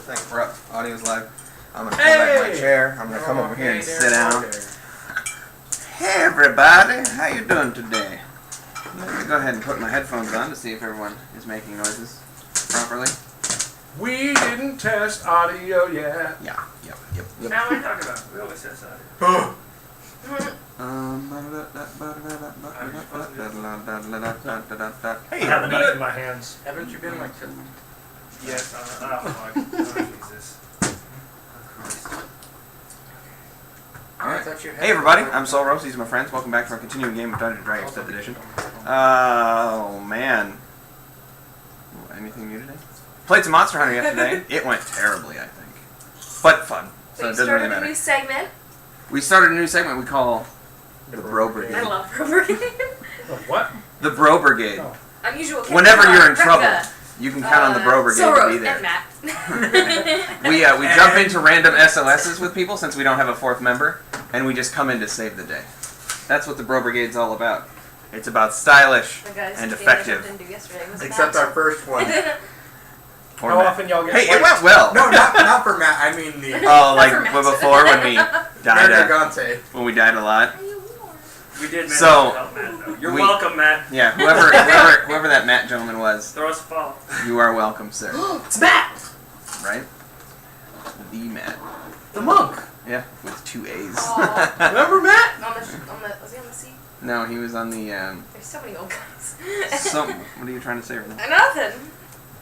Thanks, we're up. Audio's live. I'm gonna pull back my chair. I'm gonna come over here and sit down. Hey everybody, how you doing today? Let me go ahead and put my headphones on to see if everyone is making noises properly. We didn't test audio yet. Yeah, yep. Now we're talking about. We always test audio. Hey I have a knife everybody. in my hands. Haven't you been like? Yes. Oh fuck. Oh, Jesus. Alright. Hey everybody, I'm Soul Rose, these are my friends. Welcome back to our continuing game of Dungeons & Dragons 5th edition. Oh man. Anything new today? Played some Monster Hunter yesterday. It went terribly, I think. But fun. So it doesn't really matter. A new segment. We started a new segment we call the Bro Brigade. I love Bro Brigade. What? The Bro Brigade. Oh. Unusual. Whenever you're in Rebecca. trouble, you can count on the Bro Brigade to be there. And Matt. We jump into random SOSs with people since we don't have a fourth member, and we just come in to save the day. That's what the Bro Brigade's all about. It's about stylish and effective. Except our first one. Or How Matt. often y'all get Hey, it went well. No, not for Matt. I mean the Oh, like before when we died. Nergante. When we died a lot. We did. So, Help Matt, though. You're we- welcome, Matt. Yeah, whoever that Matt gentleman was, Throw us a ball. you are welcome, sir. It's Matt! Right? The Matt. The monk! Yeah, with 2 A's. Aw. Remember Matt? Was he on the seat? No, he was on the. There's so many old guys. What are you trying to say right now? Nothing.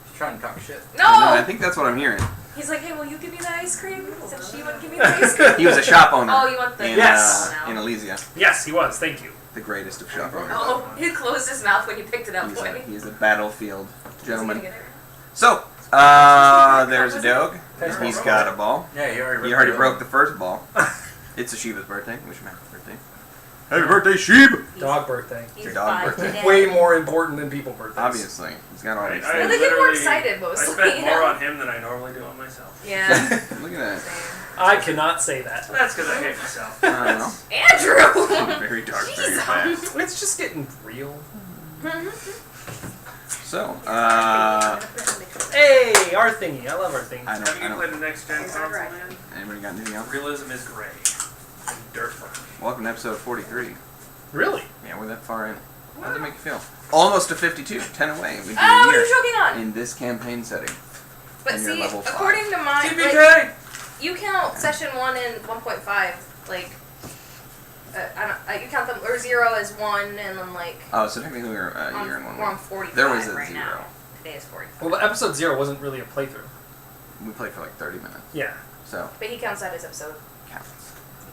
He's trying to talk shit. No, I No. think that's what I'm hearing. He's like, hey, will you give me that ice cream? Since she wouldn't give me the ice cream. He was a shop owner. Oh, you want the in, Yes. in Elysia, Yes, he was. Thank you. the greatest of shop owners. Oh, he closed his mouth when you picked it up. He's a battlefield gentleman. Is he gonna get it? So, there's a dog. He's got a ball. Yeah, he already. You already broke the first ball. It's a Sheba's birthday. Wish him happy birthday. Happy birthday, Sheba! Dog birthday. He's Your dog fine birthday. today. Way more important than people birthdays. Obviously, he's got all these I Well, things. they get more literally- excited I mostly. spent more on him than I normally do on myself. Yeah. Look at that. Same. I cannot say that. That's because I hate myself. I don't know. Andrew! Very dark, very Jesus. fast. It's just getting real. So, Hey, our thingy. I love our thingy. I Have you don't. played the next gen console, Right. man? Anybody got anything else? Realism is gray. And dirt farm. Welcome to episode 43. Really? Yeah, we're that far in. How does it make you feel? Almost to 52, 10 away. We do Oh, what are a you year choking on? in this campaign setting. But and you're see, level 5. according to my, like, TPK! you count session 1 and 1.5, like, you count them, or 0 as 1, and then like, Oh, so technically we're a year and 1 we're on month. 45 There was a right 0. now. Today is 45. Well, the episode 0 wasn't really a playthrough. We played for like 30 minutes. Yeah. So, But he counts that as episode counts.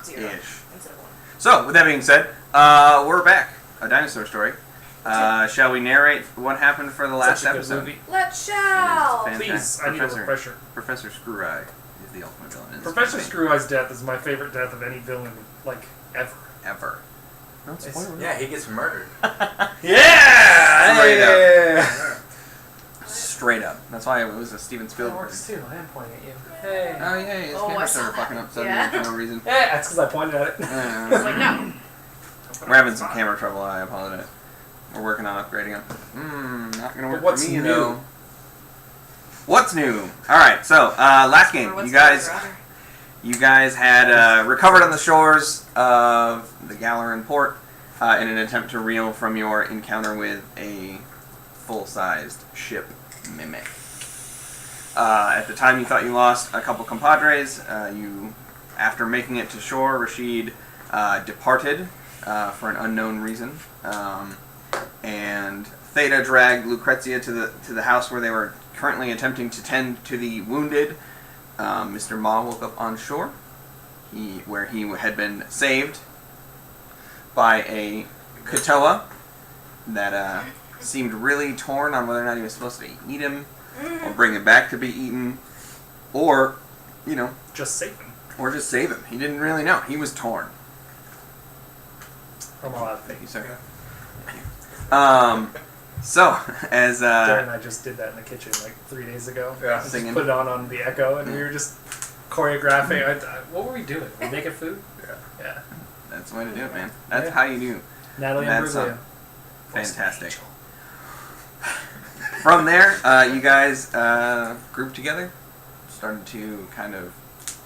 0 Ish. instead of 1. So, with that being said, we're back. A dinosaur story. Shall we narrate what happened for the last Such a good episode? movie. Let's It is shall! fantastic. Please, I need a refresher. Professor Screw-Eye is the ultimate villain. in this Professor campaign. Screw-Eye's death is my favorite death of any villain, like, ever. Ever. Don't It's- spoil it. Yeah, he gets murdered. Yeah! Straight up. Yeah! Straight up. That's why it was a Steven That Spielberg. works too. I am pointing at you. Hey. Oh, yeah, his Oh, I camera saw started that. fucking up suddenly Yeah. for no reason. Yeah, that's because I pointed at it. It's like, no. We're having some camera trouble, I apologize. We're working on upgrading them. Not gonna work what's for me, new? though. What's new? Alright, so, last game. Or You what's guys... better? You guys had recovered on the shores of the Galaran port in an attempt to reel from your encounter with a full-sized ship mimic. At the time, you thought you lost a couple compadres. After making it to shore, Rashid departed for an unknown reason, and Theta dragged Lucrezia to the house where they were currently attempting to tend to the wounded. Mr. Ma woke up on shore, where he had been saved by a Katoa that seemed really torn on whether or not he was supposed to eat him, or bring him back to be eaten, or, Just save him. or just save him. He didn't really know. He was torn. I'm allowed to Thank you, think. sir. So, as Darren and I just did that in the kitchen like 3 days ago. Yeah. Just Singing. put it on the Echo, and we were just choreographing. What were we doing? We making food? Yeah. that's the way to do it, man. That's Yeah. how you do. Natalie That's, Imbruglia. Fantastic. From there, you guys grouped together, started to kind of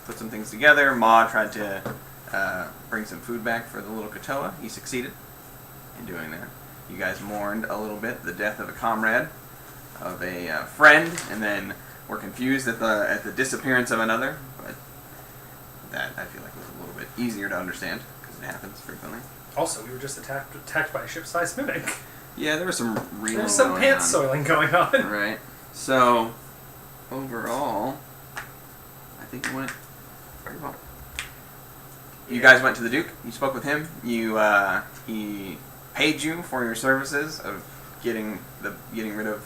put some things together. Ma tried to bring some food back for the little Katoa. He succeeded in doing that. You guys mourned a little bit the death of a comrade, of a friend, and then were confused at the disappearance of another. But that I feel like was a little bit easier to understand because it happens frequently. Also, we were just attacked by a ship-sized mimic. Yeah, there was some real. There's some pants soiling going on. Right. So overall, I think it went very well. You guys went to the Duke. You spoke with him. He paid you for your services of getting rid of,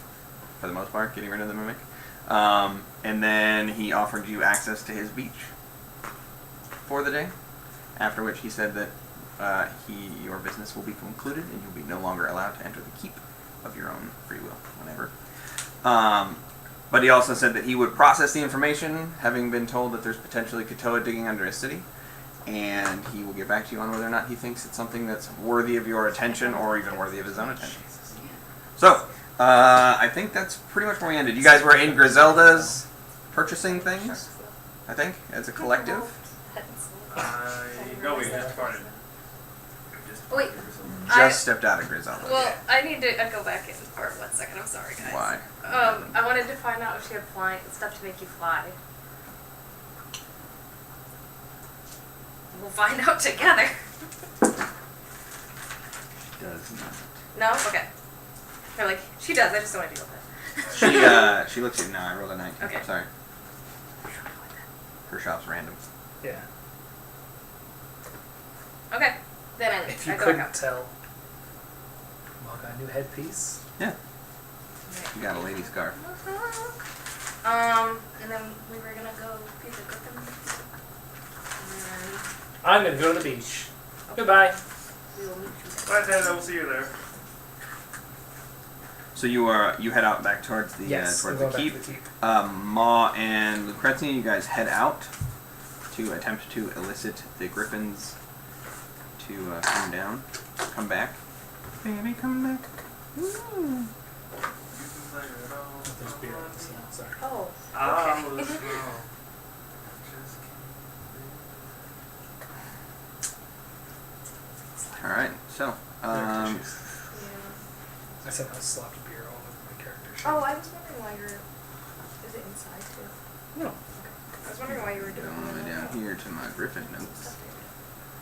for the most part, getting rid of the mimic. And then he offered you access to his beach for the day. After which he said that your business will be concluded and you'll be no longer allowed to enter the keep of your own free will whenever. But he also said that he would process the information, having been told that there's potentially Katoa digging under his city, and he will get back to you on whether or not he thinks it's something that's worthy of your attention or even worthy of his own attention. So, I think that's pretty much where we ended. You guys were in Griselda's purchasing things, I think, as a collective. No, we just parted. Wait. Just stepped out of Griselda. Well, I need to go back in for 1 second. I'm sorry, guys. Why? I wanted to find out if she had flying stuff to make you fly. We'll find out together. Does not. No? Okay. Or like, she does, I just don't want to deal with it. She looks at you now. I rolled a 19. Okay. Sorry. Her shop's random. Yeah. Okay. Then I leave. If you I go couldn't back out. tell, Mom got a new headpiece. Yeah. You got a lady scarf. And then we were gonna go feed the griffins. And I'm gonna go to the beach. Goodbye. we will meet you there. Bye, Dad. I will see you there. So you head out back towards the Yes, towards we're the going keep. back to the keep. Ma and Lucrezia, you guys head out to attempt to elicit the griffins to come back. Baby, come back. Ooh. There's beer on the side, sorry. Oh. Ah, Okay. let's go. All right. So, Yeah. Yeah. I said I slopped beer all over my character sheet. Oh, I was wondering why you're. Is it inside too? No. I was wondering why you were go doing all the way down here to my griffin notes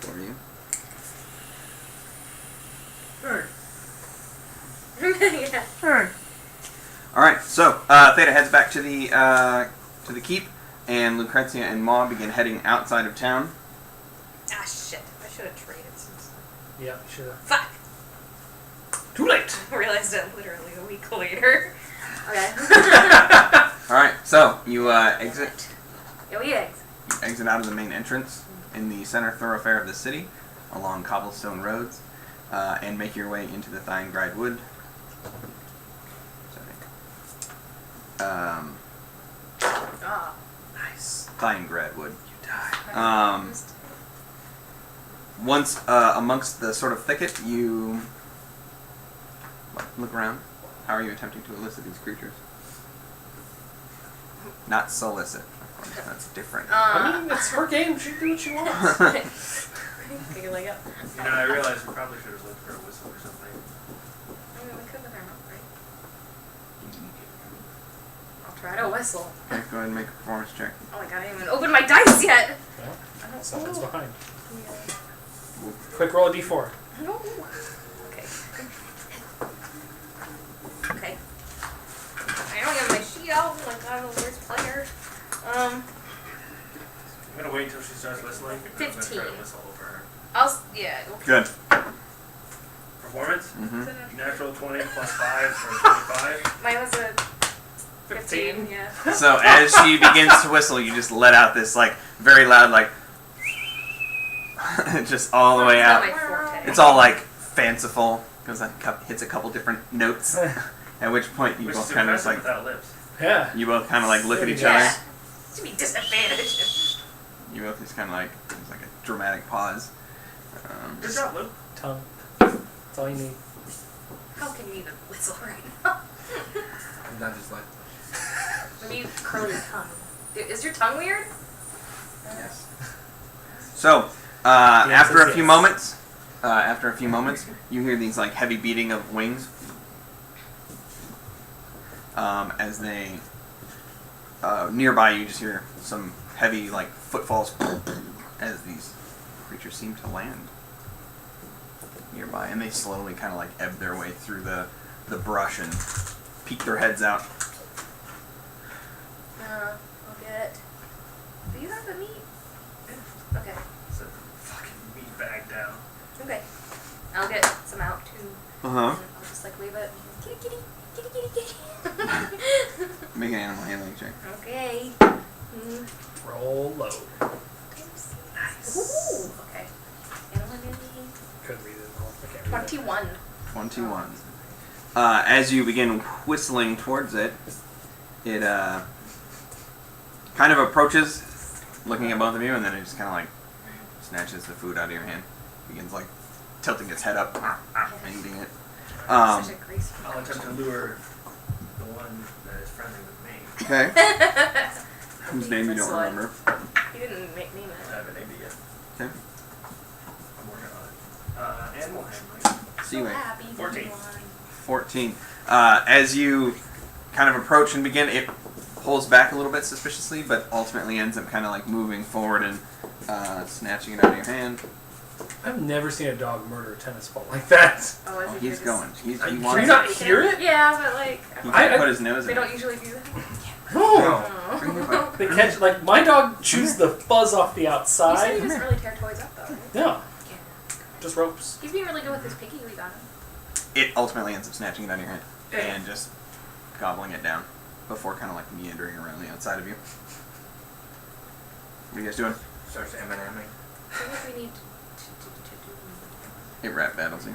for you. Yeah. All right. So Theta heads back to the keep, and Lucrezia and Ma begin heading outside of town. Ah, shit. I should have traded since. Yeah, sure. Fuck! Too late! I realized it literally a week later. Okay. All right. So you exit. Yo, yeah. You exit out of the main entrance in the center thoroughfare of the city, along cobblestone roads, and make your way into the Thine-Gride Wood. Sorry. Ah. Nice. Thine-Gride Wood. You die. Once amongst the sort of thicket, you look around. How are you attempting to elicit these creatures? Not solicit. Of course, that's different. I mean, it's her game. She can do what she wants. Take a leg up. You know, I realized we probably should have looked for a whistle or something. I mean, we could with our mouth, right? I'll try to whistle. Okay, go ahead and make a performance check. Oh my god, I didn't even open my dice yet! Well, I don't something's behind. Yeah. Quick roll a d4. No. Okay. Okay. I don't have my sheet out like I'm the worst player. I'm gonna wait until she starts whistling. And I'm gonna try to 15. whistle over her. Yeah. Okay. Good. Performance? Mm-hmm. Natural 20 plus 5 for 25. Mine was a 15. 15, yeah. So as she begins to whistle, you just let out this like very loud like just all the way It's not out. my forte. It's all like fanciful because it hits a couple different notes. At which point you Which both is kind of impressive just like without lips. Yeah. you both kind of like look at each Yeah. other. To be disadvantaged. You both just kind of like there's like a dramatic pause. Good job, Luke. Tongue. That's all you need. How can you even whistle right now? I'm not just like. Maybe you curl your tongue. Is your tongue weird? Yes. So, answer after is a few yes. moments, you hear these like heavy beating of wings as they nearby. You just hear some heavy like footfalls as these creatures seem to land nearby, and they slowly kind of like ebb their way through the brush and peek their heads out. I'll get. Do you have the meat? Okay. It's a fucking meat bag down. Okay. I'll get some out too. Uh And I'll just like leave it. Kitty, kitty, kitty, kitty, kitty. Make an animal handling check. Okay. Roll low. Nice. Ooh. Okay. Animal handling. Couldn't read it all. I can't read it. 21. 21. As you begin whistling towards it, it kind of approaches, looking at both of you, and then it just kind of like snatches the food out of your hand. Begins like tilting its head up and eating it. Such a graceful I'll attempt to lure the one that is friendly with me. Okay. Whose name you don't remember. He didn't make me I mad. haven't named it yet. Okay. I'm working on it. Animal handling. See you later. Happy 14. 14. As you kind of approach and begin, it pulls back a little bit suspiciously, but ultimately ends up kind of like moving forward and snatching it out of your hand. I've never seen a dog murder a tennis ball like that. Oh, Oh, he's going. He Can wants. you not hear it? Yeah, but like. He I- can't put his nose They in it. don't usually do that. No. Bring it back. They catch like my dog chews the fuzz off the You said he outside. doesn't really tear toys up though. Right? No, Yeah. just ropes. He's being really good with his picky. We got him. It ultimately ends up snatching it out of your hand and just gobbling it down before kind of like meandering around the outside of you. What are you guys doing? Starts M&M'ing. I think we need to It rap battles you.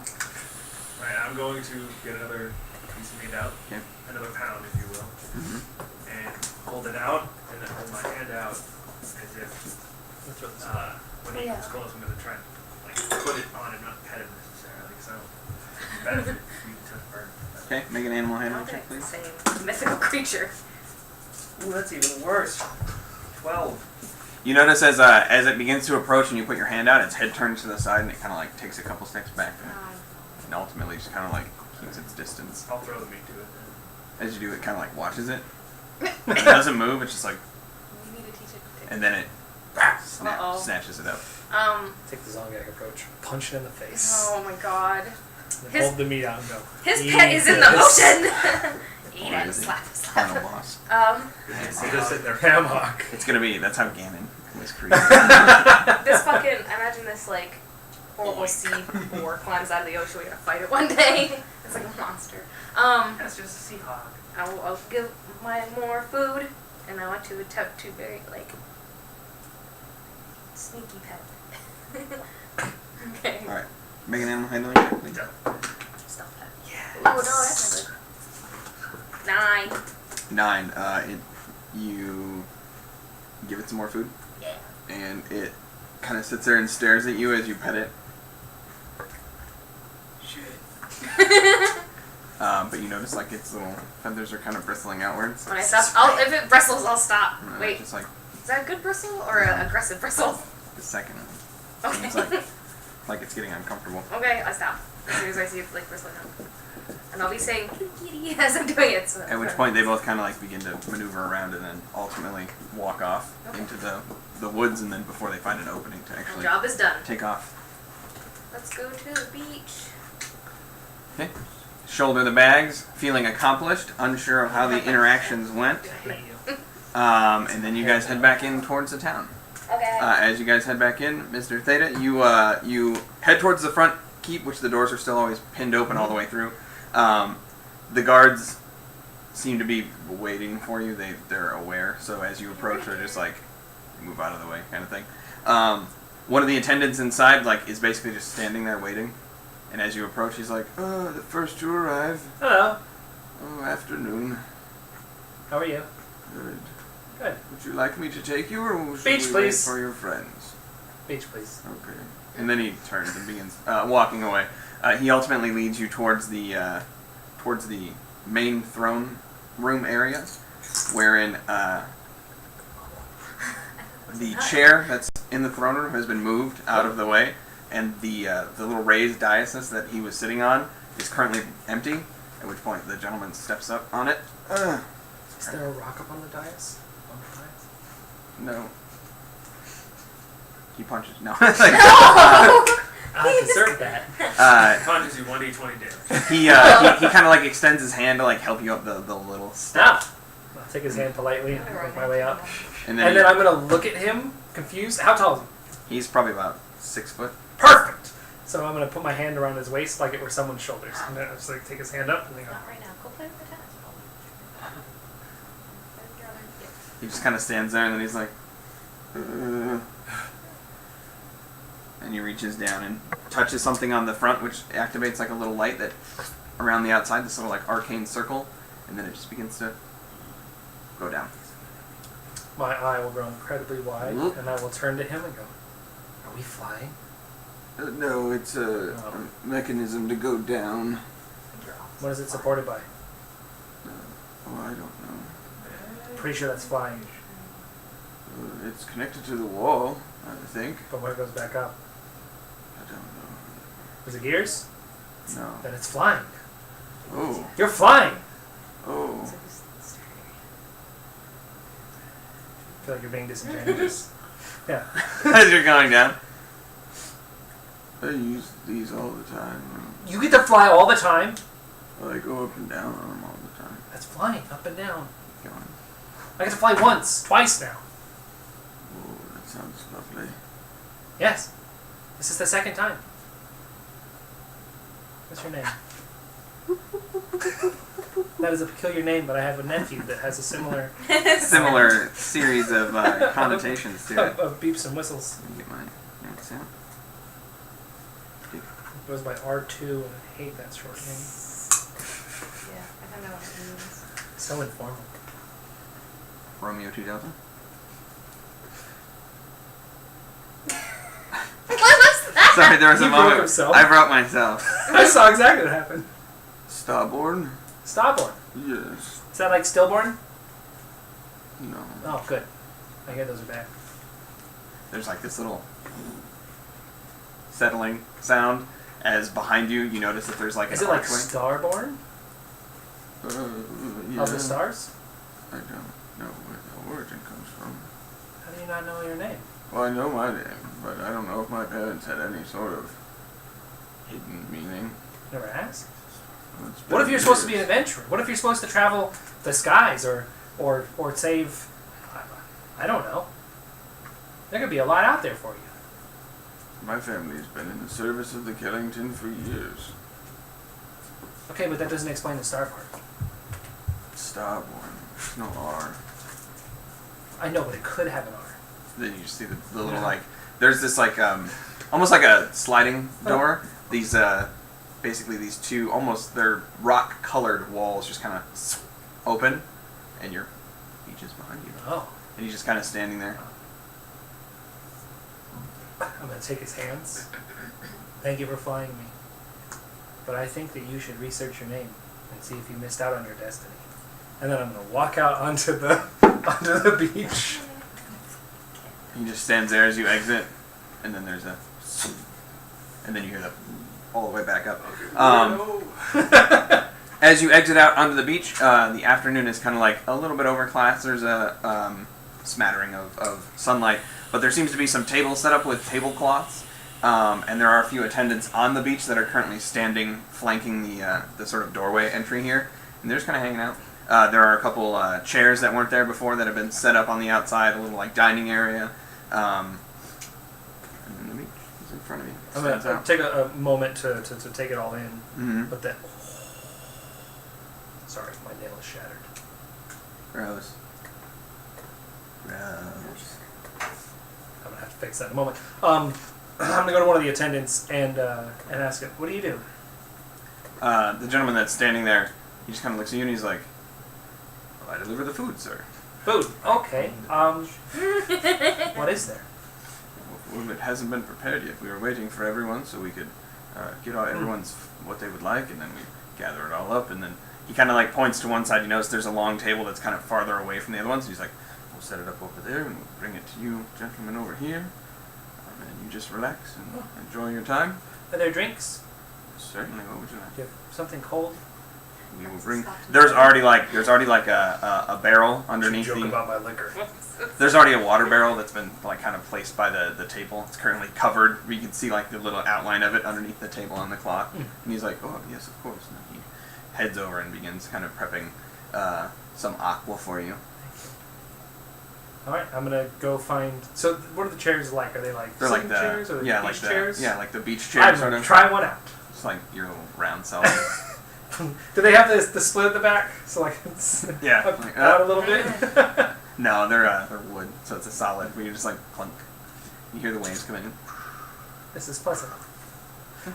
Right, I'm going to get another piece of meat out. Okay. Another pound, if you will. Mm-hmm. And hold it out, and then hold my hand out as if when he gets close, I'm going to try and like put it on and not pet it necessarily, because I don't benefit from you to burn. Okay, make an animal I handling don't check, think please. it's the same mythical creature. Ooh, that's even worse. 12. You notice as it begins to approach and you put your hand out, its head turns to the side and it kind of like takes a couple steps back and ultimately just kind of like keeps its distance. I'll throw the meat to it then. As you do, it kind of like watches it. And it doesn't move. It's just like, We need to teach it. and then it Uh-oh. snatches it up. Take the Zongai approach. Punch it in the face. Oh my god. Then His- hold the meat out and go. His "Eat pet is in the this." ocean. Eat Or it. is it Slap, Final slap. boss. So just sitting there. Hammock. It's gonna be. That's how Ganon was created. This fucking, imagine this like horrible sea boar climbs out of the ocean. We gotta fight it one day. It's like a monster. That's just a Seahawk. I'll give my more food, and I want to attempt to very like sneaky pet. Okay. All right, make an animal handling check, please. Stealth pet. Yeah. Oh no, that's not good. 9. 9. You give it some more food, Yeah. and it kind of sits there and stares at you as you pet it. But you notice like its little feathers are kind of bristling outwards. When I stop, if it bristles, I'll stop. Wait, Just like is that a good bristle or an aggressive bristle? the second one. Okay. Seems like it's getting uncomfortable. Okay, I stop as soon as I see it like bristling up, and I'll be saying kitty kitty as I'm doing it. So At which point they both kind of like begin to maneuver around and then ultimately walk off Okay. into the woods, and then before they find an opening to my actually job is done. take off. Let's go to the beach. Okay. Shoulder the bags, feeling accomplished, unsure of how the interactions went. And then you guys head back in towards the town. Okay. As you guys head back in, Mr. Theta, you head towards the front keep, which the doors are still always pinned open all the way through. The guards seem to be waiting for you. They're aware, so as you approach, they're just like, move out of the way kind of thing. One of the attendants inside is basically just standing there waiting. And as you approach, he's like, "Oh, the first to arrive. Hello. Oh, afternoon. How are you? Good. Good. Would you like me to take you, or should Beach, we please. wait for your friends?" Beach, please. Okay. And then he turns and begins walking away. He ultimately leads you towards the main throne room area, wherein the chair that's in the throne room has been moved out of the way, and the little raised dais that he was sitting on is currently empty. At which point the gentleman steps up on it. Is there a rock up on the dais? On the dais? No. He punches. No. I deserve that. Punches you 1d20 damage. he kind of like extends his hand to like help you up the little step. Stop. I'll take his hand politely and work my way up. And And then I'm gonna look at him, confused. How tall is he? he's probably about 6 foot. Perfect. So I'm gonna put my hand around his waist like it were someone's shoulders, and then I just like take his hand up and then go. Not right now. Go play with the tennis ball. He just kind of stands there and then he's like, and he reaches down and touches something on the front, which activates like a little light that around the outside, this little like arcane circle, and then it just begins to go down. My eye will grow incredibly wide, Mhm. and I will turn to him and go, "Are we flying?" No, it's a mechanism to go down. What is it supported by? Oh, I don't know. Pretty sure that's flying. It's connected to the wall, I think. But when it goes back up, I don't know. is it gears? No. Then it's flying. Oh. You're flying. Oh. I feel like you're being disingenuous. Yeah. As you're going down. I use these all the time. You get to fly all the time. I go up and down on them all the time. That's flying up and down. Keep going. I get to fly once, twice now. Oh, that sounds lovely. Yes. This is the second time. What's your name? That is a peculiar name, but I have a nephew that has a similar Similar series of connotations to it. of beeps and whistles. Let me get mine. Notes out. It goes by R2, and I hate that short name. Yeah, I don't know what it means. So informal. Romeo 2000. What was that? Sorry, there was He a broke moment. himself. I broke myself. I saw exactly what happened. Starborn? Stillborn. Yes. Is that like stillborn? No. Oh, good. I hear those are bad. There's like this little settling sound as behind you notice that there's like Is an it like archway. starborn? Yeah. Of the stars? I don't know where the origin comes from. How do you not know your name? Well, I know my name, but I don't know if my parents had any sort of hidden meaning. Never asked. It's What if been you're supposed to be an years. adventurer? What if you're supposed to travel the skies or save? I don't know. There could be a lot out there for you. My family's been in the service of the Kellington for years. Okay, but that doesn't explain the star part. Starborn. There's no R. I know, but it could have an R. Then you see the little like there's this like almost like a sliding door. These basically these two almost they're rock colored walls just kind of open, and your beach is behind you, Oh. and he's just kind of standing there. I'm going to take his hands. Thank you for flying me. But I think that you should research your name and see if you missed out on your destiny. And then I'm going to walk out onto the beach. He just stands there as you exit, and then there's and then you hear the all the way back up. As you exit out onto the beach, the afternoon is kind of like a little bit overcast. There's a smattering of sunlight, but there seems to be some tables set up with tablecloths, and there are a few attendants on the beach that are currently standing, flanking the sort of doorway entry here, and they're just kind of hanging out. There are a couple chairs that weren't there before that have been set up on the outside, a little like dining area, and then the beach is in front of you. I'm going Stands to out. take a moment to take it all in. Mm-hmm. But then... Sorry, my nail is shattered. Gross. Gross. I'm going to have to fix that in a moment. I'm going to go to one of the attendants and ask him, what do you do? The gentleman that's standing there, he just kind of looks at you and he's like, well, I deliver the food, sir. Food. Okay. What is there? Well, it hasn't been prepared yet. We were waiting for everyone so we could get all everyone's what they would like, and then we gather it all up, and then he kind of like points to one side. You notice there's a long table that's kind of farther away from the other ones, and he's like, well, set it up over there, and we'll bring it to you, gentlemen, over here. And you just relax and enjoy your time. Are there drinks? Certainly. What would you like? Do you have something cold? We will bring. There's already like a barrel underneath Joke the. about my liquor. There's already a water barrel that's been like kind of placed by the table. It's currently covered. You can see like the little outline of it underneath the table on the clock. And he's like, "Oh yes, of course." And he heads over and begins kind of prepping some aqua for you. All right, I'm gonna go find. So, what are the chairs like? Are they like They're sitting like the chairs or the beach chairs? like the beach chairs. I'm Sort gonna of. try one out. It's like your little round cell. Do they have the split at the back? So like it's Yeah, up, like, out a little bit. No, they're wood, so it's a solid. Where you just like clunk. You hear the waves come in. This is pleasant.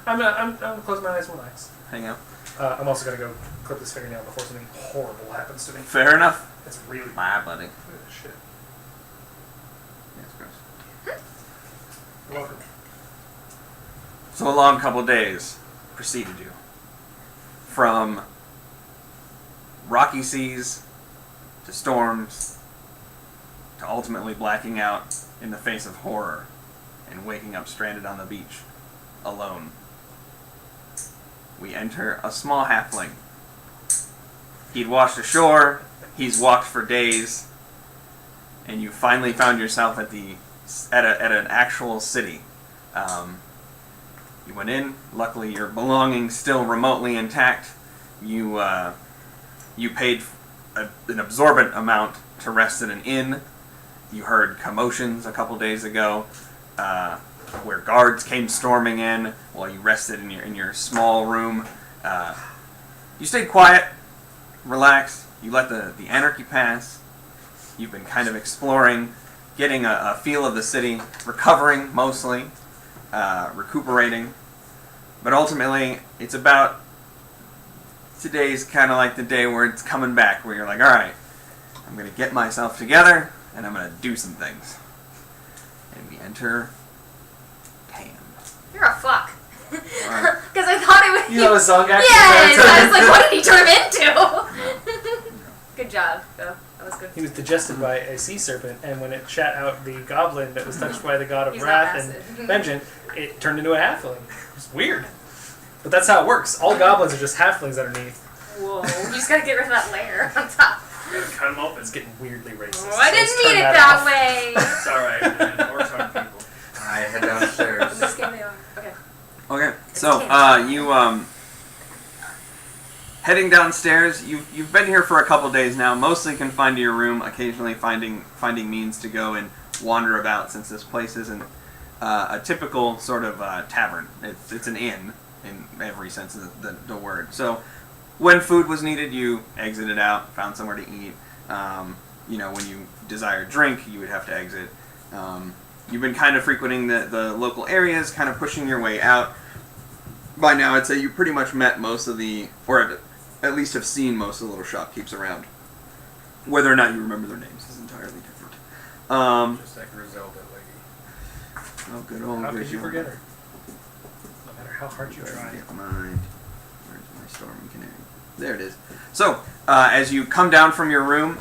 I'm gonna close my eyes and relax. Hang out. I'm also gonna go clip this fingernail before something horrible happens to me. Fair enough. It's really My buddy. shit. Yeah, it's gross. You're welcome. So a long couple days preceded you. From rocky seas to storms to ultimately blacking out in the face of horror and waking up stranded on the beach alone. We enter a small halfling. He'd washed ashore, he's walked for days, and you finally found yourself at an actual city. You went in. Luckily, your belongings still remotely intact. You paid an absorbent amount to rest at an inn. You heard commotions a couple days ago, where guards came storming in while you rested in your small room. You stayed quiet, relaxed. You let the anarchy pass. You've been kind of exploring, getting a feel of the city, recovering mostly. Recuperating, but ultimately it's about today's kind of like the day where it's coming back, where you're like, all right, I'm gonna get myself together and I'm gonna do some things. And we enter Tam. You're a fuck. Alright. Because I thought it was. You know a song actually? Yes, I was like, what did he turn him into? Good job. That was good. He was digested by a sea serpent, and when it shat out the goblin that was touched by the god of He's not wrath acid. and vengeance, it turned into a halfling. It's weird. But that's how it works. All goblins are just halflings underneath. Whoa. You just gotta get rid of that layer on top. Gotta cut them open. It's getting weirdly racist. Oh, I so didn't let's turn mean it that that off. way. It's alright, man. Orcs aren't people. I head downstairs. In this game they are. Okay. Okay, so you heading downstairs. You've been here for a couple days now, mostly confined to your room. Occasionally finding means to go and wander about, since this place isn't a typical sort of tavern. It's an inn in every sense of the word. So when food was needed, you exited out, found somewhere to eat. When you desired drink, you would have to exit. You've been kind of frequenting the local areas, kind of pushing your way out. By now, I'd say you pretty much met most of or at least have seen most of the little shopkeepers around. Whether or not you remember their names is entirely different. Just like Griselda lady. Oh, good old How could you Griselda. forget her? No matter how hard you try. Get mine. Where's my stormy canary? There it is. So, as you come down from your room,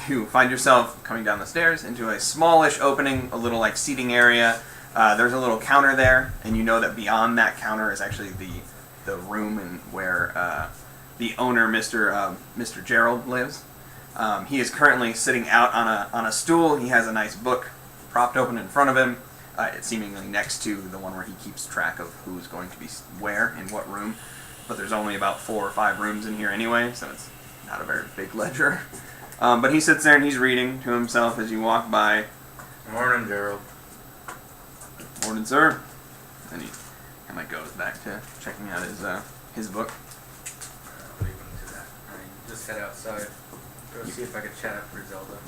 you find yourself coming down the stairs into a smallish opening, a little like seating area. There's a little counter there, and you know that beyond that counter is actually the room and where the owner, Mr. Gerald, lives. He is currently sitting out on a stool. He has a nice book propped open in front of him. It's seemingly next to the one where he keeps track of who's going to be where in what room. But there's only about 4 or 5 rooms in here anyway, so it's not a very big ledger. But he sits there and he's reading to himself as you walk by. Morning, Gerald. Morning, sir. And he kind of goes back to checking out his book. I'll leave him to that. I just head outside. Go see if I can chat up Griselda.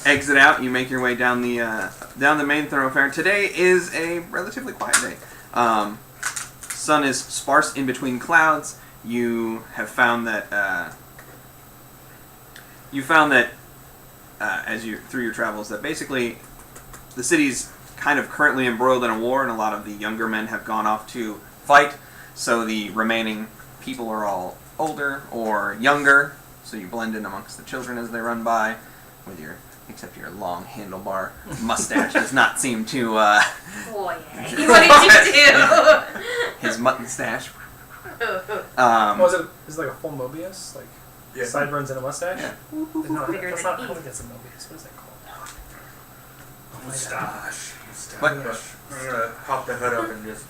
Exit out. You make your way down the main thoroughfare. Today is a relatively quiet day. Sun is sparse in between clouds. You have found that as you through your travels that basically the city's kind of currently embroiled in a war, and a lot of the younger men have gone off to fight. So the remaining people are all older or younger. So you blend in amongst the children as they run by, with your except your long handlebar mustache does not seem to. Boy, what did you do? His mutton stash. Was it? Is it like a full Mobius? Like Yeah. sideburns and a mustache? Yeah. No, Bigger that's than not. I don't Eve. think that's a Mobius. What is that called? Oh my God. Mustache. What? Mustache. I'm gonna pop the hood up and just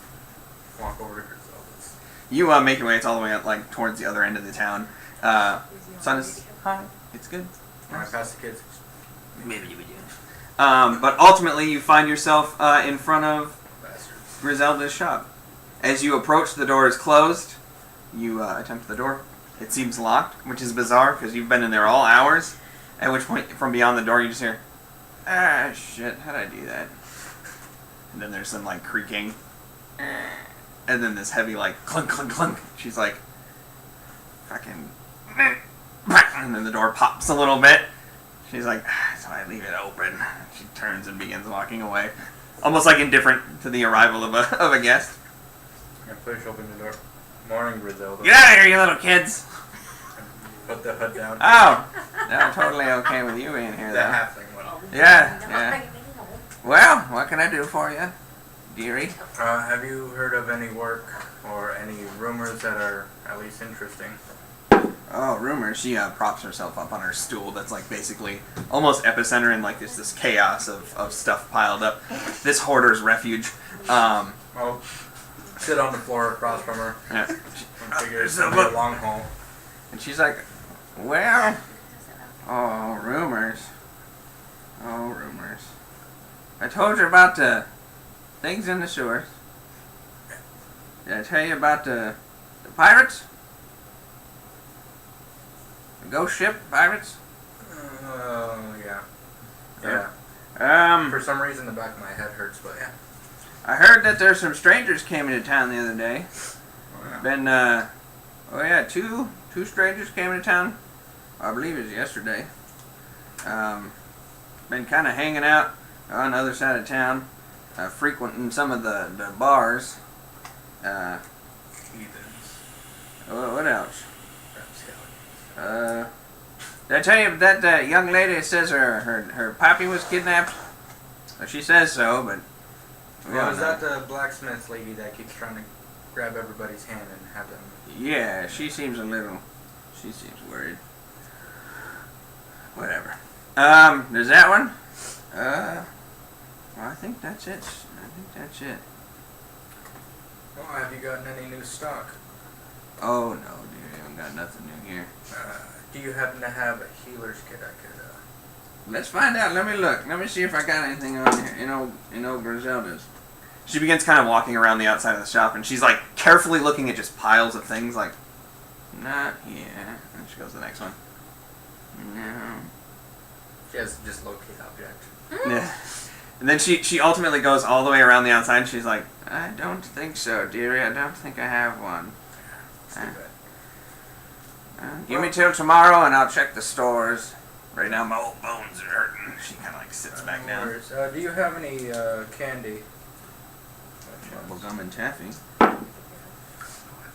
walk over to Griselda's. You make your way. It's all the way up, like towards the other end of the town. Sun is hi. It's good. When I pass the kids, But ultimately, you find yourself in front of bastards. Griselda's shop. As you approach, the door is closed. You attempt the door. It seems locked, which is bizarre because you've been in there all hours. At which point, from beyond the door, you just hear, "Ah, shit! How'd I do that?" And then there's some like creaking, and then this heavy like clunk, clunk, clunk. She's like, "Fucking," and then the door pops a little bit. She's like, "So I leave it open." She turns and begins walking away, almost like indifferent to the arrival of a guest. I push open the door. Morning, Griselda. Get out of here, you little kids! Put the hood down. Oh, no, I'm totally okay with you being here, The though. halfling one. Yeah. Well, what can I do for you, dearie? Have you heard of any work or any rumors that are at least interesting? Oh, rumors. She props herself up on her stool that's like basically almost epicenter in like this chaos of stuff piled up. This hoarder's refuge. I'll sit on the floor across from her Yeah. and figure it's gonna be a long haul. And she's like, well, oh, rumors. Oh, rumors. I told you about the things in the sewers. Did I tell you about the pirates? The ghost ship pirates? Yeah. Yeah. Yeah. For some reason, the back of my head hurts, but yeah. I heard that there's some strangers came into town the other day. Oh, yeah. Been, two strangers came into town. I believe it was yesterday. Been kind of hanging out on the other side of town, frequenting some of the bars. Heathens. What else? Rapscallions. Did I tell you that young lady says her pappy was kidnapped? Well, she says so, but we Well, don't is know. that the blacksmith lady that keeps trying to grab everybody's hand and have them? Yeah, she seems worried. Whatever. There's that one. Well, I think that's it. Well, have you gotten any new stock? Oh no, dude, I haven't got nothing new here. Do you happen to have a healer's kit I could, Let's find out. Let me look. Let me see if I got anything on here. In old Griselda's. She begins kind of walking around the outside of the shop, and she's like carefully looking at just piles of things. Like, not here. And she goes to the next one. No. She has just locate object. Yeah. And then she ultimately goes all the way around the outside, and she's like, I don't think so, dearie. I don't think I have one. It's too bad. Give me till tomorrow, and I'll check the stores. Right now, my old bones are hurting. She kind of like sits back No down. worries. Do you have any candy? Bubblegum and taffy.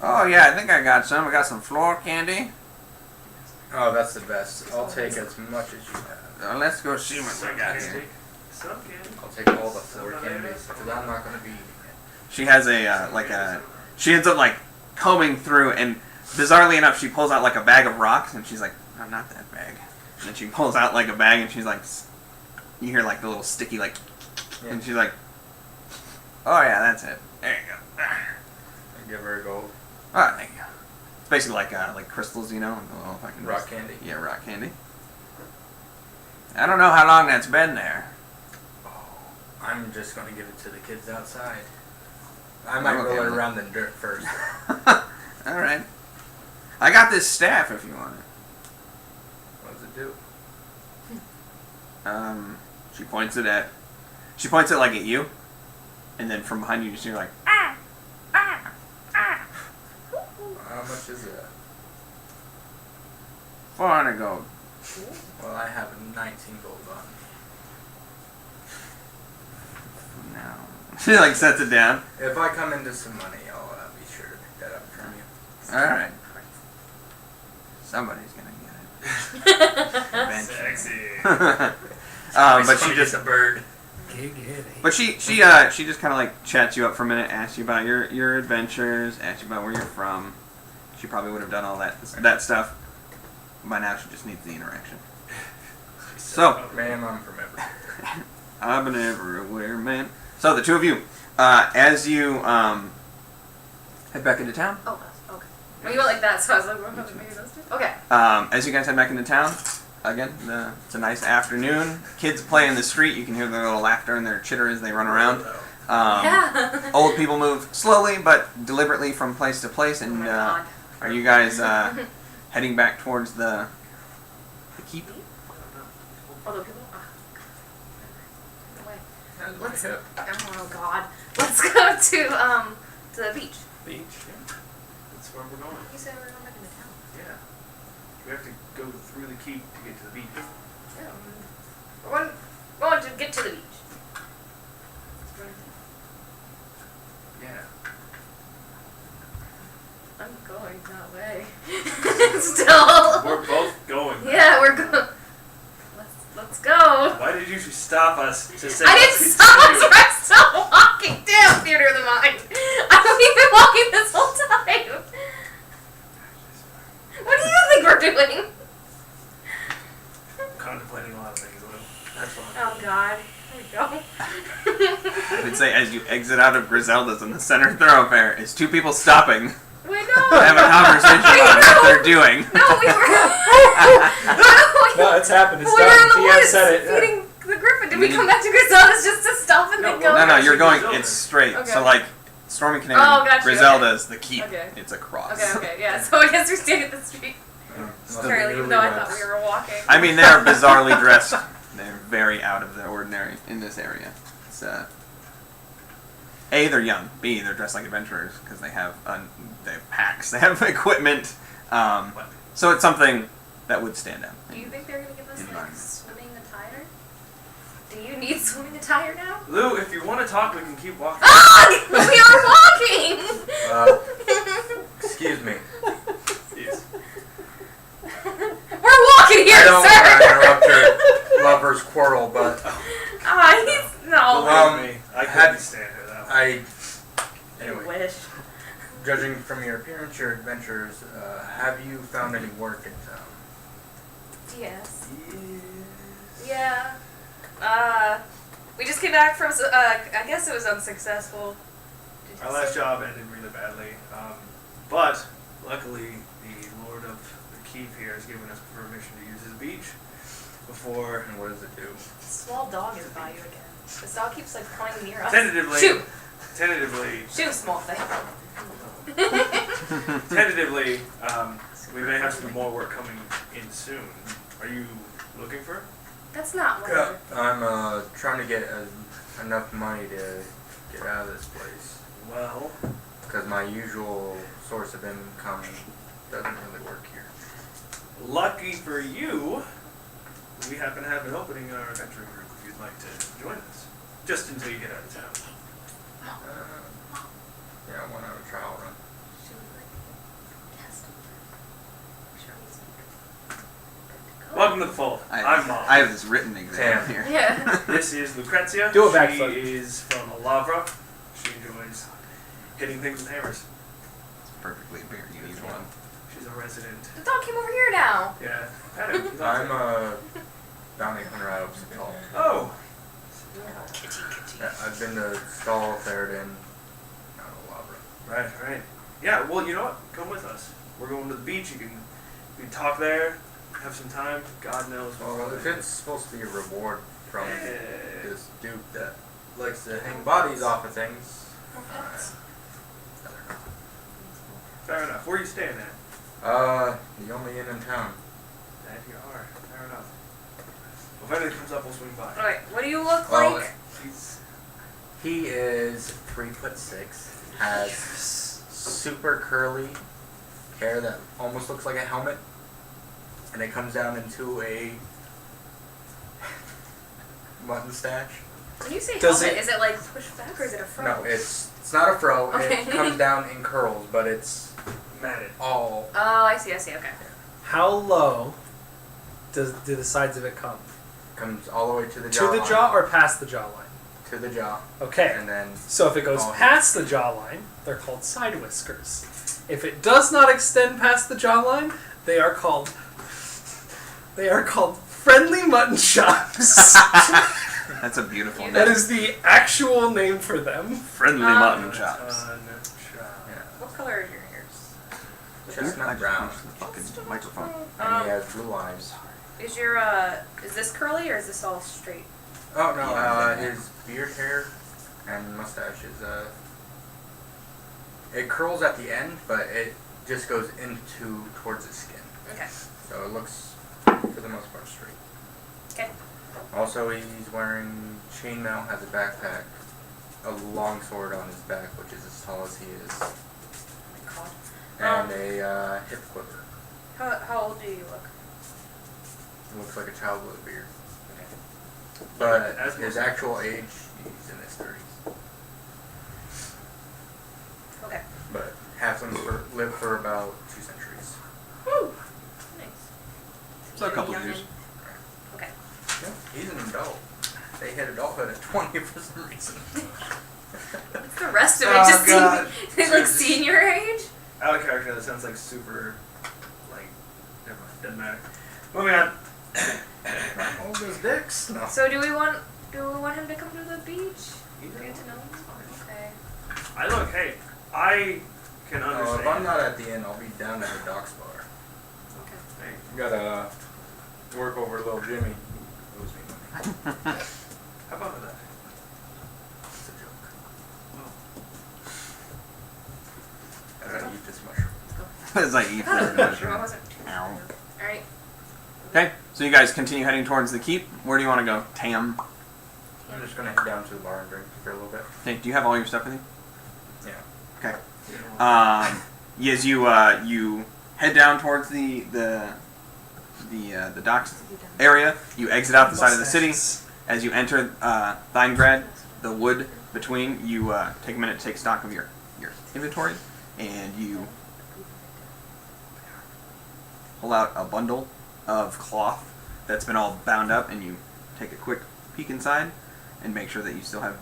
Oh yeah, I think I got some. I got some floor candy. Oh, that's the best. I'll take as much as you have. Let's go see what we got here. Some candy. I'll take all the floor candy because I'm not going to be eating it. She has she ends up like combing through, and bizarrely enough, she pulls out like a bag of rocks, and she's like, "No, not that bag." And then she pulls out like a bag, and she's like, you hear like the little sticky like, Yeah. and she's like, "Oh yeah, that's it. There you go." I give her gold. Oh, thank you. It's basically like crystals, you know. I don't know if I can Rock candy. Yeah, rock candy. I don't know how long that's been there. I'm just going to give it to the kids outside. I might I'm okay roll it with it. around in dirt first. All right. I got this staff if you want it. What does it do? She points it like at you, and then from behind you, you're like, How much is it? 400 gold. Well, I have 19 gold on me. No. She like sets it down. If I come into some money, I'll be sure to pick that up from you. All right. Somebody's gonna get it. Eventually. Sexy. But she just a bird. Giggity. But she just kind of like chats you up for a minute, asks you about your adventures, asks you about where you're from. She probably would have done all that stuff. By now, she just needs the interaction. So, Ma'am, I'm from everywhere. I've been everywhere, man. So the two of you, as you head back into town, Oh, okay. Well, you went like that, so I was like, well, maybe those two. Okay. as you guys head back into town, again, it's a nice afternoon. Kids play in the street. You can hear their little laughter and their chitter as they run around. Yeah. Old people move slowly but deliberately from place to place. Oh And my God. are you guys heading back towards the keep? Although people. No way. That's Let's. my hip. Oh God. Let's go to the beach. Beach. Yeah. That's where we're going. You said we were going back into town. Yeah. We have to go through the keep to get to the beach. Yeah. We're going to get to the beach. Yeah. I'm going that way. Still. We're both going. Yeah, we're going. Let's go. Why did you stop us to say I let's didn't stop us. continue? I'm still walking. Damn, theater of the mind. I've been walking this whole time. What do you think we're doing? Contemplating a lot of things, Lou. That's fine. Oh God. There we go. I would say as you exit out of Griselda's in the center thoroughfare, is two people stopping Wait, to no. have a conversation about what they're doing. No, we were. No, it's happened. It's we were in done. the DM woods said it. Yeah. feeding the griffin. Did we come back to Griselda's just to stop and No, then go? well, No, you're going. Griselda. It's straight. Okay. So like Stormy Canary, Oh, gotcha, Griselda's the keep. Okay. It's across. Okay, yeah. So I guess we stayed at the street. Apparently, even though I thought we were walking. I mean, they're bizarrely dressed. They're very out of the ordinary in this area. It's A, they're young. B, they're dressed like adventurers because they have packs. They have equipment. So it's something that would stand out. Do you think they're gonna give us like Environment. swimming attire? Do you need swimming attire now? Lou, if you want to talk, we can keep walking. Ah! We are walking. Excuse me. Yes. We're walking here, I don't sir. want to interrupt your lover's quarrel, but Ah, he's no. Believe me, I had- couldn't stand her that way. I anyway, wish. judging from your appearance, your adventures, have you found any work in town? Yes. Yeah. We just came back from. I guess it was unsuccessful. Did you Our last say? job ended really badly, but luckily the Lord of the Keep here has given us permission to use his beach before. And what does it do? Small dog is by you again. This dog keeps like flying near us. Tentatively, Shoot! tentatively, Shoot, small thing. tentatively, we may have some more work coming in soon. Are you looking for it? That's not what. Yeah, I'm trying to get enough money to get out of this place Well, because my usual source of income doesn't really work here. lucky for you, we happen to have an opening in our adventuring group if you'd like to join us. Just until you get out of town. Yeah, I went on a trial run. Should we like test him? Sure he's good to go. Welcome to the fold. I'm Mom. I have this written exam Damn. here. Yeah. This is Lucrezia. Do a She backflip. is from Alavra. She enjoys hitting things with hammers. It's perfectly fair. You need one. She's a resident. The dog came over here now. Yeah. Pet him. He's I'm awesome. a bounty hunter out of Seattle. Oh. Kitty, kitty. Yeah, I've been to Stall, Theridin, not Alavra. Right, right. Yeah, well, you know what? Come with us. We're going to the beach. You can talk there, have some time. God knows what's Well, going if on. it's supposed to be a reward from Eh, this dude that likes to hang bodies off of things, I don't know. fair enough. Where are you staying at? The only inn in town. That you are. Fair enough. Well, if anything comes up, we'll swing by. Alright, what do you look Well, like? He's He is 3'6", has super curly hair that almost looks like a helmet, and it comes down into a mutton stash. When you say Does helmet, it- is it like push back or is it a front? No, it's not a fro. Okay. It comes down in curls, but it's matted. all. Oh, I see, okay. How low do the sides of it come? comes all the way to the To jaw. the jaw or past the jawline? To the jaw. Okay. And then So if it goes Oh. past the jawline, they're called side whiskers. If it does not extend past the jawline, they are called friendly mutton chops. That's a beautiful Yeah. That name. is the actual name for them. Friendly Um, mutton chops. What color is your ears? I chestnut just brown. punched the fucking microphone. And he has blue eyes. Is your is this curly or is this all straight? Oh no, Yeah. his beard hair and mustache is it curls at the end, but it just goes into towards his skin. Okay. So it looks for the most part straight. Okay. Also, he's wearing chainmail, has a backpack, a long sword on his back, which is as tall as he is, Oh my god. and a hip quiver. How old do you look? He looks like a child with a beard. Okay. But As his most- actual age, he's in his 30s. Okay. But halflings live for about 2 centuries. Woo! Nice. So a couple Youngin'. years. Okay. Yeah, he's an adult. They hit adulthood at 20 for some reason. What's the rest of it? Oh, Just God. like senior age? Out of character, that sounds like super, like, never mind, doesn't matter. Moving on. All those dicks? No. So do we want him to come to the beach? Get to know him? Okay. Hey, I can No, understand. if I'm not at the inn, I'll be down at the docks bar. Okay. Hey, Gotta work over little Jimmy. He owes me money. how about that? It's a joke. Oh. I gotta eat this mushroom. It's like eat Oh, the sure, I wasn't. Ow. Alright. Okay, so you guys continue heading towards the keep. Where do you want to go? Tam. I'm just gonna head down to the bar and drink for a little bit. Hey, do you have all your stuff with you? Yeah. Okay. As you head down towards the docks area, you exit out the side of the city. As you enter Theingrad, the wood between, you take a minute to take stock of your inventory, and you pull out a bundle of cloth that's been all bound up, and you take a quick peek inside and make sure that you still have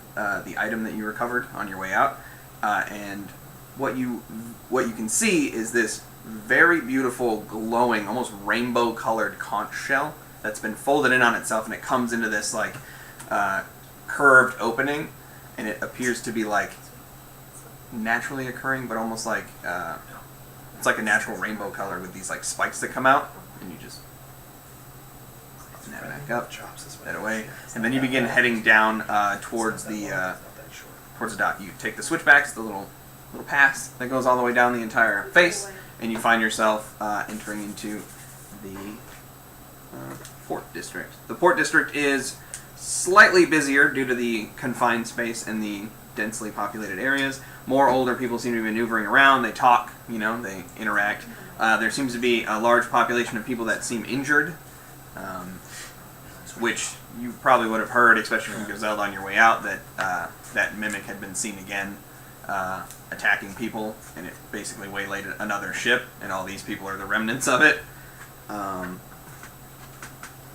the item that you recovered on your way out. And what you can see is this very beautiful, glowing, almost rainbow-colored conch shell that's been folded in on itself, and it comes into this like curved opening, and it appears to be like naturally occurring, but almost like it's like a natural rainbow color with these like spikes that come out, and you just snap it back up, that away, and then you begin heading down towards the dock. You take the switchbacks, the little pass that goes all the way down the entire face, and you find yourself entering into the port district. The port district is slightly busier due to the confined space and the densely populated areas. More older people seem to be maneuvering around. They talk, they interact. There seems to be a large population of people that seem injured, which you probably would have heard, especially from Griselda on your way out, that that mimic had been seen again attacking people, and it basically waylaid another ship, and all these people are the remnants of it.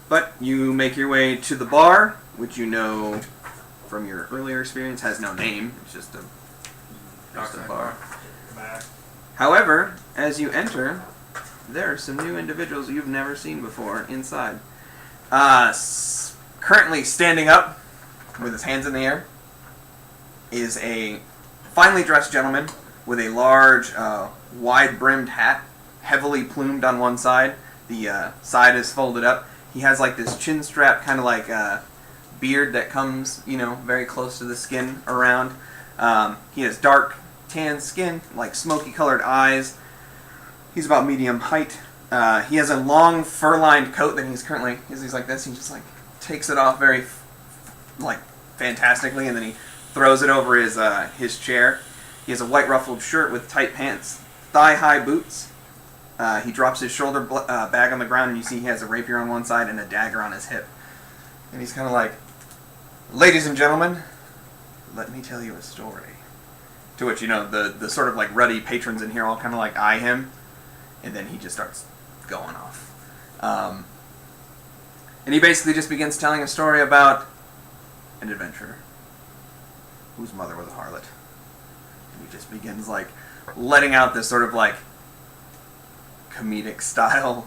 But you make your way to the bar, which you know from your earlier experience has no name. It's just a bar. Back. However, as you enter, there are some new individuals you've never seen before inside. Currently standing up with his hands in the air is a finely dressed gentleman with a large, wide-brimmed hat, heavily plumed on one side. The side is folded up. He has like this chin strap, kind of like beard that comes, very close to the skin around. He has dark tan skin, like smoky-colored eyes. He's about medium height. He has a long fur-lined coat that he's currently, as he's like this, he just like takes it off very, fantastically, and then he throws it over his chair. He has a white ruffled shirt with tight pants, thigh-high boots. He drops his shoulder bag on the ground, and you see he has a rapier on one side and a dagger on his hip. And he's kind of like, "Ladies and gentlemen, let me tell you a story." To which, the sort of like ruddy patrons in here all kind of like eye him, and then he just starts going off. And he basically just begins telling a story about an adventurer whose mother was a harlot. And he just begins like letting out this sort of like comedic style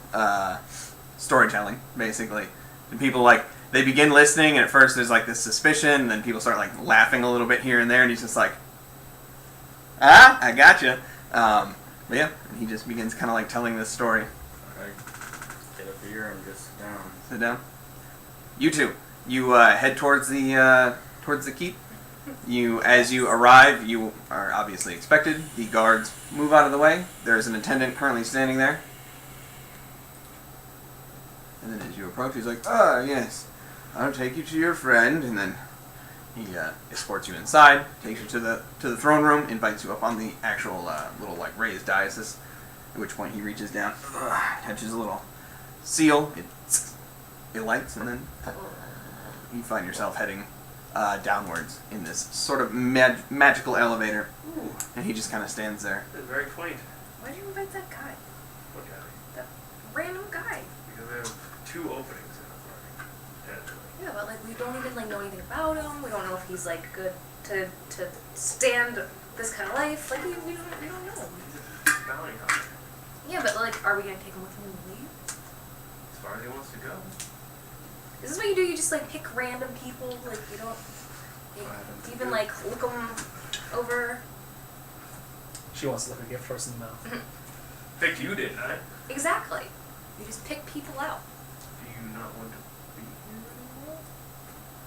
storytelling, basically. And people like they begin listening, and at first there's like this suspicion, and then people start like laughing a little bit here and there, and he's just like, "Ah, I gotcha." But yeah, and he just begins kind of like telling this story. I get a beer and just sit down. Sit down. You two, you head towards the keep. As you arrive, you are obviously expected. The guards move out of the way. There is an attendant currently standing there. And then as you approach, he's like, "Ah, yes, I'll take you to your friend." And then he escorts you inside, takes you to the throne room, invites you up on the actual little like raised dais. At which point he reaches down, touches a little seal. It lights, and then you find yourself heading downwards in this sort of magical elevator. Ooh, And he just kind of stands there. that's very quaint. Why'd you invite that guy? What guy? That random guy. Because I have 2 openings in the party. Naturally. Yeah, but like we don't even like know anything about him. We don't know if he's like good to stand this kind of life. Like we don't know. He's a bounty hunter. Yeah, but like, are we gonna take him with him and leave? As far as he wants to go. Is this what you do? You just like pick random people? Like you don't even like look them over? She wants to look a gift horse in the mouth. Picked you, didn't I? Exactly. You just pick people out. Do you not want to be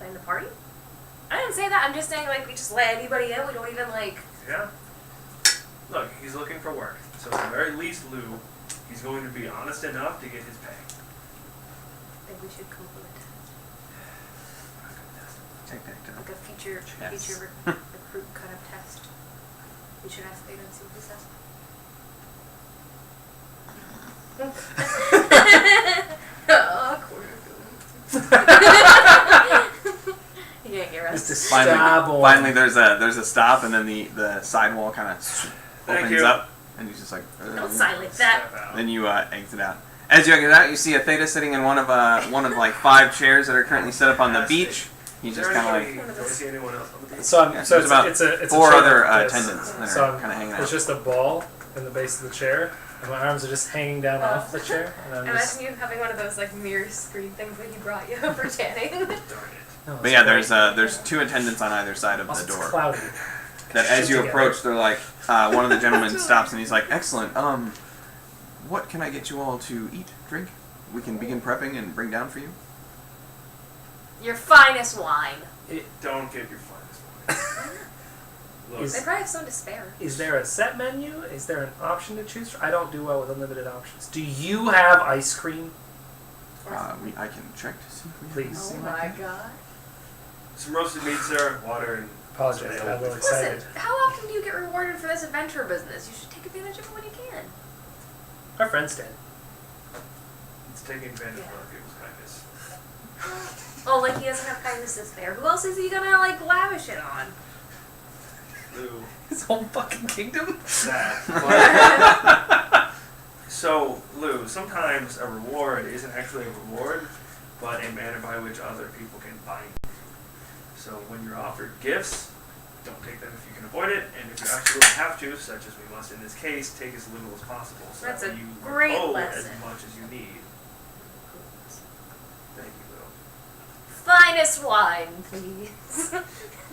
here? In the party? I didn't say that. I'm just saying like we just let anybody in. We don't even like. Yeah. Look, he's looking for work. So at the very least, Lou, he's going to be honest enough to get his pay. I think we should come up with a test. Take that Like a feature Yes. recruit kind of test. We should ask Theta and see what he says. Awkward. You can't get Just arrested. to stab on. Finally, there's a stop, and then the sidewall kind of Thank opens you. up, and he's just like. Don't sign like that. Step out. Then you exit out. As you exit out, you see a Theta sitting in one of like 5 chairs that are currently set up on the beach. He's Is just there kind of anybody- like. do I see anyone else on the beach? So, Yeah, so there's about it's a 4 chair other like this. attendants that So are kind of hanging out. It's just a ball in the base of the chair, and my arms are just hanging down off the chair, and I'm just. Imagine you having one of those like mirror screen things that he brought you for tanning. Darn it. No, But it's yeah, great. there's 2 attendants on either side of Also, the it's door. cloudy. That as Shit you together. approach, they're like, one of the gentlemen stops and he's like, "Excellent. What can I get you all to eat, drink? We can begin prepping and bring down for you." Your finest wine. Don't get your finest wine. Look, Is- They probably have some to spare. Is there a set menu? Is there an option to choose from? I don't do well with unlimited options. Do you have ice cream? I can check to see if we have Please. Oh my god. some roasted meat, sir, water, and Apologize, I'm a little excited. Listen, how often do you get rewarded for this adventure business? You should take advantage of it when you can. Our friend's dead. it's taking advantage of other people's kindness. Oh, like he doesn't have kindness to spare. Who else is he gonna like lavish it on? Lou, His whole fucking kingdom? that. So, Lou, sometimes a reward isn't actually a reward, but a manner by which other people can bind you. So when you're offered gifts, don't take them if you can avoid it, and if you absolutely have to, such as we must in this case, take as little as possible, so That's that a you great owe lesson. as much as you need. Thank you, Lou. Finest wine, please.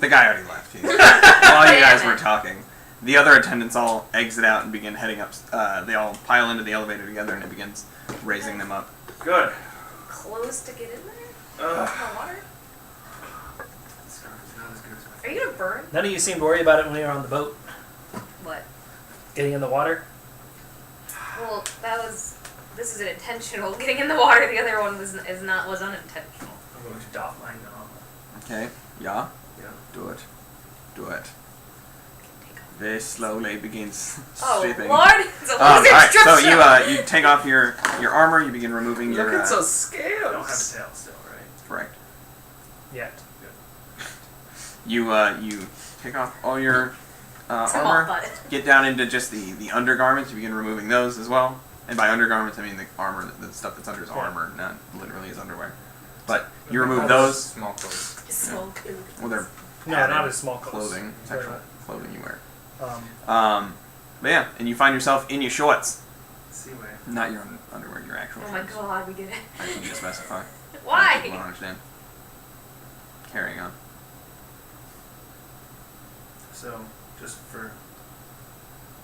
The guy already left. While you guys were talking, the other attendants all exit out and begin heading up. They all pile into the elevator together, and it begins raising them up. Good. Close to get in there? Ugh. The water? This stuff is not as good as my Are you gonna burn? None of you seemed to worry about it when you were on the boat, What? getting in the water. Well, this is an intentional getting in the water. The other one was unintentional. I'm going to doff my knob. Okay. Yeah. Yeah. Do it. Do it. Very slowly begins Oh stripping. Lord, it's a All lizard right. strip So show. you take off your armor. You begin removing your. I don't have a scared. tail still, right? Correct. Yet. You take off all your Small armor. butt. Get down into just the undergarments. You begin removing those as well. And by undergarments, I mean the armor, the stuff that's under his Yeah. armor, not literally his underwear. But you remove All those. small clothes. Small food. Well, they're No, added not as small clothes. clothing, They're sexual clothing you wear. not. But yeah, and you find yourself in your shorts, Seaway. not your underwear, your actual Oh my shorts. god, we did it. I need to specify. People Why? don't understand. Carrying on. So, just for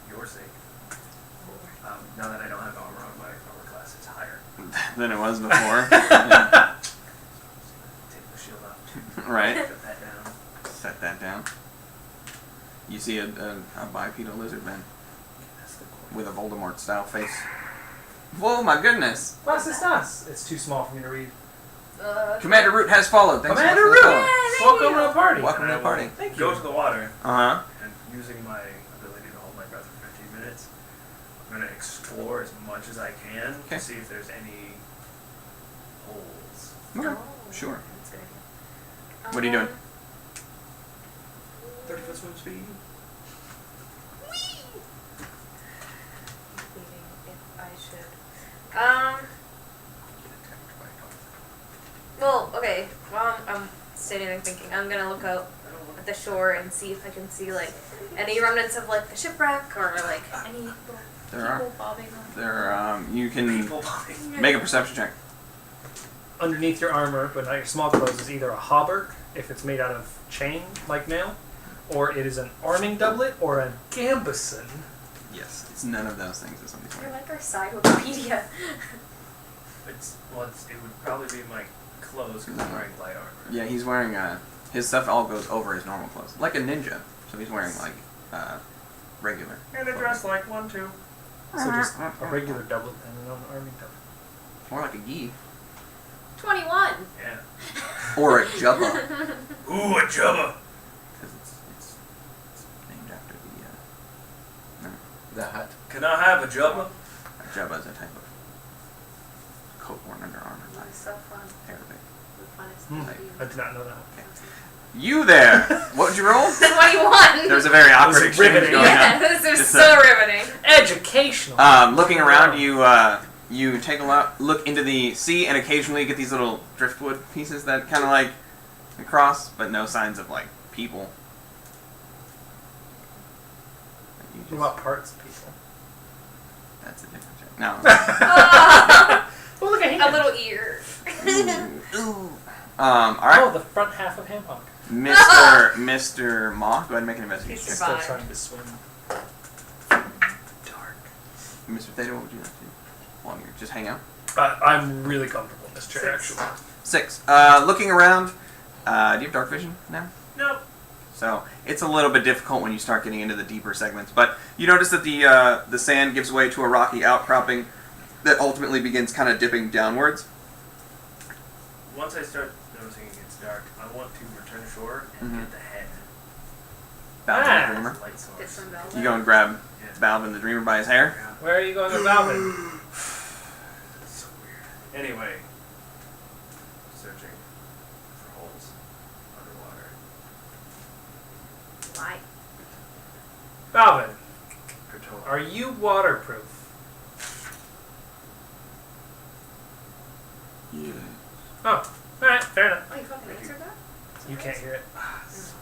your sake, now that I don't have armor on, my armor class is higher. Than it was before. Yeah. Take the shield off. Right. Put that down. Set that down. You see a bipedal lizard man That's the core. with a Voldemort style face. Whoa, my goodness! Was das? It's too small for me to read. Commander Root has followed. Thanks Commander so much for the Root! follow. Welcome to the party. Welcome to the And I party. will Thank Go you. to the water, Uh huh. and using my ability to hold my breath for 15 minutes, I'm going to explore as much as I can Okay. to see if there's any holes. Okay. Oh, Sure. that's a good idea. What are you doing? 30-foot swim speed. Leaving if I should. Well, okay. While I'm sitting there thinking, I'm gonna look out at the shore and see if I can see like any remnants of like the shipwreck or like any little There are. people bobbing on. There. You can People bombing. make a perception check. Underneath your armor, but not your small clothes, is either a hauberk, if it's made out of chain like mail, or it is an arming doublet, or a gambeson. Yes. It's none of those things. It's somebody's You're wearing. like our side Wikipedia. It would probably be my clothes because I'm wearing light armor. Yeah, he's wearing his stuff all goes over his normal clothes, like a ninja. So he's wearing like regular. And I dress like one too. So just a regular doublet and an arming doublet. More like a gi 21. Yeah. or a jubba, Ooh, a jubba. because it's named after the The hut. Can I have a jubba? a jubba is a type of coat worn under armor by It's so fun. Arabic. The funnest Hmm. thing. I did not know that. You there? What would you roll? 21. There was a very awkward was exchange riveting. going on. Yeah, this is Just, so riveting. Educational. Looking around, you take a look into the sea, and occasionally you get these little driftwood pieces that kind of like cross, but no signs of like people. You What just- about parts of people? That's a different check. No. Oh, look at him. A little ear. Ooh. All right, Oh, the front half of Hamhawk. Mr. Maw, go ahead and make an investigation He's check. Still Fine. trying to swim. Dark. Mr. Theta, what would you like to do? While you just hang out. I'm really comfortable in this chair, actually. 6. Looking around, do you have dark vision now? Nope. So it's a little bit difficult when you start getting into the deeper segments. But you notice that the sand gives way to a rocky outcropping that ultimately begins kind of dipping downwards. Once I start noticing it gets dark, I want to return shore and Mhm. get the head. Valve Ah. the Dreamer. Light Get source. some velvet. You go and grab Yeah. Valve the Dreamer by his hair. Yeah. Where are you going with Valvin? That's so weird. Anyway, searching for holes underwater. Why? Valvin, Gratola. are you waterproof? Yeah. Oh, alright, fair enough. Oh, you fucking answered that? You can't hear it. That's so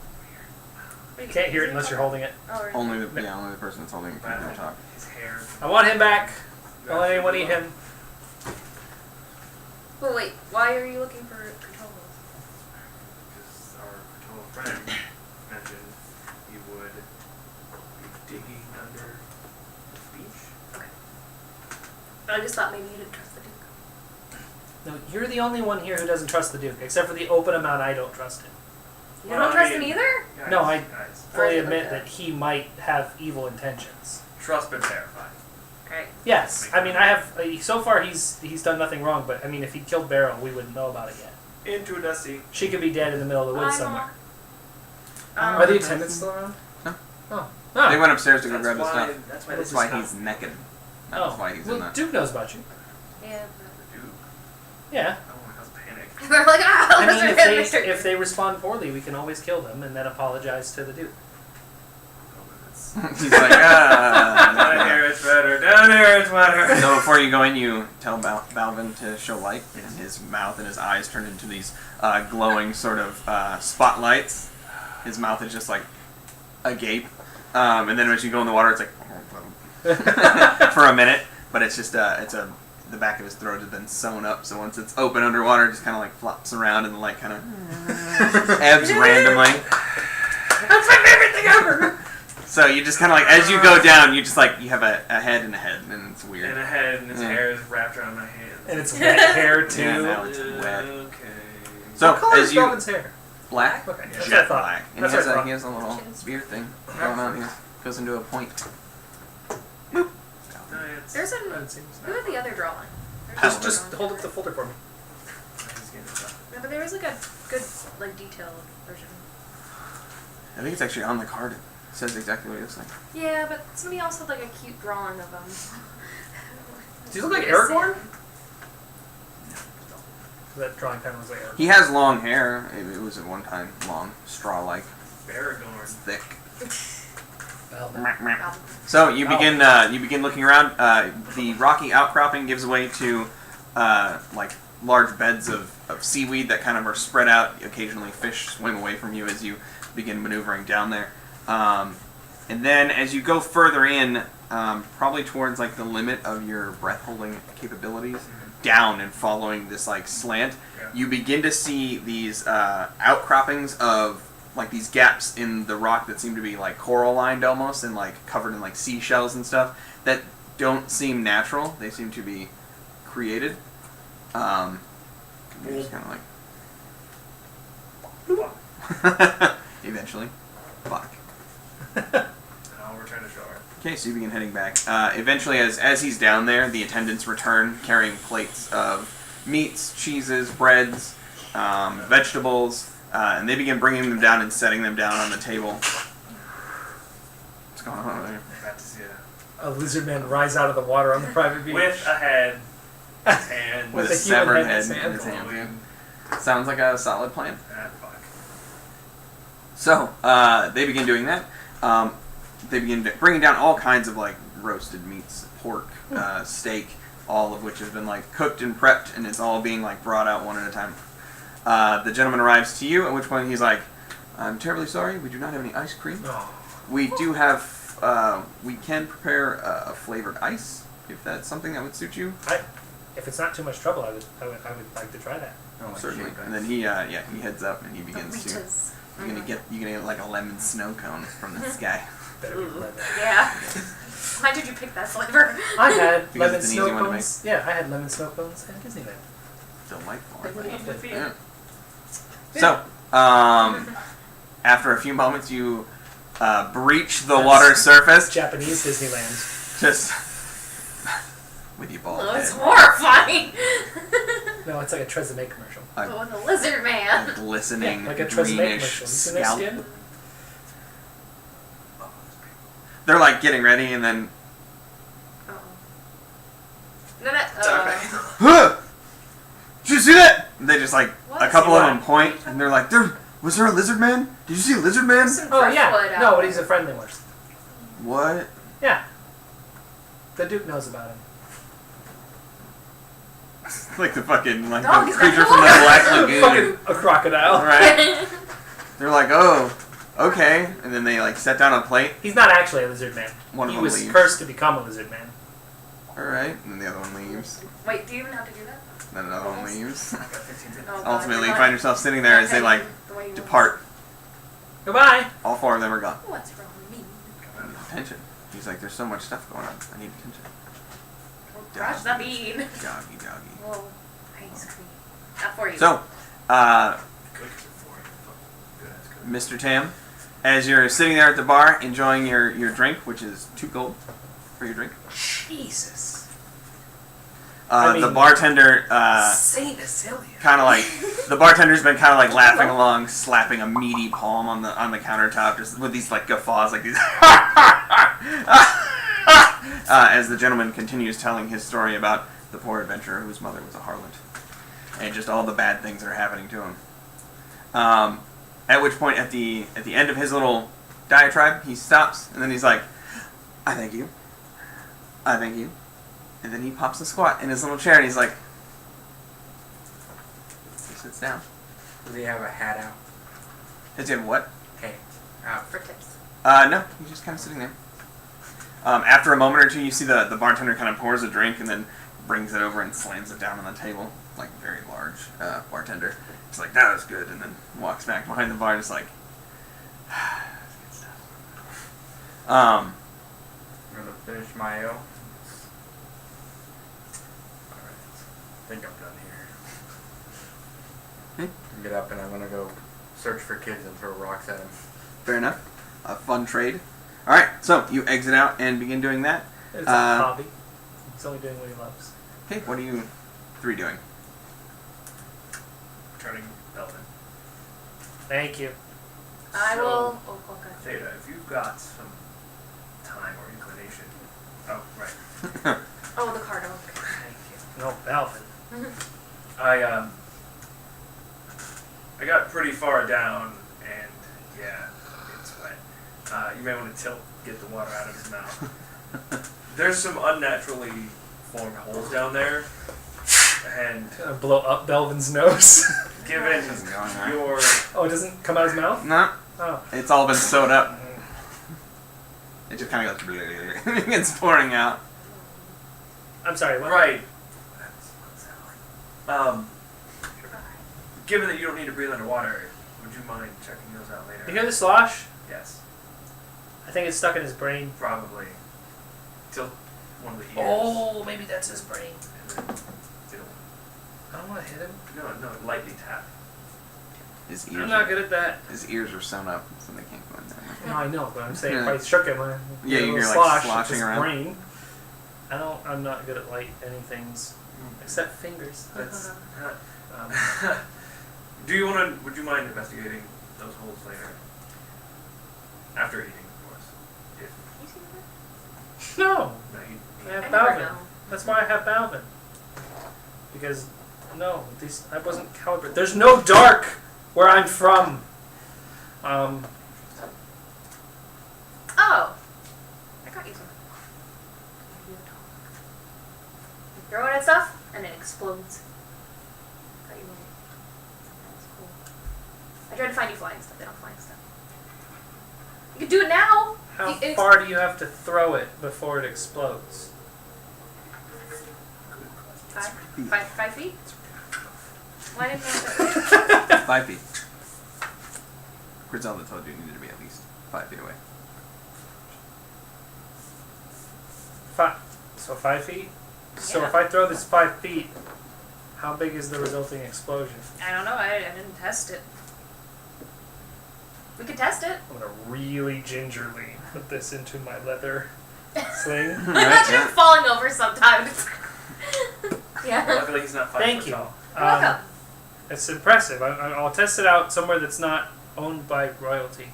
weird. You can't hear it unless you're holding it. Oh, really? Only the person that's holding it can talk. His hair. I want him back. Don't let anyone eat him. Well, wait. Why are you looking for controls? Because our Gratola friend mentioned he would be digging under the beach. I just thought maybe you didn't trust the Duke. No, you're the only one here who doesn't trust the Duke, except for the open amount I don't trust him. You Well, don't I trust mean- him either? Guys, No, I- guys. Fully Or- admit okay. that he might have evil intentions. Trust but terrified. Right. Yes, I mean I have. So far he's done nothing wrong, but I mean if he killed Beryl, we wouldn't know about it yet. Into a dusty. She could be dead in the middle of the woods I'm somewhere. all- Are the attendants still around? No. Oh. They Oh. went upstairs to go That's grab the why. stuff. That's why That's this why is he's not naked. Oh. That's why he's in Well, that. Duke knows about you. Yeah. the Duke. Yeah. Oh my god, panic. They're like, ah, I mean, lizard if head, they lizard. if they respond poorly, we can always kill them and then apologize to the Duke. Oh, that's Yes. He's like, Down here it's better. Down here it's better. So before you go in, you tell Balvin to show light, and his mouth and his eyes turn into these glowing sort of spotlights. His mouth is just like agape, and then as you go in the water, it's like for a minute, but it's just the back of his throat has been sewn up, so once it's open underwater, it just kind of like flops around and the light kind of ebbs randomly. That's my favorite thing ever. So you just kind of like, as you go down, you just like, you have a head and a head, and it's weird. And a head, and his Yeah. hair is wrapped around my hands. And it's wet hair too. Yeah, now it's wet. Okay. So What color as is you Balvin's hair? black, Okay, that's what I jet thought. black, and That's he has what I a thought. he has a little beard thing going on here. Goes into a point. No, it's, There's I an. haven't seen this Who now. had the other drawing? Just hold up the folder for me. No, but there was like a good, like, detailed version. I think it's actually on the card. It says exactly what it looks like. Yeah, but somebody else had like a cute drawing of him. Does he look like Aragorn? That drawing kind of looks like Aragorn. He has long hair. It was at one time long, straw-like, Aragorn. thick. Balvin. So you begin looking around. The rocky outcropping gives way to like large beds of seaweed that kind of are spread out. Occasionally, fish swim away from you as you begin maneuvering down there. And then as you go further in, probably towards like the limit of your breath holding capabilities, down and following this like slant, Yeah. you begin to see these outcroppings of like these gaps in the rock that seem to be like coral lined almost and like covered in like seashells and stuff that don't seem natural. They seem to be created. You're just kind of like eventually. Fuck. And I'll return to shore. Okay, so you begin heading back. Eventually, as he's down there, the attendants return carrying plates of meats, cheeses, breads, vegetables, and they begin bringing them down and setting them down on the table. What's going on over there? I'm about to see it. A lizard man rise out of the water on the private beach. With a head and With With a a human severed head in head his in hand. his hand. glowing. Sounds like a solid plan. Ah, fuck. So, they begin doing that. They begin bringing down all kinds of like roasted meats, pork, steak, all of which has been like cooked and prepped, and it's all being like brought out one at a time. The gentleman arrives to you, at which point he's like, "I'm terribly sorry, we do not have any ice cream. Oh. We do have, we can prepare a flavored ice, if that's something that would suit you." If it's not too much trouble, I would like to try that. Oh, Certainly. shit, And then he heads up and he begins to. Ritas. You're gonna get like a lemon snow cone from this guy. Better be leather. Yeah. Why did you pick that flavor? I had Because lemon it's an snow easy one to cones. Yeah, I had lemon snow cones at Disneyland. Delightful. They were lovely. Yeah. So, after a few moments, you breach the water surface, Japanese Disneyland. just with your bald Oh, it's head, horrifying. No, it's like a Tresemme commercial. But with a lizard man. a glistening Like a Tresemme greenish commercial. You seen their scalp. skin? They're like getting ready, and then, Oh. No, no. huh! Did you see that? And they just like What? a couple of See them what? point, and they're like, was there a lizard man? Did you see a lizard man?" Some Oh driftwood yeah. out No, but there. he's a friendly one. What? Yeah. The Duke knows about him. Like the fucking like Dog the is creature not from the alive. Black Lagoon. Fucking a crocodile. Right? They're like, "Oh, okay," and then they like set down a plate. He's not actually a lizard man. One of He them was leaves. cursed to become a lizard man. All right, and then the other one leaves. Wait, do you even have to do that? Then another one leaves. I got 15 seconds. Oh, God, Ultimately, you you're find not- yourself sitting there as they like the way you depart. Goodbye. All four of them are gone. What's wrong with me? Attention. He's like, "There's so much stuff going on. I need attention." Crush the bean. Doggy, doggy. Whoa, ice cream. Not for you. So, Good 'cause it's boring. Good, that's good. Mr. Tam, as you're sitting there at the bar enjoying your drink, which is 2 gold for your drink, Jesus. I the mean- bartender Saint Asilia. kind of like the bartender's been kind of like laughing along, slapping a meaty palm on the countertop, just with these like guffaws, like these. As the gentleman continues telling his story about the poor adventurer whose mother was a harlot, and just all the bad things that are happening to him. At which point, at the end of his little diatribe, he stops, and then he's like, I thank you. I thank you. And then he pops a squat in his little chair, and he's like, he sits down. Does he have a hat out? Does he have what? Hey, out. For tips. No, he's just kind of sitting there. After a moment or two, you see the bartender kind of pours a drink and then brings it over and slams it down on the table, like a very large bartender. He's like, that was good, and then walks back behind the bar and is like, that's good stuff. I'm gonna finish my ale. Alright. I think I'm done here. Get up and I'm gonna go search for kids and throw rocks at them. Fair enough. A fun trade. Alright, so you exit out and begin doing that. It's a hobby. He's only doing what he loves. Okay, what are you three doing? Turning Belvin. Thank you. I So, will. Oh, okay. Theta, if you've got some time or inclination. Oh, right. Oh, the card. Okay. Thank you. No, Balvin. I got pretty far down, and yeah, it's wet. You may want to tilt, get the water out of his mouth. There's some unnaturally formed holes down there, and Gonna blow up Belvin's nose. given This is going on. your Oh, it doesn't come out his mouth? No, Oh. it's all been sewed up. It just kind of goes, it's pouring out. I'm sorry, what? right, given that you don't need to breathe underwater, would you mind checking those out later? You hear the slosh? Yes, I think it's stuck in his brain. probably. Tilt one of the ears. Oh, maybe that's his brain. And then it'll, I don't want to hit him. no, lightly tap. His ears. I'm not good at that. His ears are sewn up, so they can't go in there. No, I know, but I'm saying Yeah. if I shook him, Yeah, you a hear, like, slosh sloshing his around. brain. I'm not good at light anythings except fingers. That's Um, would you mind investigating those holes later? After eating, of course. If You see that? no, no, I have I never Balvin. know. That's why I have Balvin. Because no, I wasn't calibrated. There's no dark where I'm from. Oh. I got you some. You throw it at stuff, and it explodes. Got you one. That's cool. I tried to find you flying stuff. They don't flying stuff. You can do it now. How It- far do you have to throw it before it explodes? 5 feet? Why didn't you know that? 5 feet. Griselda told you needed to be at least 5 feet away. So 5 feet? So Yeah. if I throw this 5 feet, how big is the resulting explosion? I don't know. I didn't test it. We could test it. I'm gonna really gingerly put this into my leather sling. I'm Right, not yeah. just falling over sometimes. Yeah. luckily he's not 5 Thank foot you. tall. You're welcome. It's impressive. I'll test it out somewhere that's not owned by royalty.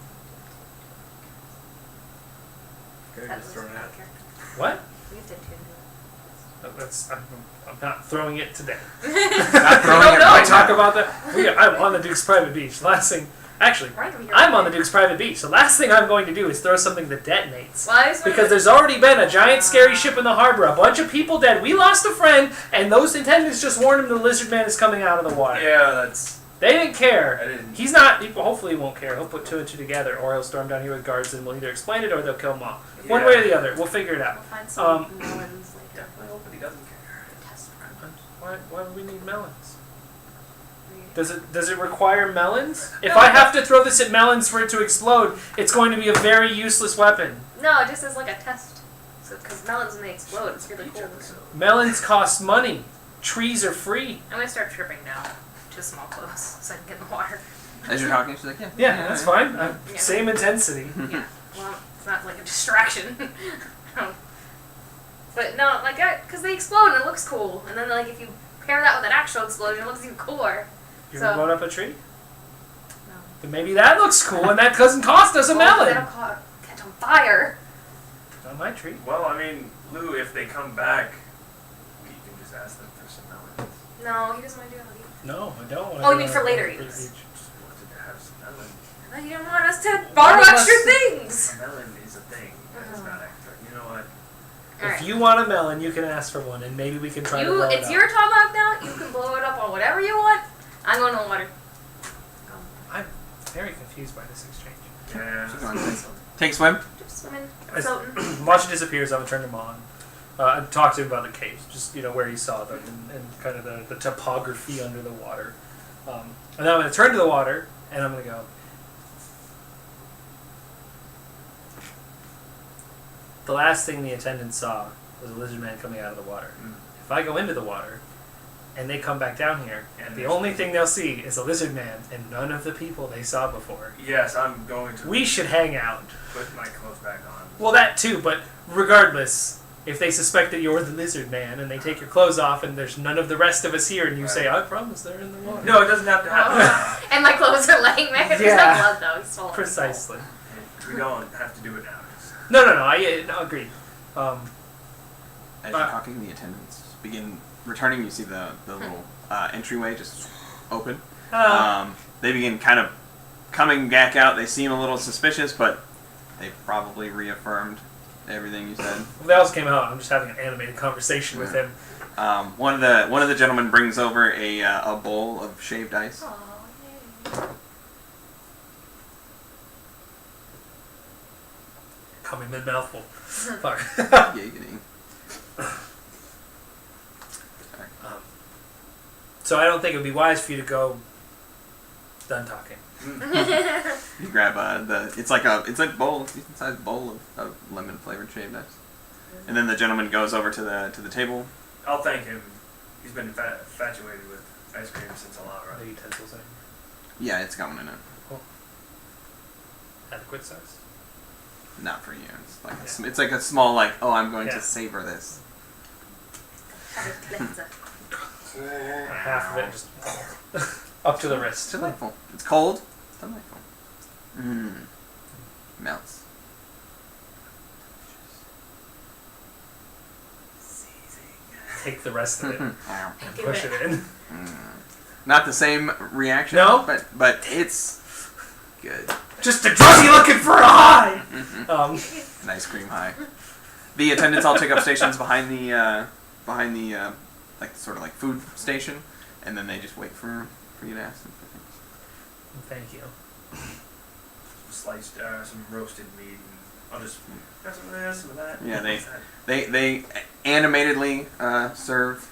Good, That just was throwing it my out. character. What? We did too. I'm not throwing it today. Not throwing No, it no. I right talk now. about that. I'm on the Duke's private beach. Last thing, actually, Right over here. I'm on the Duke's private beach. The last thing I'm going to do is throw something that detonates. Well, I just wanted Because to- there's already been a giant scary ship in the harbor, a bunch of people dead. We lost a friend, and those attendants just warned him the lizard man is coming out of the water. Yeah, that's. They didn't care. I didn't. He's not. Hopefully, he won't care. He'll put two and two together, or he'll storm down here with guards, and we'll either explain it or they'll kill him all. One Yeah. way or the other. We'll figure it We'll out. find some melons Yeah, later. I hope that he doesn't care. Test Why would we need melons? run. Does it require melons? If I have to throw this at melons for it to explode, it's going to be a very useless weapon. No, just as like a test. So, because melons when they explode, it's really Each cool. episode. Melons cost money. Trees are free. I'm gonna start tripping now. Just small clothes, so I can get in the water. As you're talking, she's like, yeah. Yeah, that's fine. Yeah. Same intensity. Yeah. Well, it's not like a distraction. But no, like, because they explode and it looks cool. And then, like, if you pair that with an actual explosion, it looks even cooler. You So- ever blown up a tree? No. Then maybe that looks cool, and that doesn't cost us a They melon. don't catch on fire. Not my tree. Well, I mean, Lou, if they come back, we can just ask them for some melons. No, he doesn't want to do it. No, I don't want Oh, you mean for later use? Just wanted to have some melons. I thought you didn't want us to borrow One of extra us- things. A melon is a thing. It's not extra. You know what? If you want a melon, you can ask for one, and maybe we can try to blow it It's up. your tomahawk now. You can blow it up on whatever you want. I'm going to the water. I'm very confused by this exchange. Yeah. She's going to take a swim. Just swimming, As- floating. Watch it disappears. I'm gonna turn him on. And talk to him about the caves, just where he saw them and kind of the topography under the water. And then I'm gonna turn to the water and I'm gonna go. The last thing the attendant saw was a lizard man coming out of the water. If I go into the water and they come back down here, And the there's- only thing they'll see is a lizard man and none of the people they saw before. Yes, I'm going to We should hang out. put my clothes back on. Well, that too, but regardless, if they suspect that you're the lizard man and they take your clothes off and there's none of the rest of us here and you say, I promise they're in the water. No, it doesn't have to happen. And my clothes are laying there. There's Yeah. no blood though. He's swollen. Precisely. We don't have to do it now. No, I agreed. As you're talking, the attendants begin returning. You see the little entryway just open. They begin kind of coming back out. They seem a little suspicious, but they probably reaffirmed everything you said. They also came out. I'm just having an animated conversation with him. One of the gentlemen brings over a bowl of shaved ice. Aw, yay. Coming mid mouthful. Sorry. Giggity. So I don't think it would be wise for you to go. Done talking. You grab it's like a bowl, decent sized bowl of lemon flavored shaved ice, and then the gentleman goes over to the table. I'll thank him. He's been infatuated with ice cream since a lot, Are the right? utensils in? Yeah, it's going in it. Adequate size. Not for you. It's like it's like a small I'm going Yeah. to savor this. Half of it just up to the wrist. It's delightful. It's cold. It's delightful. Melts. Take the rest of it and Give push it. it in. Not the same reaction. No? but it's good. Just a druggie looking for a high. An ice cream high. The attendants all take up stations behind the sort of like food station, and then they just wait for you to ask them for things. Thank you. Sliced, some roasted meat, and I'll just have some of this, some of that. Yeah, What's that? They animatedly serve.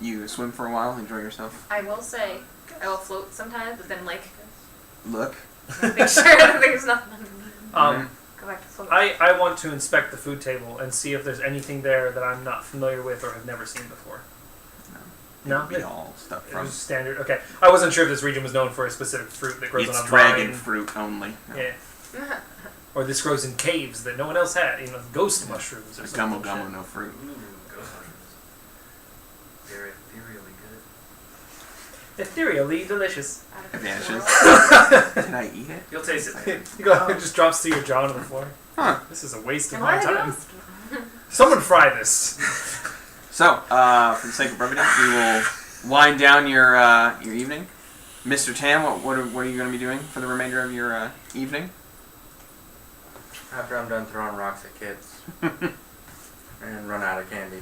You swim for a while, enjoy yourself. I will say, I will float sometimes, but then Look. make sure that there's nothing underneath. Go back to floating. I want to inspect the food table and see if there's anything there that I'm not familiar with or have never seen before. No? It'd be all stuff It from. was standard. Okay. I wasn't sure if this region was known for a specific fruit that grows It's on a dragon vine. fruit only. No. Yeah. Or this grows in caves that no one else had. Ghost mushrooms or Gummo something. gummo, no fruit. Ooh, ghost mushrooms. They're ethereally good. Ethereally delicious. Out of Advantages. control. Did I eat it? You'll taste it. You go, it just drops to your jaw on the floor. Huh. This is a waste of And why my are they time. asking? Someone fry this. So, for the sake of brevity, we will wind down your evening. Mr. Tam, what are you going to be doing for the remainder of your evening? After I'm done throwing rocks at kids and run out of candy,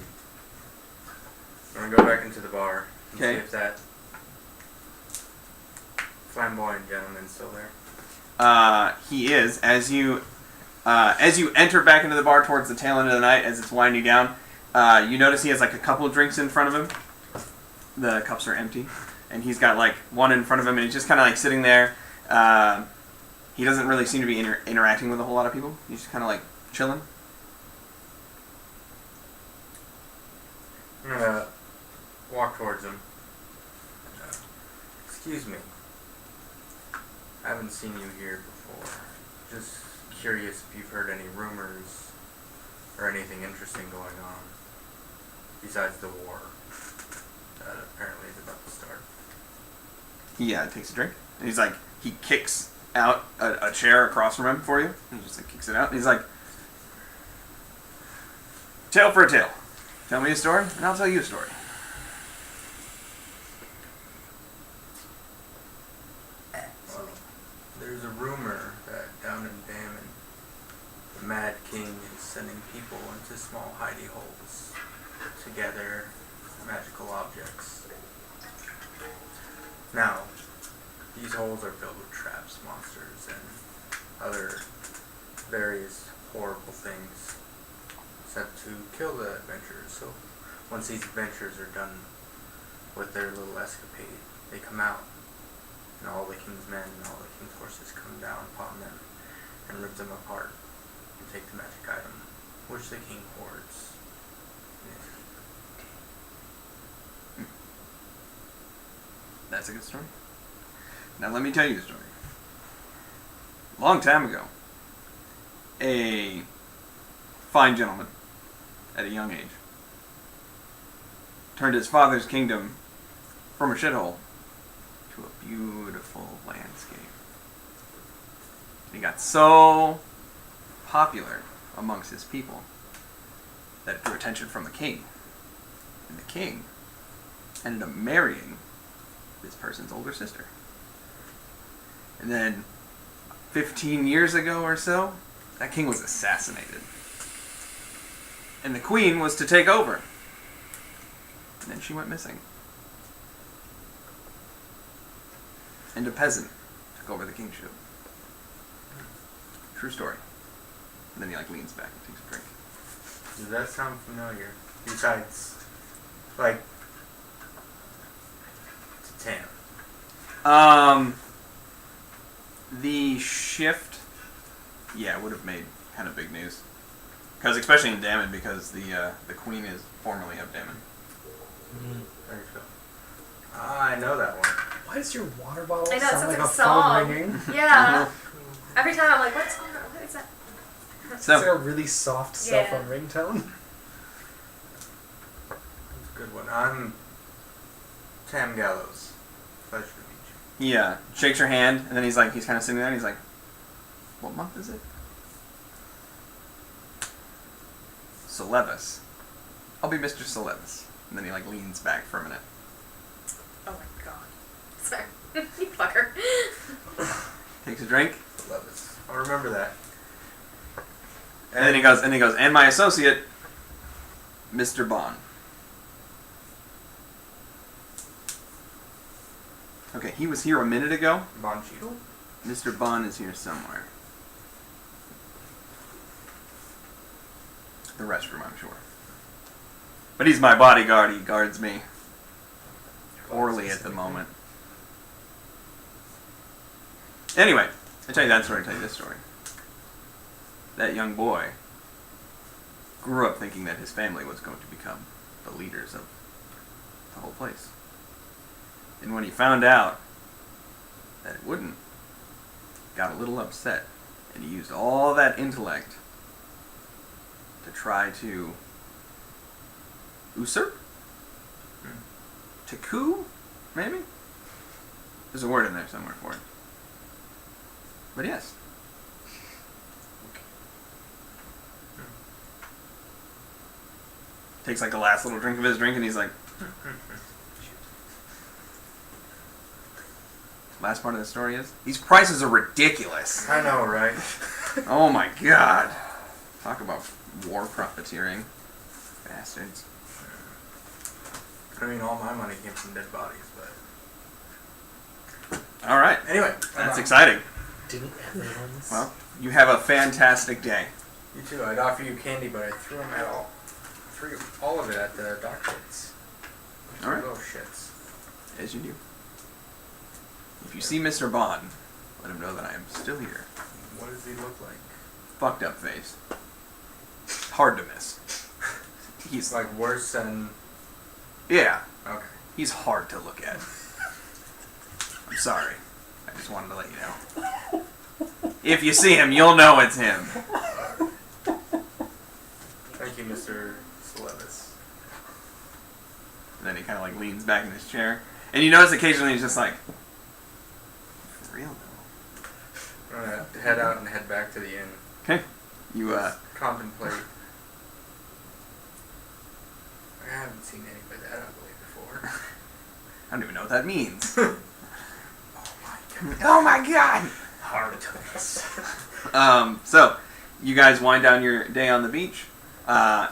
I'm gonna go back into the bar and Okay. see if that flamboyant gentleman's still there. He is. As you enter back into the bar towards the tail end of the night, as it's winding down, you notice he has like a couple of drinks in front of him. The cups are empty, and he's got like one in front of him, and he's just kind of like sitting there. He doesn't really seem to be interacting with a whole lot of people. He's just kind of like chilling. I'm gonna walk towards him. Excuse me. I haven't seen you here before. Just curious if you've heard any rumors or anything interesting going on besides the war that apparently is about to start. He takes a drink, and he's like, he kicks out a chair across from him for you. He just like kicks it out, and he's like, tale for a tale. Tell me a story, and I'll tell you a story. There's a sending people into small hidey holes to gather magical objects. Now, these holes are filled with traps, monsters, and other various horrible things set to kill the adventurers. So once these adventurers are done with their little escapade, they come out, and all the king's men and all the king's horses come down upon them and rip them apart and take the magic item, which the king hoards in his keep. That's a good story. Now let me tell you a story. Long time ago, a fine gentleman, at a young age, turned his father's kingdom from a shithole to a beautiful landscape. He got so popular amongst his people that it drew attention from the king. And the king ended up marrying this person's older sister. And then 15 years ago or so, that king was assassinated. And the queen was to take over. And then she went missing. And a peasant took over the kingship. True story. And then he leans back and takes a drink. Does that sound familiar? Besides, like, to Tam. The shift, yeah, would have made kind of big news. Because especially in Damon, because the queen is formerly of Damon. There you go. Ah, I know that one. Why does your water bottle I know, it sound sounds like like a a song. phone ringing? Yeah. Every time I'm like, what's going on? What is that? It's like So, a really soft cell Yeah. phone ringtone. That's a good one. I'm Tam Gallows. Pleasure to meet you. yeah, shakes your hand, and then he's kind of sitting there, and he's like, what month is it? Celevis. I'll be Mr. Celevis. And then he leans back for a minute. Oh my god. Sorry. You fucker. Takes a drink, Levis. I'll remember that. and then he goes, and my associate, Mr. Bond. Okay, he was here a minute ago. Bon Cheadle? Mr. Bond is here somewhere. The restroom, I'm sure. But he's my bodyguard. He guards me poorly at the moment. Anyway, I tell you that story. I tell you this story. That young boy grew up thinking that his family was going to become the leaders of the whole place. And when he found out that it wouldn't, got a little upset, and he used all that intellect to try to usurp? To coup? Maybe? There's a word in there somewhere for it. But yes. Takes the last little drink of his drink, and he's like, last part of the story is, these prices are ridiculous. I know, right? Oh my god. Talk about war profiteering. Bastards. I mean, all my money came from dead bodies, but... Alright. Anyway. That's exciting. Didn't everyone's? Well, you have a fantastic day. You too. I'd offer you candy, but I threw them at all of it at the dock kids. Alright. Little shits. As you do. If you see Mr. Bond, let him know that I am still here. What does he look like? Fucked up face. Hard to miss. He's It's like worse than... yeah, Okay. he's hard to look at. I'm sorry. I just wanted to let you know. If you see him, you'll know it's him. Thank you, Mr. Celevis. And then he kind of leans back in his chair. And you notice occasionally he's just like, for real though. I'm gonna head out and head back to the inn. Okay. You, Contemplate. I haven't seen anybody that ugly before. I don't even know what that means. Oh my god. Oh my god! Hard to miss. So, you guys wind down your day on the beach.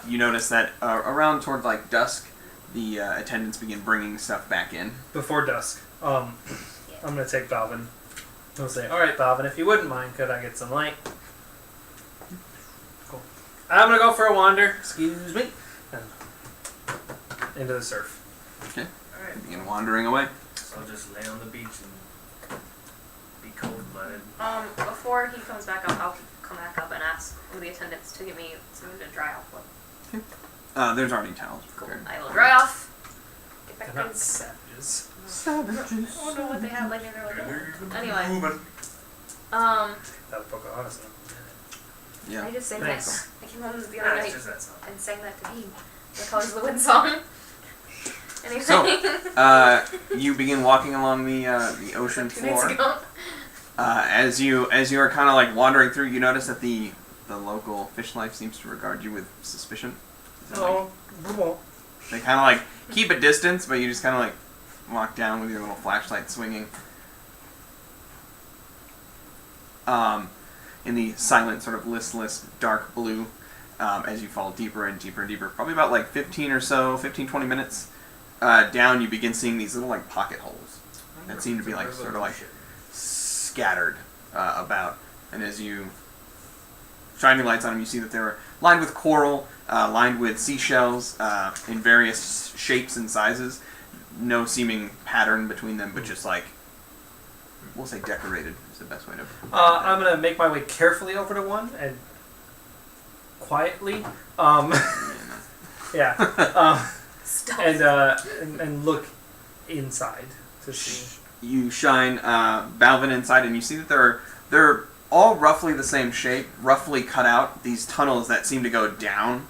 You notice that around toward like dusk, the attendants begin bringing stuff back in. Before dusk, I'm gonna take Balvin. I'll say, all right, Balvin, if you wouldn't mind, could I get some light? Cool. I'm gonna go for a wander. Excuse me. And into the surf. Okay. Alright. You begin wandering away. So I'll just lay on the beach and be cold-blooded. Before he comes back up, I'll come back up and ask one of the attendants to give me something to dry off with. There's already towels Cool. prepared. I will dry off. Get back They're in. not savages. Savages. I don't know what they have. Like they're like, anyway, Moving. That would Pocahontas. Yeah. I just sang Thanks. that. I came home the Nah, other it's night just that song. and sang that to Dean. The Colors of the Wind song. Anyway. So, you begin walking along the ocean 2 nights floor. ago. As you are kind of like wandering through, you notice that the local fish life seems to regard you with suspicion. So, like, Oh, they kind of like keep a distance, but you just kind of like walk down with your little flashlight swinging. In the silent, sort of listless, dark blue, as you fall deeper and deeper and deeper, probably about like 20 minutes down, you begin seeing these little like pocket holes that seem to be like sort of like scattered about. And as you shine your lights on them, you see that they're lined with coral, lined with seashells in various shapes and sizes. No seeming pattern between them, but just like, we'll say decorated is the best way to put it. I'm gonna make my way carefully over to one and quietly, yeah, Stealth. and look inside to see. You shine Balvin inside, and you see that they're all roughly the same shape, roughly cut out. These tunnels that seem to go down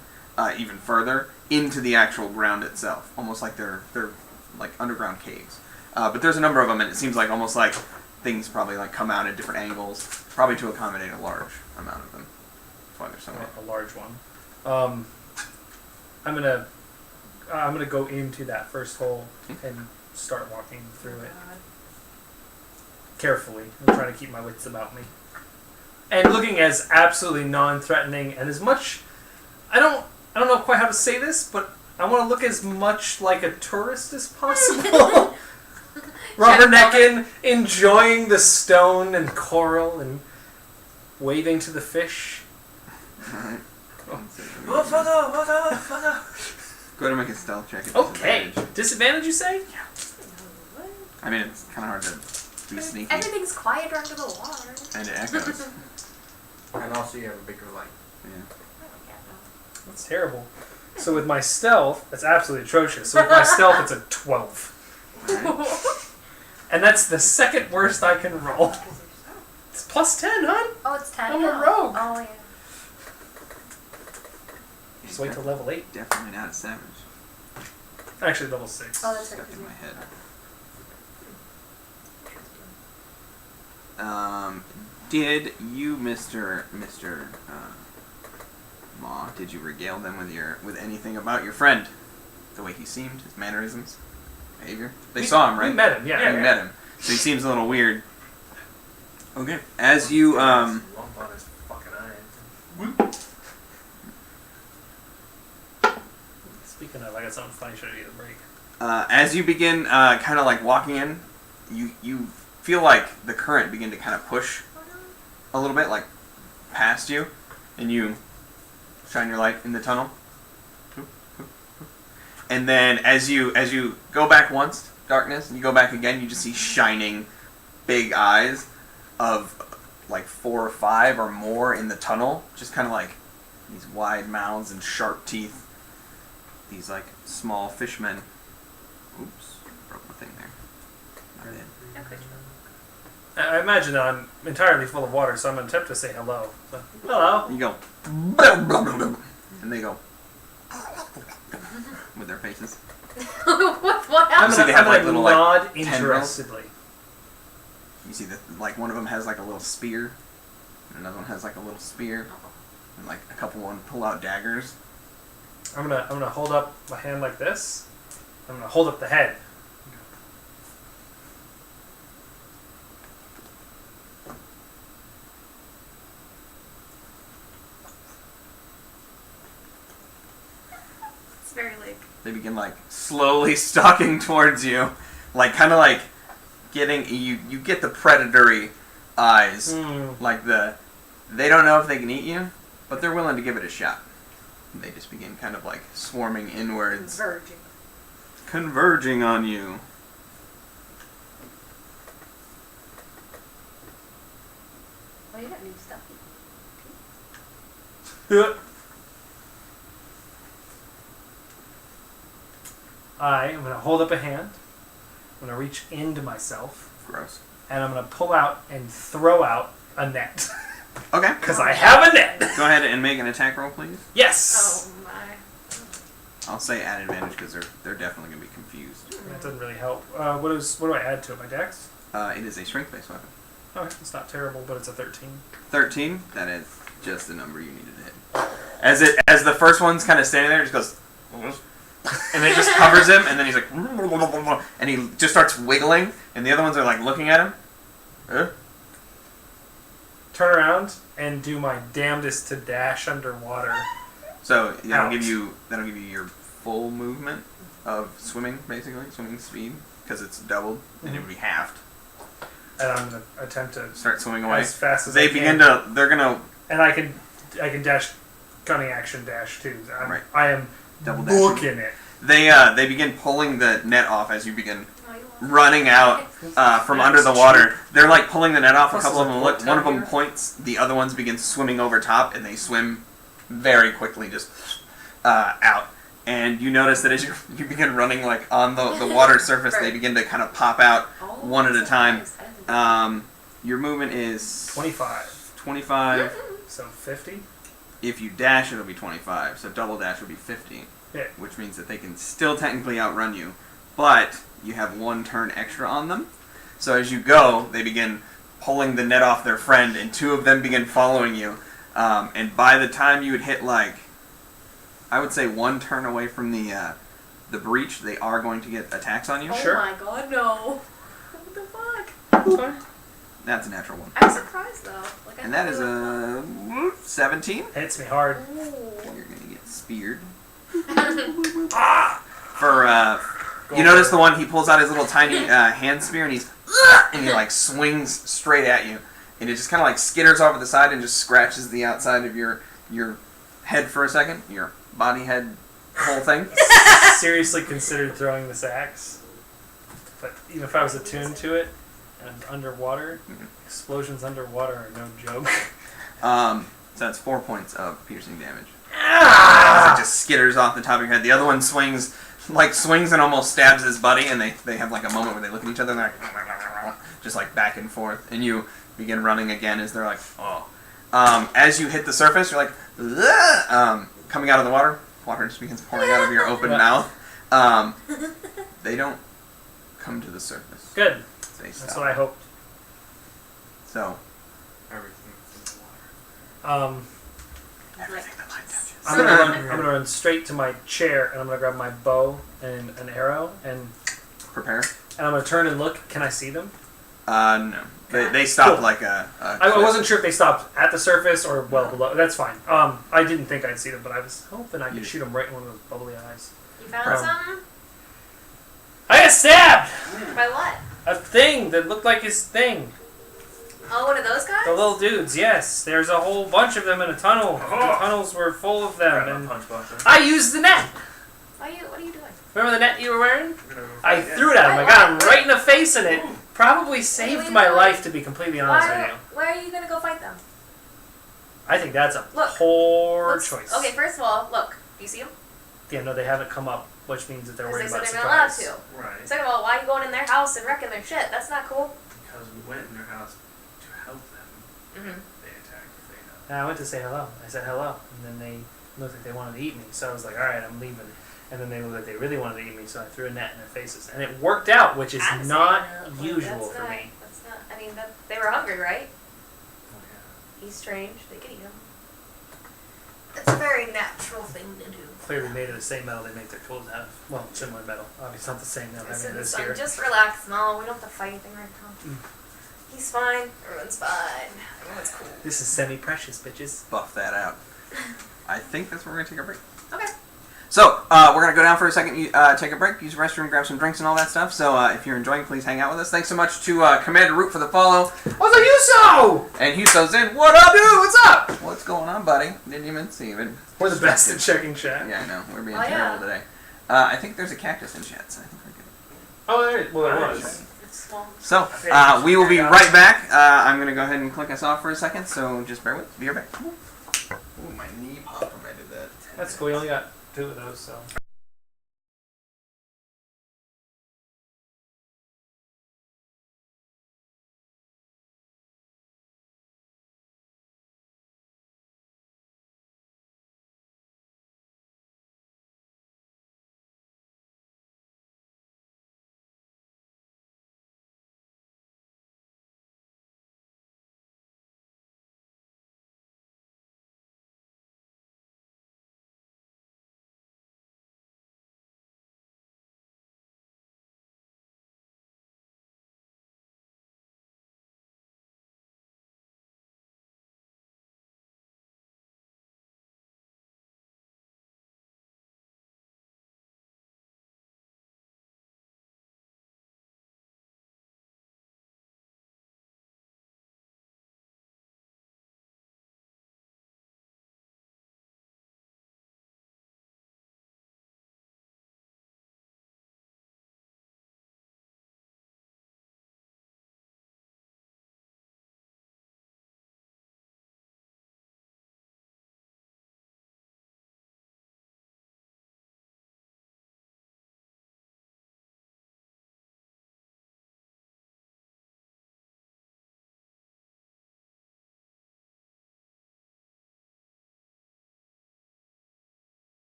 even further into the actual ground itself, almost like they're like underground caves. But there's a number of them, and it seems like almost like things probably like come out at different angles, probably to accommodate a large amount of them. That's why there's so many. A large one. I'm gonna go into that first hole and start walking through it carefully. I'm trying to keep my wits about me, and looking as absolutely non-threatening and as much. I don't know quite how to say this, but I want to look as much like a tourist as possible. Rubbernecking, enjoying the stone and coral, and waving to the fish. Alright. Oh, photo. Go ahead and make a stealth check. At Okay. disadvantage. Disadvantage, you say? I mean, it's kind of hard to be sneaky, Everything's quieter under the water. and it echoes. And also you have a bigger light. Yeah. That's terrible. So with my stealth, that's absolutely atrocious. So with my stealth, it's a 12. Alright. And that's the second worst I can roll. It's plus 10, hon. Oh, it's 10 I'm a now. rogue. Oh, yeah. Just wait till level 8. Definitely not a savage. Actually, level 6. Oh, that's right. Stuck in my head. Did you, Mr. Maw, did you regale them with anything about your friend? The way he seemed, his mannerisms, behavior? They saw him, right? We met him, yeah. You met him. So he seems a little weird. Okay. As you, Lump on his fucking eye. Speaking of, I got something funny. Should I get a break? as you begin kind of like walking in, you feel like the current begin to kind of push a little bit, like past you, and you shine your light in the tunnel. And then as you go back once, darkness, and you go back again, you just see shining big eyes of like 4 or 5 or more in the tunnel, just kind of like these wide mouths and sharp teeth. These like small fishmen. Oops, broke my thing there. My bad. Okay. I imagine that I'm entirely full of water, so I'm going to attempt to say hello. So, hello. You go, and they go with their faces. what I'm happened? See, going they to have, like, little, like, nod tendrils. interestedly. You see that like one of them has like a little spear, and another one has like a little spear, and like a couple one pull out daggers. I'm gonna hold up my hand like this. I'm gonna hold up the head. very like. They begin like slowly stalking towards you, like kind of like getting you. You get the predatory eyes, like they don't know if they can eat you, but they're willing to give it a shot. They just begin kind of like swarming inwards, converging on you. Oh, you got new stuff. I am going to hold up a hand. I'm going to reach into myself. Gross. And I'm going to pull out and throw out a net. Okay. Because I have a net. Go ahead and make an attack roll, please. Yes. Oh my. I'll say at advantage because they're definitely going to be confused. That doesn't really help. What do I add to it? My dex? It is a strength-based weapon. Okay, it's not terrible, but it's a 13. 13. That is just the number you needed to hit. As the first one's kind of standing there, it just goes, and it just covers him, and then he's like, and he just starts wiggling, and the other ones are like looking at him. Turn around and do my damnedest to dash underwater. So that'll Ouch. give you your full movement of swimming, basically swimming speed, because it's doubled, and it would be halved. And I'm going to attempt to Start swimming away. as fast as They I begin can. to. They're gonna And I can dash, cunning action dash too. Right. I am double dash. booking it. They begin pulling the net off as you begin Oh, you want running out from under the water. They're like pulling the net off. A Plus couple of there's them a look. port One of down them here. points. The other ones begin swimming over top, and they swim very quickly, just out. And you notice that as you begin running like on the water surface, they begin to kind of pop out Oh, one at a that's time. nice. I didn't Your movement is 25. 25. So 50? If you dash, it'll be 25. So double dash would be 50. Yeah. Which means that they can still technically outrun you, but you have one turn extra on them. So as you go, they begin pulling the net off their friend, and two of them begin following you. And by the time you would hit, like, I would say one turn away from the breach, they are going to get attacks on you. Oh Sure. my god, no. What the fuck? That's a natural one. I'm surprised though. Like, I And that thought is they were a 17. Hits me hard. fun. You're going to get speared. Ooh. You notice the one, he pulls out his little tiny hand spear, and he like swings straight at you, and it just kind of like skitters off to the side and just scratches the outside of your head for a second, your body head whole thing. Seriously considered throwing this axe. But even if I was attuned to it and underwater, explosions underwater are no joke. So that's 4 points of piercing damage. As it just skitters off the top of your head. The other one swings and almost stabs his buddy, and they have like a moment where they look at each other and they're like, just like back and forth, and you begin running again as they're like, oh. As you hit the surface, you're like, coming out of the water just begins pouring out of your open mouth. They don't come to the surface. Good. They stop. That's what I hoped. So, Everything's in the water. everything that light touches. I'm gonna run straight to my chair, and I'm gonna grab my bow and an arrow, and Prepare. I'm gonna turn and look. Can I see them? No. They stopped Cool. like a I wasn't sure if they stopped at the surface or well below. That's fine. I didn't think I'd see them, but I was hoping I could shoot them right in one of those bubbly eyes. You found something? I got stabbed! By what? A thing that looked like his thing. Oh, one of those guys? The little dudes, yes. There's a whole bunch of them in a tunnel. The tunnels were full of them. Grab And a punch box. I used the net. What are you doing? Remember the net you were wearing? We're gonna go I fight threw it at him. I got him Why? right in the face, and it probably saved my life, to be completely honest with you. Why are you gonna go fight them? I think that's a Look. poor Let's- choice. Okay, first of all, look. Do you see them? Yeah, no, they haven't come up, which means that they're Because worried they said about they're not allowed surprise. to. Right. Second of all, why are you going in their house and wrecking their shit? That's not cool. Because we went in their house to help them. Mm-hmm. They attacked Theta. And I went to say hello. I said hello, and then they looked like they wanted to eat me. So I was like, all right, I'm leaving. And then they looked like they really wanted to eat me, so I threw a net in their faces, and it worked out, which is I'm not saying, usual that's for not, me. That's not. I mean, they were hungry, right? Oh yeah. He's strange. They could eat him. It's a very natural thing to do. Clearly made of the same metal they make their tools out of. Well, similar metal. Obviously not the same metal. I Listen, mean, this son, here. just relax. No, we don't have to fight anything right now. Mm. He's fine. Everyone's fine. Everyone's cool. This is semi-precious, bitches. Buff that out. I think that's where we're going to take a break. Okay. So we're gonna go down for a second, take a break, use the restroom, grab some drinks and all that stuff. So if you're enjoying, please hang out with us. Thanks so much to Commander Root for the follow. What's up, Yuso? And Huso's in. What up, dude? What's up? What's going on, buddy? Didn't even see it. We're the best at checking chat. Yeah, I know. We're being Oh, terrible yeah. today. I think there's a cactus in chat, so I think we're good. Oh, there, well, there was. It's small. So we will be right back. I'm gonna go ahead and click us off for a second. So just bear with. Be right back. Ooh, my knee popped when I did that. That's cool. We only got 2 of those, so.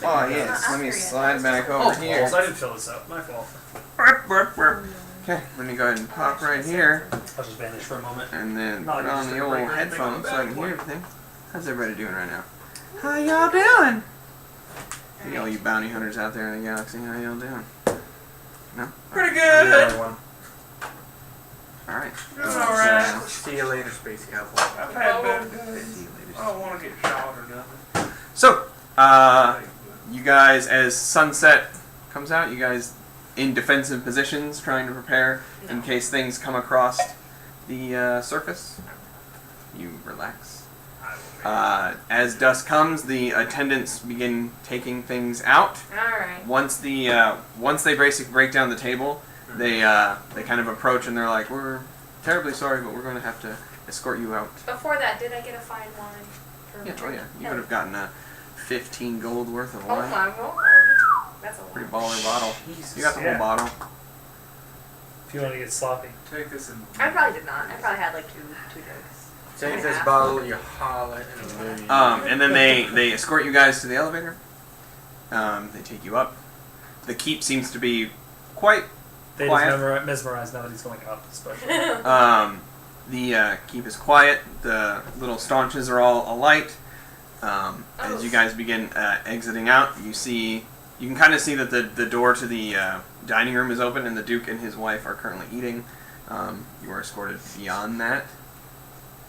Oh It's yes, not let me out there yet. slide back Oh, over here. balls, I didn't fill this up. My fault. Okay, let me go ahead and pop right here, I'll just vanish for a moment. and then Not put on just the a old regular thing on headphones the so I can back hear one. everything. How's everybody doing right now? How y'all doing? Hey, all you bounty hunters out there in the galaxy, how y'all doing? No? Pretty Another good. one. Alright. Doing alright. See you later, Space Cowboy. I've had better days. See you later. I don't want to get shot or nothing. So, you guys, as sunset comes out, you guys in defensive positions, trying to prepare in case things come across the surface. You relax. As dusk comes, the attendants begin taking things out. Alright. Once they basically break down the table, they kind of approach and they're like, "We're terribly sorry, but we're going to have to escort you out." Before that, did I get a fine wine? For Yeah, oh drink? yeah, you would have gotten a 15 gold worth of Oh wine. my god. That's a lot. Pretty baller bottle. Jesus. You got the Yeah. whole bottle. If you want to get sloppy. Take this and. I probably did not. I probably had like two drinks. Take this bottle, you haul it, and leave. And then they escort you guys to the elevator. They take you up. The keep seems to be quite. They Quiet. just mesmerized now that he's going up, especially. The keep is quiet. The little staunches are all alight. As you guys begin exiting out, you can kind of see that the door to the dining room is open, and the Duke and his wife are currently eating. You are escorted beyond that.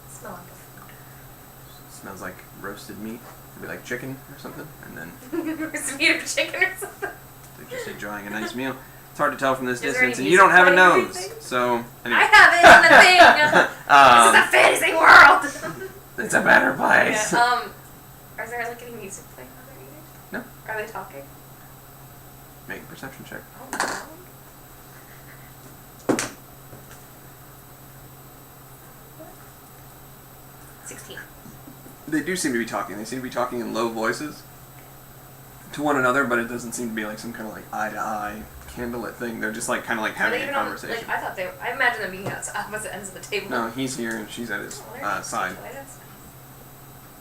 Smell like a Smells like roasted meat, maybe like chicken or something, and then food. It's meat or chicken or something. they're just enjoying a nice meal. It's hard to tell from this Is there distance, any and you don't have a music playing or nose, anything? so anyway. I have it in the thing. This is a fantasy world. It's a better place. Yeah, is there like any music playing while they're eating? No. Are they talking? Make a perception check. Oh no. 16. They do seem to be talking. They seem to be talking in low voices to one another, but it doesn't seem to be like some kind of like eye-to-eye candlelit thing. They're just like kind of like Are having they a even on? conversation. Like I thought I imagine them being at opposite ends of the table. No, he's here and she's at his Oh, they're next to side. each other. That's nice.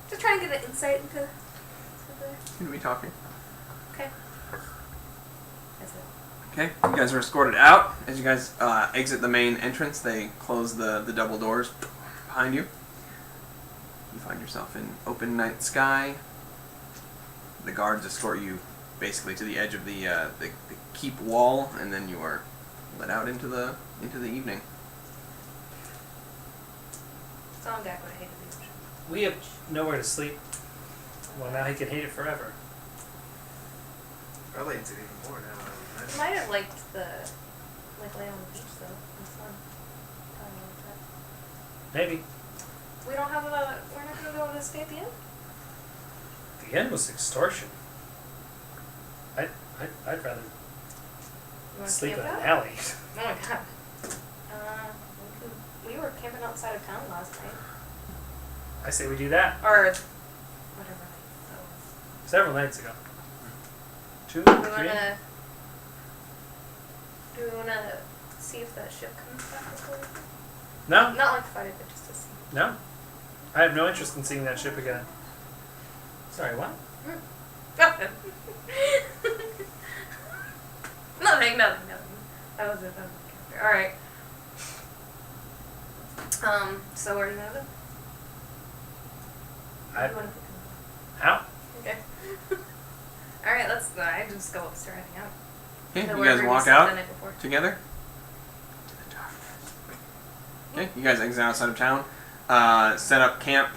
Just trying to get an insight into. Seem to be talking. Okay. That's it. Okay, you guys are escorted out. As you guys exit the main entrance, they close the double doors behind you. You find yourself in open night sky. The guards escort you basically to the edge of the keep wall, and then you are let out into the evening. Songak would have hated the ocean. We have nowhere to sleep. Well, now he can hate it forever. I liked it even more now. I might have liked the lay on the beach though. In the sun. Probably like that. Maybe. We don't have a. We're not gonna be able to stay at the end. The end was extortion. I'd rather You wanna sleep in camp an out? alley. Oh my god. We were camping outside of town last night. I say we do that. Or whatever night. Several nights ago. 2, So. 3. Do we wanna see if that ship comes back before we go? No, Not like fight it, but just to see. no. I have no interest in seeing that ship again. Sorry, what? Nothing. nothing. That was it. Alright. So where do you want to go? Where do you want to go? How? Okay. Alright, I just go upstairs and hang out. Okay, So you wherever guys we walk slept out the night before. together. Okay, you guys exit outside of town. Set up camp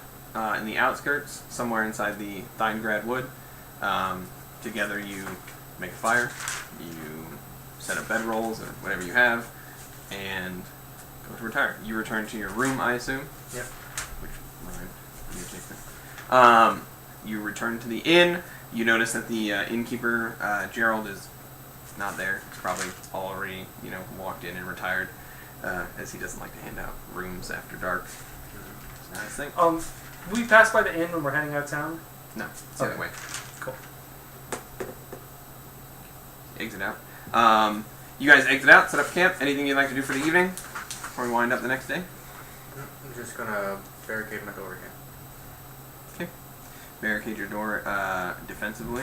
in the outskirts, somewhere inside the Thyngrad Wood. Together you make a fire, you set up bedrolls or whatever you have, and go to retire. You return to your room, I assume? Yep. Which, you take that. You return to the inn. You notice that the innkeeper, Gerald, is not there. He's probably already, walked in and retired, as he doesn't like to hand out rooms after dark. It's not his thing. We pass by the inn when we're heading out of town. No, it's the other way. Cool. Exit out. You guys exit out, set up camp. Anything you'd like to do for the evening before we wind up the next day? I'm just gonna barricade my door again. Okay. Barricade your door defensively.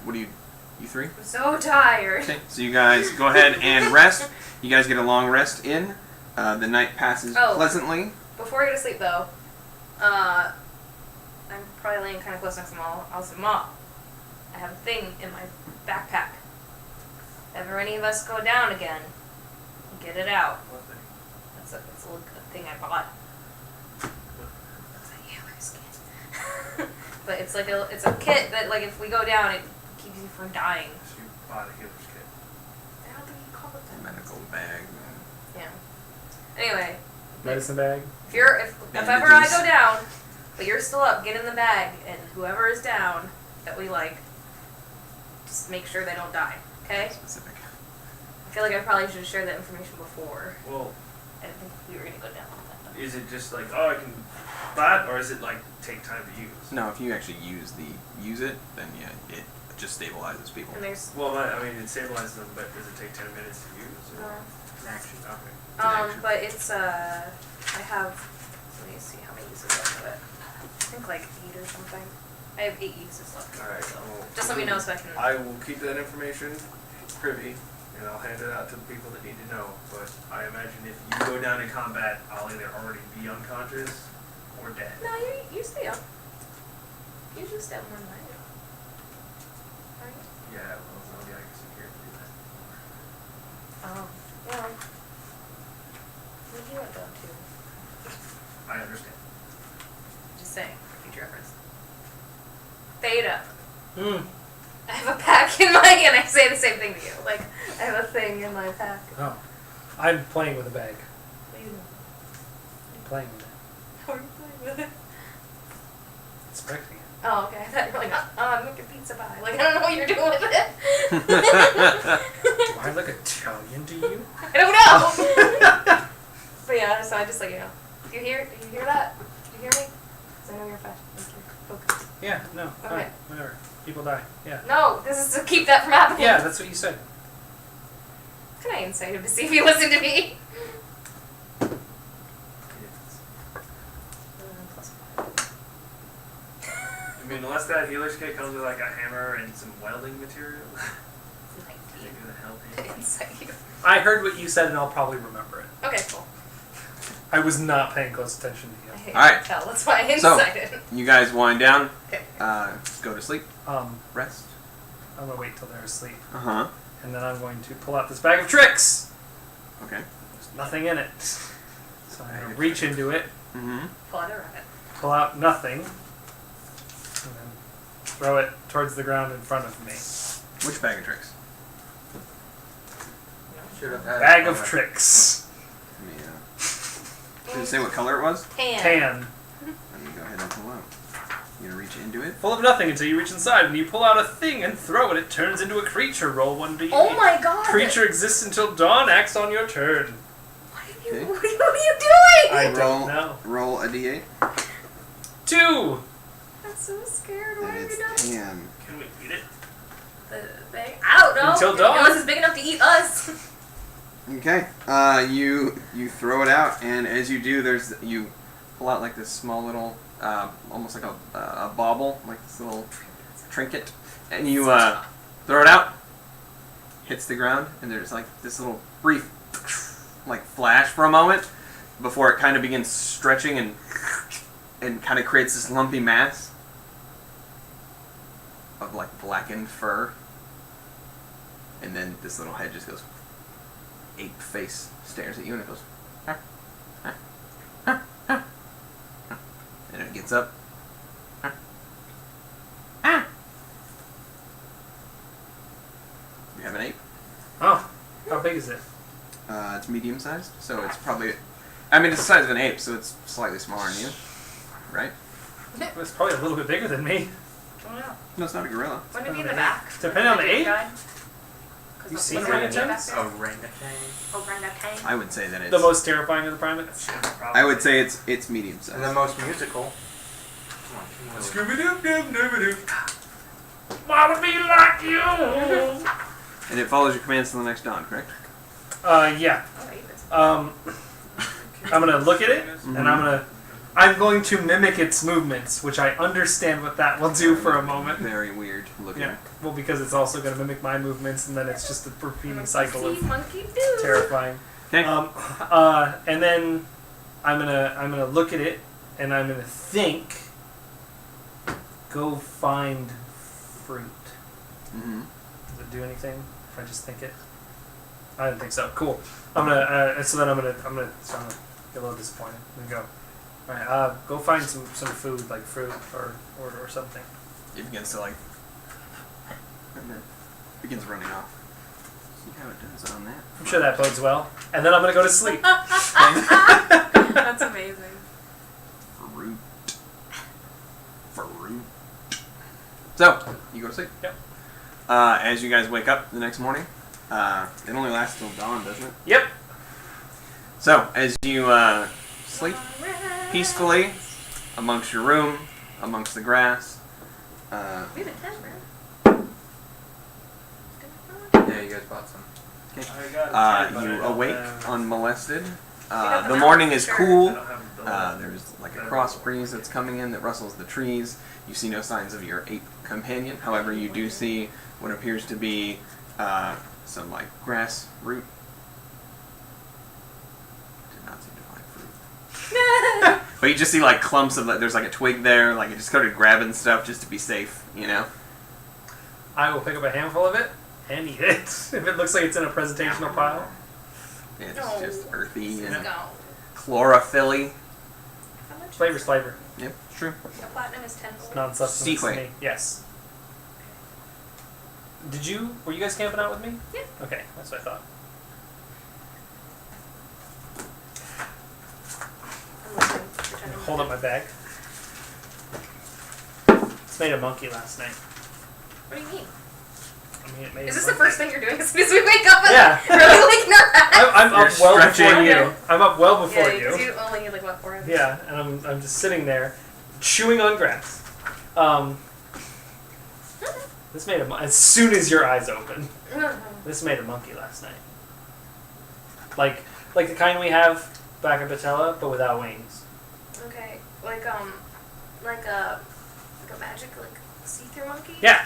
What do you three? I'm so tired. Okay, so you guys go ahead and rest. You guys get a long rest in. The night passes Oh. pleasantly. Before I go to sleep, though, I'm probably laying kind of close next to Mom. I was like, Mom, I have a thing in my backpack. If ever any of us go down again, get it out. One thing. That's a little thing I bought. It's a Healer skin. But it's like it's a kit that, like, if we go down, it keeps you from dying. So you bought a healer's kit. I don't think you call it that. Medical bag. Yeah. Anyway, Medicine bag. if ever I go down, but you're still up, get in the bag, and whoever is down that we like, just make sure they don't die. Okay? Specific. I feel like I probably should have shared that information before. Well, I didn't think we were gonna go down like that. is it just like, oh, I can that, or is it like take time to use? No, if you actually use it, then yeah, it just stabilizes people. And there's Well, I mean, it stabilizes them, but does it take 10 minutes to use? Or? Action. Okay. action. but it's I have, let me see how many uses left of it. I think like 8 or something. I have 8 uses left. Alright, So well, just let me know so I can. I will keep that information privy, and I'll hand it out to the people that need to know. But I imagine if you go down in combat, I'll either already be unconscious or dead. No, you stay up. You usually stay up more than I do. Right? Yeah, well, nobody I guess here to do that. Oh, well. We do it though too. I understand. Just saying, for future reference. Theta. Hmm. I have a pack in my and I say the same thing to you. Like, I have a thing in my pack. Oh. I'm playing with a bag. What do you know? I'm playing with it. How are you playing with it? Inspecting it. Oh, okay. I thought you were like, I'm making pizza pie. Like, I don't know what you're doing with it. Do I look Italian to you? I don't know. But yeah, so I just like, do you hear that? Do you hear me? Because I know you're fast. Thank you. Focus. Yeah, no. Fine. Okay. Whatever. People die. Yeah. No, this is to keep that from happening. Yeah, that's what you said. Can I insight him to see if he listened to me? Plus 5. I mean, unless that healer's kit comes with like a hammer and some welding material. 19. Is it gonna help To you? insight you. I heard what you said and I'll probably remember it. Okay, cool. I was not paying close attention to I you. hate Alright. to tell. That's why I So- incited. You guys wind down. Okay. Go to sleep. Rest. I'm gonna wait till they're asleep. Uh huh. And then I'm going to pull out this bag of tricks! Okay. There's nothing in it. So I'm Bag gonna of reach into it, Mm-hmm. Pull out a rabbit. pull out nothing, and then throw it towards the ground in front of me. Which bag of tricks? Should have had Bag it of on tricks. Let me, Did it say what color it was? Tan. Tan. Let me go ahead and pull out. You gonna reach into it? Full of nothing until you reach inside. When you pull out a thing and throw it, it turns into a creature. Roll 1d8. Oh my god! Creature exists until dawn, acts on your turn. What are you, Okay. what are you doing? I don't know. Roll a d8. 2! I'm so scared. What And have you it's done? tan. Can we eat it? The bag? I don't know. Until dawn. Unless it's big enough to eat us. Okay. You throw it out, and as you do, you pull out like this small little, almost like a bauble, like this little trinket, and you throw it out. Hits the ground, and there's like this little brief, like flash for a moment, before it kind of begins stretching and kind of creates this lumpy mass of like blackened fur, and then this little head just goes. Ape face stares at you and it goes, "Huh, huh, huh, huh, huh." And it gets up. "Huh, ah." You have an ape. Oh, how big is it? It's medium sized, so it's probably. I mean, it's the size of an ape, so it's slightly smaller than you, right? It's probably a little bit bigger than me. I don't know. No, it's not a gorilla. Wouldn't it be in the back? Depending on the age? Cause You the- seen what's that orangutans? back there? Orangutan. Orangutan. I would say that it's. The most terrifying of the primates? I would say it's medium sized. And the most musical. Come on, Scooby-Doo-Doo-Doo-Doo. Wanna be like you! And it follows your commands to the next dawn, correct? Yeah. Oh, wait, it's- I'm gonna look at it, and I'm I'm going to mimic its movements, which I understand what that will do for a moment. Very weird looking. Yeah. Well, because it's also going to mimic my movements, and then it's just a repeating cycle See, of monkey do. terrifying. Okay. And then I'm gonna look at it, and I'm gonna think. Go find fruit. Mm-hmm. Does it do anything if I just think it? I didn't think so. Cool. I'm gonna. So then I'm gonna get a little disappointed. And go. All right. Go find some food, like fruit or something. It begins to and then begins running off. See how it does on that. I'm sure that bodes well. And then I'm gonna go to sleep. That's amazing. Fruit. So you go to sleep. Yep. As you guys wake up the next morning, it only lasts till dawn, doesn't it? Yep. So as you sleep peacefully amongst your room, amongst the grass. We have a tent, right? Yeah, you guys bought some. I got a tent, but I You don't awake have- unmolested. got the The map, morning is sure. I cool. don't have the building. There's like a cross breeze that's coming in that rustles the trees. You see no signs of your ape companion. However, you do see what appears to be some like grass root. Did not seem to find fruit. But you just see like clumps of there's like a twig there. Like it just started grabbing stuff just to be safe, you know. I will pick up a handful of it and eat it if it looks like it's in a presentational pile. It's No. just earthy Let's and go. chlorophyll-y. How much? Flavor's flavor. Yep, it's true. A platinum is 10 gold. Non-sustenance to Sequay. me. Yes. Were you guys camping out with me? Yeah. Okay, that's what I thought. I'm listening. Pretending. Hold up my bag. It's made a monkey last night. What do you mean? I mean, it made Is a this the monkey. first thing you're doing as soon as we wake up? Yeah. Really like not. I'm up You're well stretching. before you. Okay. I'm up well before Yeah, 'cause you. you only need like what 4 hours. Yeah, and I'm just sitting there, chewing on grass. This made as soon as your eyes open. This made a monkey last night. Like the kind we have back at Patella, but without wings. Okay, like a magic see-through monkey. Yeah.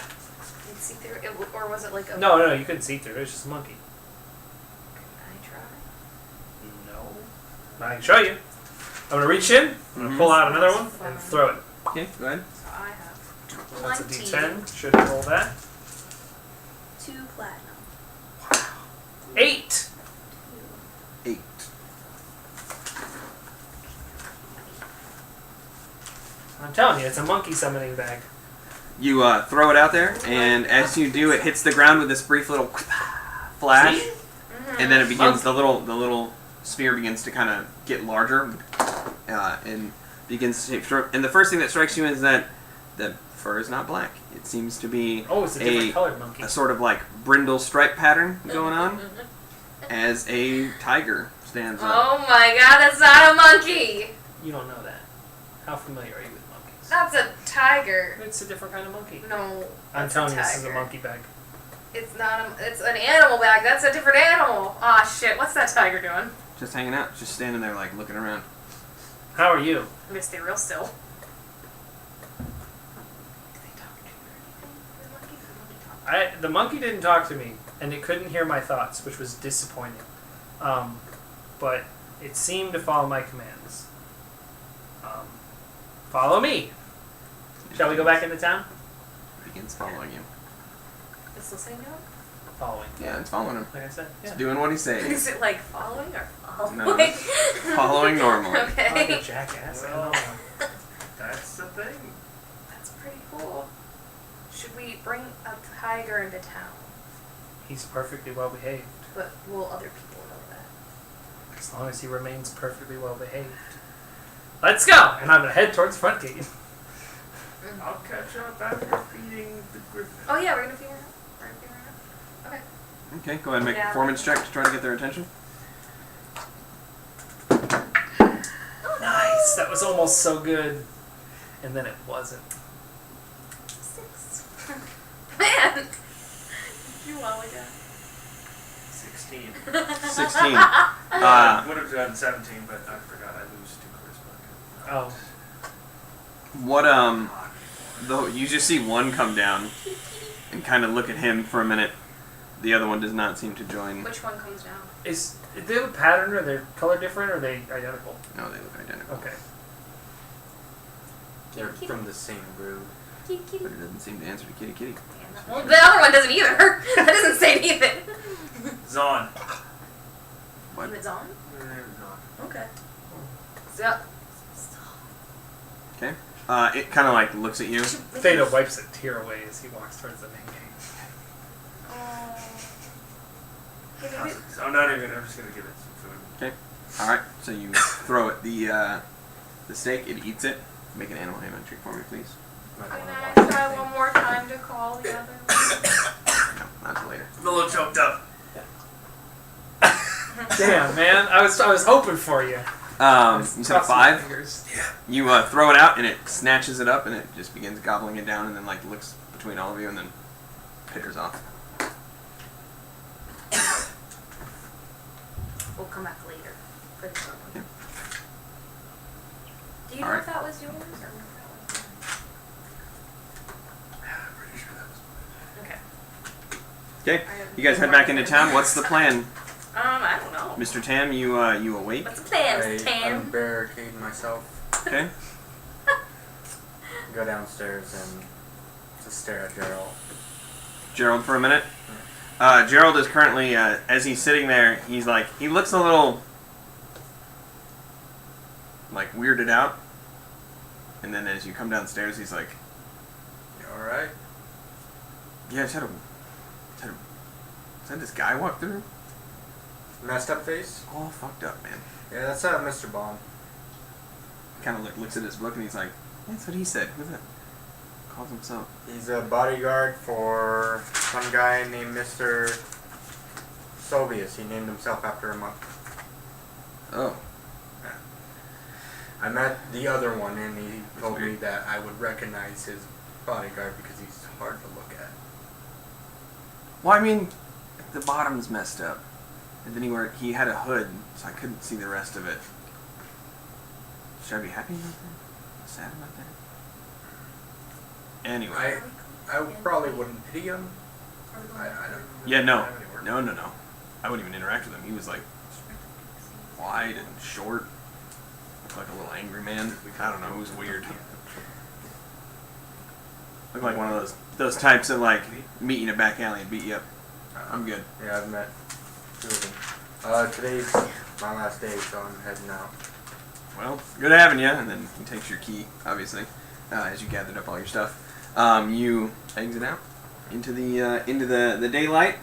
You'd see through it, or was it like a? No, you couldn't see through. It was just a monkey. Can I try? No. I can show you. I'm gonna reach in. I'm gonna pull out another one and throw it. Okay, go ahead. So I have So that's a 20. D10. Should roll that. 2 platinum. 8. 8. I'm telling you, it's a monkey summoning bag. You throw it out there, and as you do, it hits the ground with this brief little flash, See? and then it begins. The little sphere begins to kind of get larger, and begins to shape. And the first thing that strikes you is that the fur is not black. It seems to be Oh, it's a different colored monkey. a sort of like brindle stripe pattern going on, as a tiger stands up. Oh my god, that's not a monkey! You don't know that. How familiar are you with monkeys? That's a tiger. It's a different kind of monkey. No. I'm that's telling a you, this is a tiger. monkey bag. It's not it's an animal bag. That's a different animal. Aw, shit. What's that tiger doing? Just hanging out, just standing there like looking around. How are you? I'm gonna stay real still. Do they talk to you or anything? The monkeys? The monkey talk? The monkey didn't talk to me, and it couldn't hear my thoughts, which was disappointing. But it seemed to follow my commands. Follow me. Shall we go back into town? It begins following you. It's still saying no? Following. Yeah, it's following him. Like I said. It's Yeah. doing what he says. Is it like following or following? No, it's following normally. I'm like a Okay. jackass. I Well. don't know. That's the thing. That's pretty cool. Should we bring a tiger into town? He's perfectly well behaved. But will other people know that? As long as he remains perfectly well behaved. Let's go! And I'm gonna head towards the front gate. I'll catch up after feeding the griffin. Oh yeah, we're gonna figure it out. We're gonna figure it out. Okay. Okay, go ahead and make a Yeah. performance check to try to get their attention. Oh, Nice! That was almost so good. And then it wasn't. 6. Man! You well again. 16. 16. I would have done 17, but I forgot I lose 2 charisma. Oh. What though you just see one come down and kind of look at him for a minute. The other one does not seem to join. Which one comes down? Do they have a pattern? Are their color different, or are they identical? No, they look identical. Okay. They're from the same brood. Kitty, kitty. But it doesn't seem to answer to kitty kitty. Well, the other one doesn't either. That doesn't say anything. Zon. What? It's on? Her name is Zon. Okay. So, Okay. It kind of like looks at you. Theta wipes a tear away as he walks towards the main gate. So I'm not even. I'm just gonna give it some food. Okay. All right. So you throw it the steak. It eats it. Make an animal handling check for me, please. Might Can wanna I watch try that one thing. more time to call the other one? No, not till later. I'm a little choked up. Damn, man! I was hoping for you. You said a Crossing my 5. fingers. You throw it out and it snatches it up and it just begins gobbling it down and then like looks between all of you and then pitters off. We'll come back later for the other one. Yeah. Do you know Alright. if that was yours or not? I'm pretty sure that was mine. Okay. Okay. You guys head back into town. What's the plan, I don't know. Mr. Tam? You awake? What's the plan, I Mr. Tan? unbarricade myself, Okay. go downstairs, and just stare at Gerald. Gerald for a minute. Gerald is currently, as he's sitting there, he looks a little, like, weirded out. And then as you come downstairs, he's like, You alright? yeah, I just had this guy walk through? Messed up face? All fucked up, man. Yeah, that's Mr. Bond. Kind of looks at his book and he's like, that's what he said. Who's that? Calls himself. He's a bodyguard for some guy named Mr. Sovius. He named himself after a monk. Oh. I met the other one, and he told me weird. that I would recognize his bodyguard because he's hard to look at. Well, I mean, the bottom's messed up. And then he had a hood, so I couldn't see the rest of it. Should I be happy about that? Sad about that? Anyway. I probably wouldn't pity him. I don't. Yeah, no. Have any work. No. I wouldn't even interact with him. He was like wide and short. Looked like a little angry man. I don't know, it was weird. Looked like one of those types that like meet you in a back alley and beat you up. I'm good. Yeah, I've met two of them. Today's my last day, so I'm heading out. Well, good having you. And then he takes your key, obviously, as you gathered up all your stuff. You exit out into the daylight.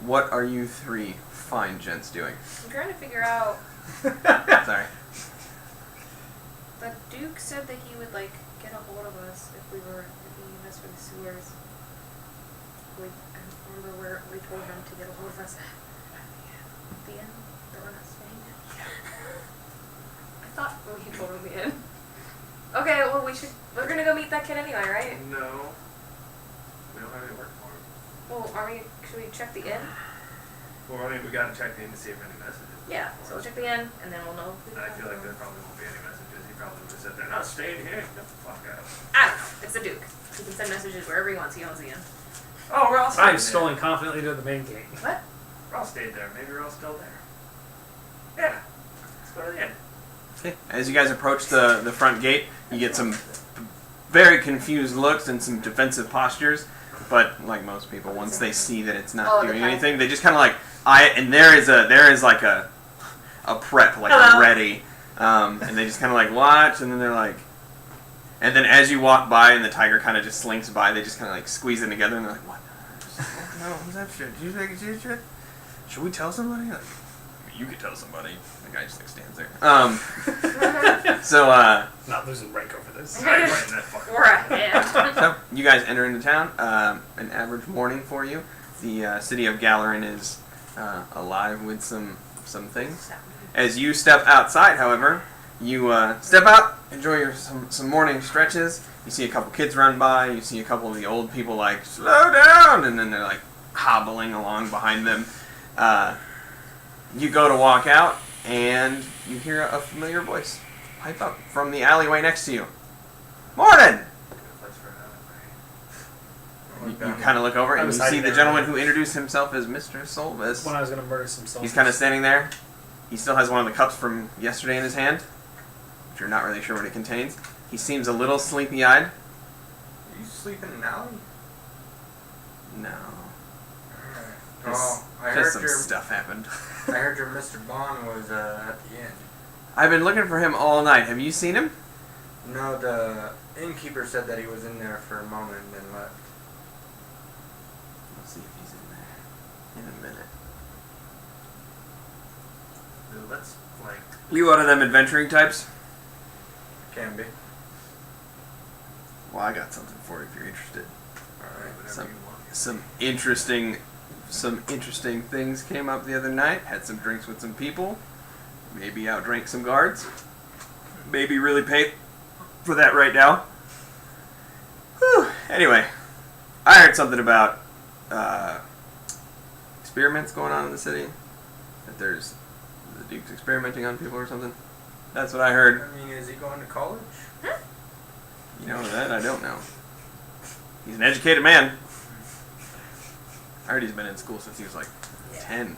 What are you three fine gents doing? I'm trying to figure out. Sorry. The Duke said that he would like get a hold of us if we needed us for the sewers. I remember where we told him to get a hold of us. At the end, that we're not staying. I thought we told him the end. Okay, well we're gonna go meet that kid anyway, right? No. We don't have any work for him. Well, should we check the inn? Well, I mean, we gotta check in to see if any messages. Yeah, so we'll check the inn and then we'll know. And I feel like there probably won't be any messages. He probably would have said, they're not staying here. Get the fuck out. I don't know. It's the Duke. He can send messages wherever he wants. He owns the inn. Oh, we're all staying I'm there. strolling confidently to the main gate. What? We're all stayed there. Maybe we're all still there. Yeah. Let's go to the inn. Okay. As you guys approach the front gate, you get some very confused looks and some defensive postures. But like most people, once they see that it's not the doing kind- anything, they just kind of like there is like a prep, like Hello. a ready, and they just kind of like watch, and then they're like, and then as you walk by and the tiger kind of just slinks by, they just kind of like squeeze it together and they're like, what? No, what's that shit? Do you think it's your shit? Should we tell somebody? Like, you could tell somebody. The guy just like stands there. So Not losing rank over this. I'm right in that fucking. We're ahead. So, you guys enter into town. An average morning for you. The city of Galarin is alive with some things. As you step outside, however, you step out, enjoy some morning stretches. You see a couple kids run by. You see a couple of the old people like, slow down! And then they're like hobbling along behind them. You go to walk out, and you hear a familiar voice. pipe up from the alleyway next to you. Morning! Good place for an You kind of look over I and you was see hiding the there, gentleman right? who introduced himself as Mr. Solvis. When I was gonna murder some soldiers. He's kind of standing there. He still has one of the cups from yesterday in his hand, which you're not really sure what it contains. He seems a little sleepy-eyed. You sleep in an alley? No. Alright. Just, Well, I just heard some your stuff happened. I heard your Mr. Bond was at the inn. I've been looking for him all night. Have you seen him? No, the innkeeper said that he was in there for a moment and then left. Let's see if he's in there in a minute. Dude, let's, like, You one of them adventuring types? Can be. Well, I got something for you if you're interested. Alright. whatever Some- you want. Some interesting things came up the other night. Had some drinks with some people. Maybe outdrank some guards. Maybe really paid for that right now. Whew. Anyway, I heard something about experiments going on in the city. That there's the Duke's experimenting on people or something. That's what I heard. I mean, is he going to college? You know that? I don't know. He's an educated man. I heard he's been in school since he was like 10.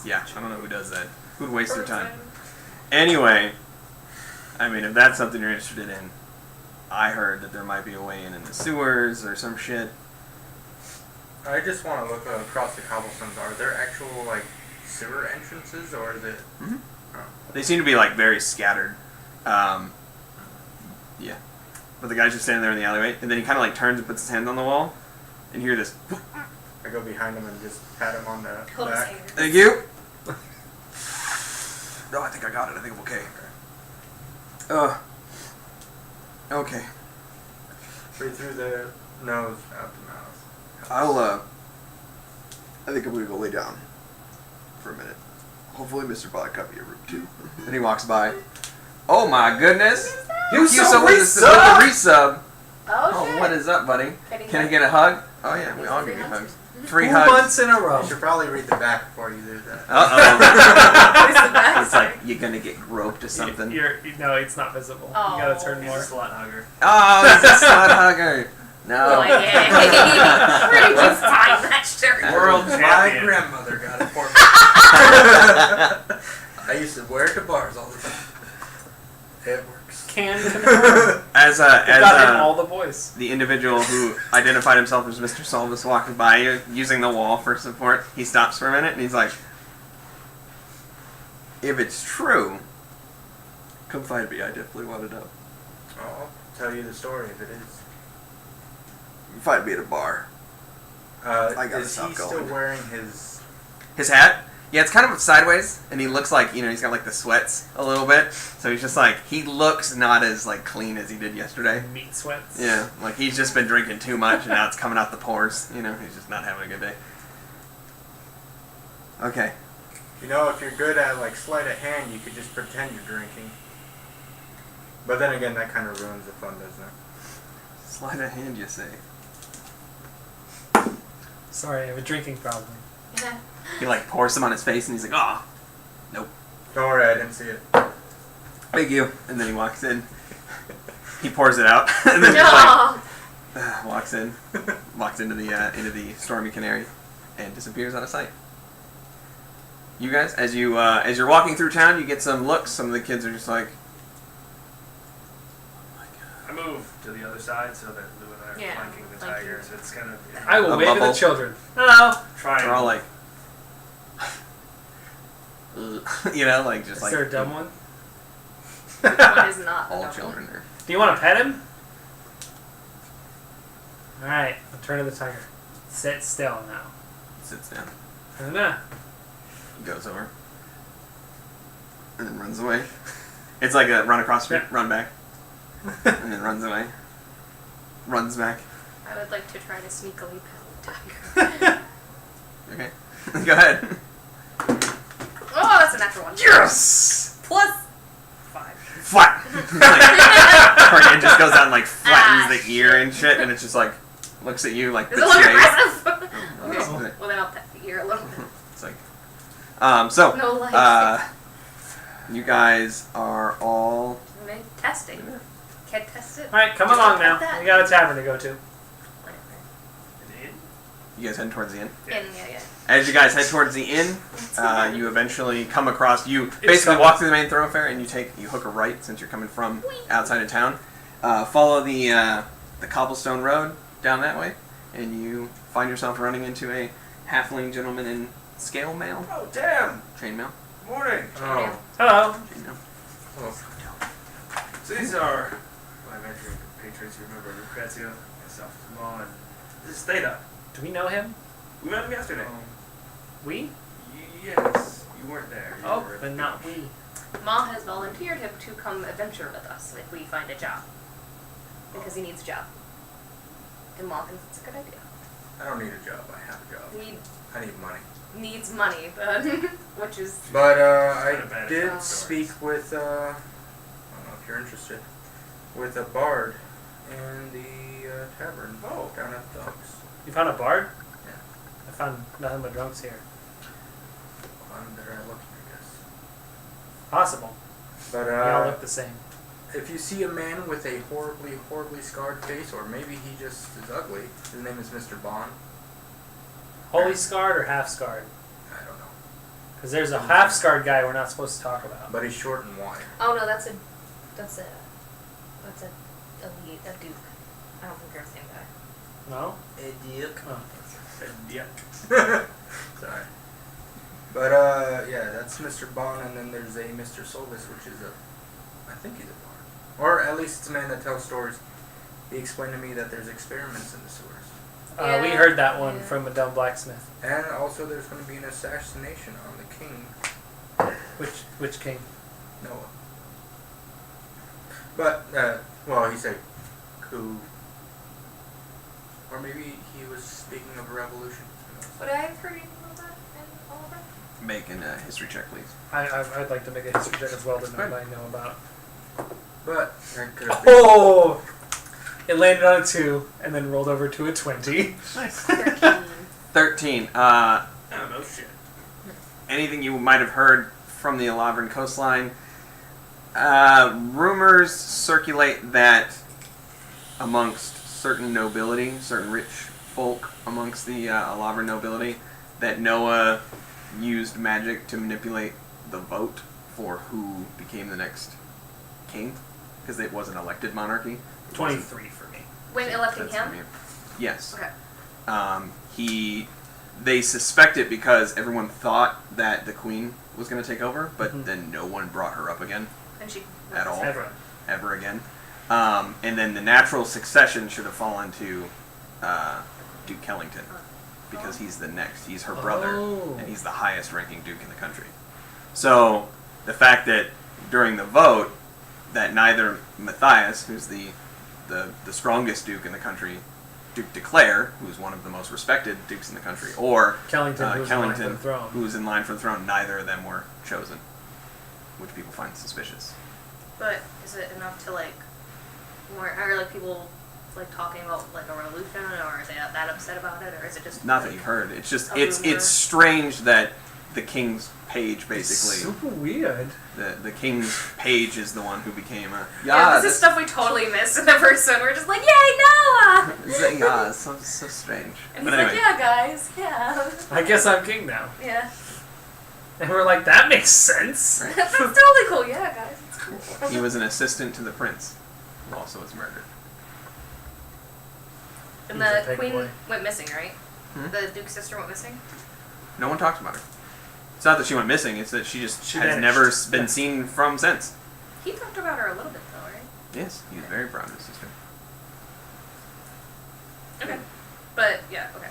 Yeah, I don't know who does that. Who'd waste their time? Anyway, I mean, if that's something you're interested in, I heard that there might be a way in the sewers or some shit. I just want to look across the cobblestones. Are there actual, like, sewer entrances, or is it... Mhm. Oh. They seem to be like very scattered. Yeah. But the guy's just standing there in the alleyway, and then he kind of like turns and puts his hand on the wall, and you hear this. I go behind him and just pat him on the Hold his back. hand. Thank you. No, I think I got it. I think I'm okay. Okay. Breathe through the nose, out the mouth. I think I'm gonna go lay down for a minute. Hopefully Mr. Bot got me a room too. And he walks by. Oh my goodness! You with so the resub. Oh, Oh, shit. what is up, buddy? Can Can I get a hug? Oh yeah, we all Free give you hugs. hugs. 3 2 hugs. months in a row. You should probably read the back before you do that. Where's the back? It's like you're gonna get groped or something. No, it's not visible. Oh. You gotta turn He's more. a slut hugger. Oh, he's a slut hugger. No. Oh, yeah. Where did you find that shirt? World My champion. grandmother got it for me. I used to wear it to bars all the time. It works. Can confirm. As Got in all the boys. the individual who identified himself as Mr. Solvis walking by you, using the wall for support, he stops for a minute and he's like, "If it's true, come find me. I definitely want to know. I'll tell you the story if it is. Find me at a bar." I gotta is stop he still going. wearing his... His hat? Yeah, it's kind of sideways, and he looks like, he's got like the sweats a little bit. So he's just like, he looks not as like clean as he did yesterday. Meat sweats. Yeah, like he's just been drinking too much, and now it's coming out the pores. He's just not having a good day. Okay. You know, if you're good at, like, sleight of hand, you could just pretend you're drinking. But then again, that kind of ruins the fun, doesn't it? Sleight of hand, you say? Sorry, I have a drinking problem. Yeah. He like pours some on his face, and he's like, "Ah, nope, Don't worry, I didn't see it. thank you." And then he walks in. He pours it out, and then just like No. walks into the Stormy Canary, and disappears out of sight. You guys, as you're walking through town, you get some looks. Some of the kids are just like, I move to the other side so that Lou and I are Yeah, flanking the like tigers. It's kind of... I will A wave at bubble. the children. Hello. Trying. they're all like, like just Is like there a dumb one? One is not the all dumb children are. Do you want to pet him? Alright, I'll turn to the tiger. Sit still now. Sits down. Nah. He goes over. And then runs away. It's like a run across the street, run back. And then runs away. Runs back. I would like to try to sneakily pet the tiger. Okay. Go ahead. Oh, that's a natural one. Yes! Plus 5. Flat! Her hand just goes out and like flattens Ah, the ear and shit, and it's just like, looks at you like Does the it look snake. aggressive? Oh. Well, then I'll pet the ear a little bit. It's like, so, No life. You guys are all. Maybe testing. Can't test it. All right, come Just along look now. at that. We got a tavern to go to. An inn? You guys head towards the inn. Yeah. As you guys head towards the inn, you eventually come across. You It's basically coming. walk through the main thoroughfare, and you hook a right since you're coming from outside of town. Follow the cobblestone road down that way, and you find yourself running into a halfling gentleman in scale mail, Oh, damn! chainmail, Morning! Oh. Hello. chainmail. So these are my mentoring patrons. You remember Lucrezia, myself, Jamal, and this is Theta. Do we know him? We met him yesterday. We? Yes, you weren't there. You Oh, were at but the not beach. we. Ma has volunteered him to come adventure with us if we find a job. Because he needs a job. And Ma thinks it's a good idea. I don't need a job. I have a job. He I need money. needs money, but which is But Kinda I bad did at speak with I don't know if you're interested, with a bard in the tavern down at the docks. You found a bard? Yeah. I found nothing but drunks here. I'm better at looking, I guess. Possible. But We all look the same. if you see a man with a horribly, horribly scarred face, or maybe he just is ugly, his name is Mr. Bond. Wholly scarred or half scarred? I don't know. Because there's a half scarred guy we're not supposed to talk about. But he's short and wide. oh no, that's a elite, a duke. I don't think you're the same guy. No? A duke. Oh. Yeah. Sorry. But yeah, that's Mr. Bond, and then there's a Mr. Solvis, which is I think he's a bard. Or at least it's a man that tells stories. He explained to me that there's experiments in the sewers. We Yeah, heard that one yeah. from a dumb blacksmith. And also there's going to be an assassination on the king, Which king? Noah. But, well, he said coup. Or maybe he was speaking of a revolution. Who knows? Would I have heard anything about that in all of it? Make a history check, please. I'd like to make a history check as well to know what I know about. But that could have been. Oh! It landed on a 2 and then rolled over to a 20. 13. I don't know shit. Anything you might have heard from the Alavran coastline. Rumors circulate that amongst certain nobility, certain rich folk amongst the Alavran nobility, that Noah used magic to manipulate the vote for who became the next king, because it was an elected monarchy. It wasn't- 23 for me. When electing that's him? from you. Yes. Okay. They suspect it because everyone thought that the queen was going to take over, but Mhm. then no one brought her up again And she at all, Ever. ever again. And then the natural succession should have fallen to Duke Kellington, because he's the next. He's her brother, Oh. and he's the highest ranking duke in the country. So the fact that during the vote, that neither Matthias, who's the strongest duke in the country, Duke de Clare, who's one of the most respected dukes in the country, or Kellington, who's in line for Kellington, the throne. who's in line for the throne, neither of them were chosen, which people find suspicious. But is it enough to like are like people like talking about like a revolution, or are they that upset about it, or is it just Not that like, you've heard. It's just a it's rumor? strange that the king's page basically Super weird. the king's page is the one who became a Yeah, this is stuff we totally missed in the first one. We're just like, yay, Noah! Yeah, it's so strange. And But he's anyway, like, yeah, guys, yeah. I guess I'm king now. Yeah. And we're like, that makes sense. Right. That's totally cool, yeah, guys, it's cool. he was an assistant to the prince, who also was murdered. And He was a the big queen boy. went missing, right? Hmm? The Duke's sister went missing? No one talks about her. It's not that she went missing; it's that she just She has vanished. never been Yeah. seen from since. He talked about her a little bit, though, right? Yes, he was very proud of his sister. Okay. But, yeah, okay.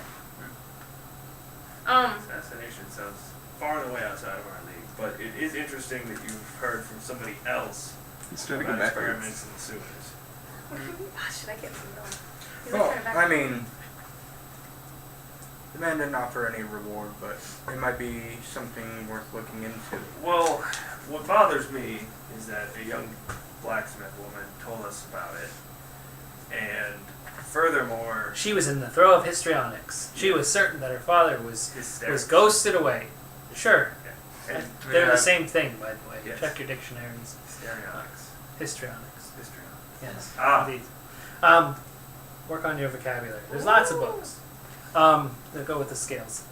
Assassination sounds far and away outside of our league, but it is interesting that you've heard from somebody else He's trying to go about backwards. experiments in the sewers. Should I get some going? He's Well, like, I mean, the man didn't offer any reward, but it might be something worth looking into. Well, what bothers me is that a young blacksmith woman told us about it, and furthermore, She was in the throe of histrionics. She was certain that her father was hysterics. ghosted away. Sure. And They're Yeah. the same thing, by the way. Yes. Check your dictionaries. stereonics. Histrionics. Histrionics. Yes. Ah. Indeed. Work on your vocabulary. There's lots of books. That go with the scales.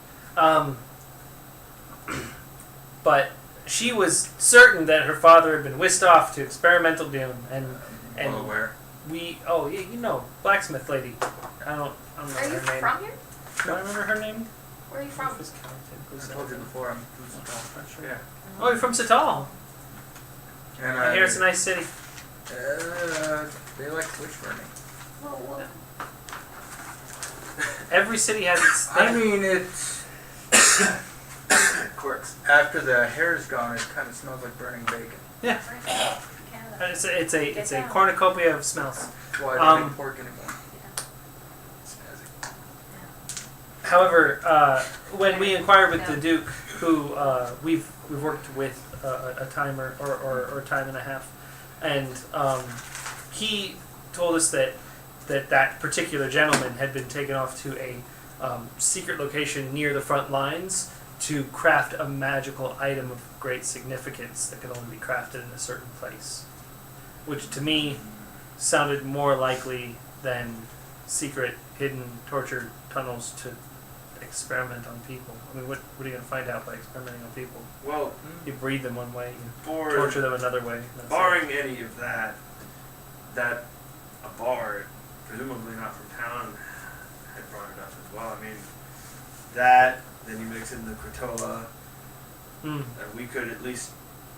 But she was certain that her father had been whisked off to experimental doom, and Well aware. you know, blacksmith lady. I don't know Are you her name. from here? Do I remember her name? Where are you from? I told you before, I'm from Seattle. Yeah. Oh, you're from Sital. And I hear it's a nice city. they like witch burning. Whoa. Every city has its I thing. mean, it's Quirks. after the hair's gone, it kind of smells like burning bacon. Yeah. Canada. It's a cornucopia of smells. That's why I don't eat pork anymore. Snazzy. However, when we inquired with the Duke, who we've worked with a time or time and a half, and he told us that particular gentleman had been taken off to a secret location near the front lines to craft a magical item of great significance that could only be crafted in a certain place, which to me sounded more likely than secret, hidden, tortured tunnels to experiment on people. I mean, what are you going to find out by experimenting on people? Well, You breed them one way, you for torture them another way. That's barring any of that a bard, presumably not from town, had brought it up as well. I mean, that, then you mix in the Kratoa, it. Mm. and we could at least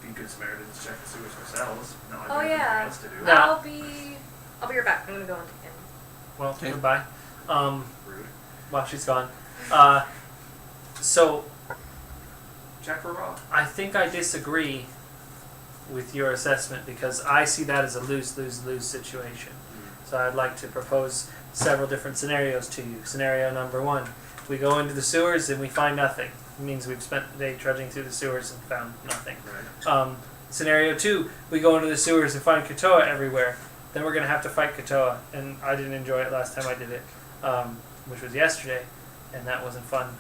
be good Samaritans, check the sewers ourselves. Not like Oh, we have yeah. anything else to do. No. I'll be right back. I'm gonna go into him. Well, Okay. goodbye. Rude. While she's gone. So, Jack for Raw. I think I disagree with your assessment because I see that as a lose-lose-lose situation. So I'd like to propose several different scenarios to you. Scenario number one, we go into the sewers and we find nothing. It means we've spent the day trudging through the sewers and found nothing. Right. Scenario two, we go into the sewers and find Katoa everywhere. Then we're going to have to fight Katoa, and I didn't enjoy it last time I did it, which was yesterday, and that wasn't fun.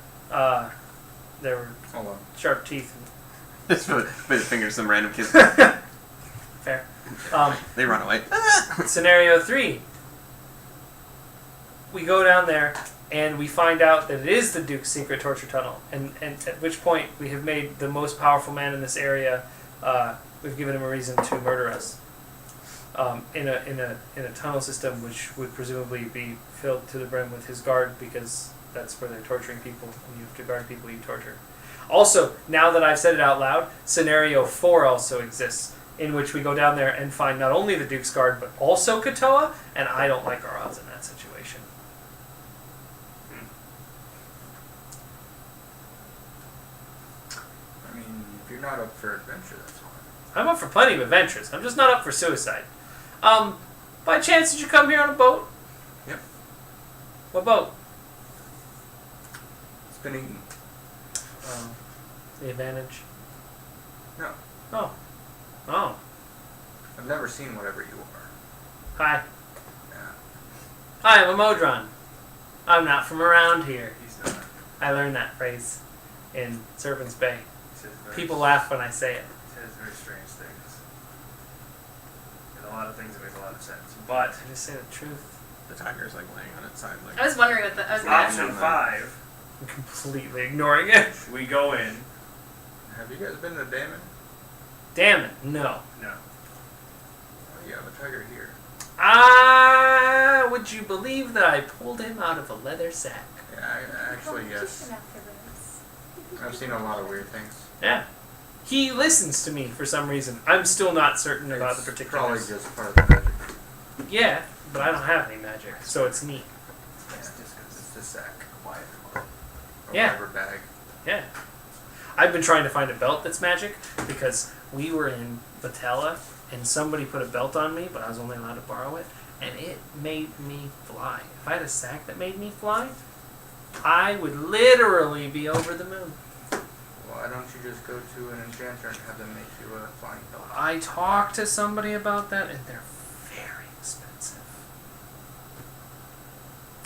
There were Hold on. sharp teeth. Just put his fingers some random kids. Fair. They run away. Scenario 3. We go down there and we find out that it is the Duke's secret torture tunnel, and at which point we have made the most powerful man in this area. We've given him a reason to murder us in a tunnel system which would presumably be filled to the brim with his guard, because that's where they're torturing people, and you have to guard people you torture. Also, now that I've said it out loud, scenario 4 also exists, in which we go down there and find not only the Duke's guard, but also Katoa, and I don't like our odds in that situation. I mean, if you're not up for adventure, that's fine. I'm up for plenty of adventures. I'm just not up for suicide. By chance, did you come here on a boat? Yep. What boat? It's been eaten. The Advantage. No. Oh. Oh. I've never seen whatever you are. Hi. Yeah. Hi, I'm a Modron. I'm not from around here. He's not. I learned that phrase in Serpent's Bay. He says very, People laugh when I say it. He says very strange things. And a lot of things that make a lot of sense. But I just say the truth. The tiger's like laying on its side. Like, I was wondering what I was gonna ask. option 5, I'm completely ignoring it. we go in. Have you guys been to Damon? Damn it, no. No. Oh, you have a tiger here. Would you believe that I pulled him out of a leather sack? Yeah, actually, yes. I've seen a lot of weird things. Yeah. He listens to me for some reason. I'm still not certain about the It's probably particulars. just part of the magic. Yeah, but I don't have any magic, so it's neat. Yeah, just because it's the sack. Quiet. Or Yeah. whatever bag. Yeah. I've been trying to find a belt that's magic because we were in Batella and somebody put a belt on me, but I was only allowed to borrow it, and it made me fly. If I had a sack that made me fly, I would literally be over the moon. Why don't you just go to an enchanter and have them make you a flying belt? I talked to somebody about that, and they're very expensive.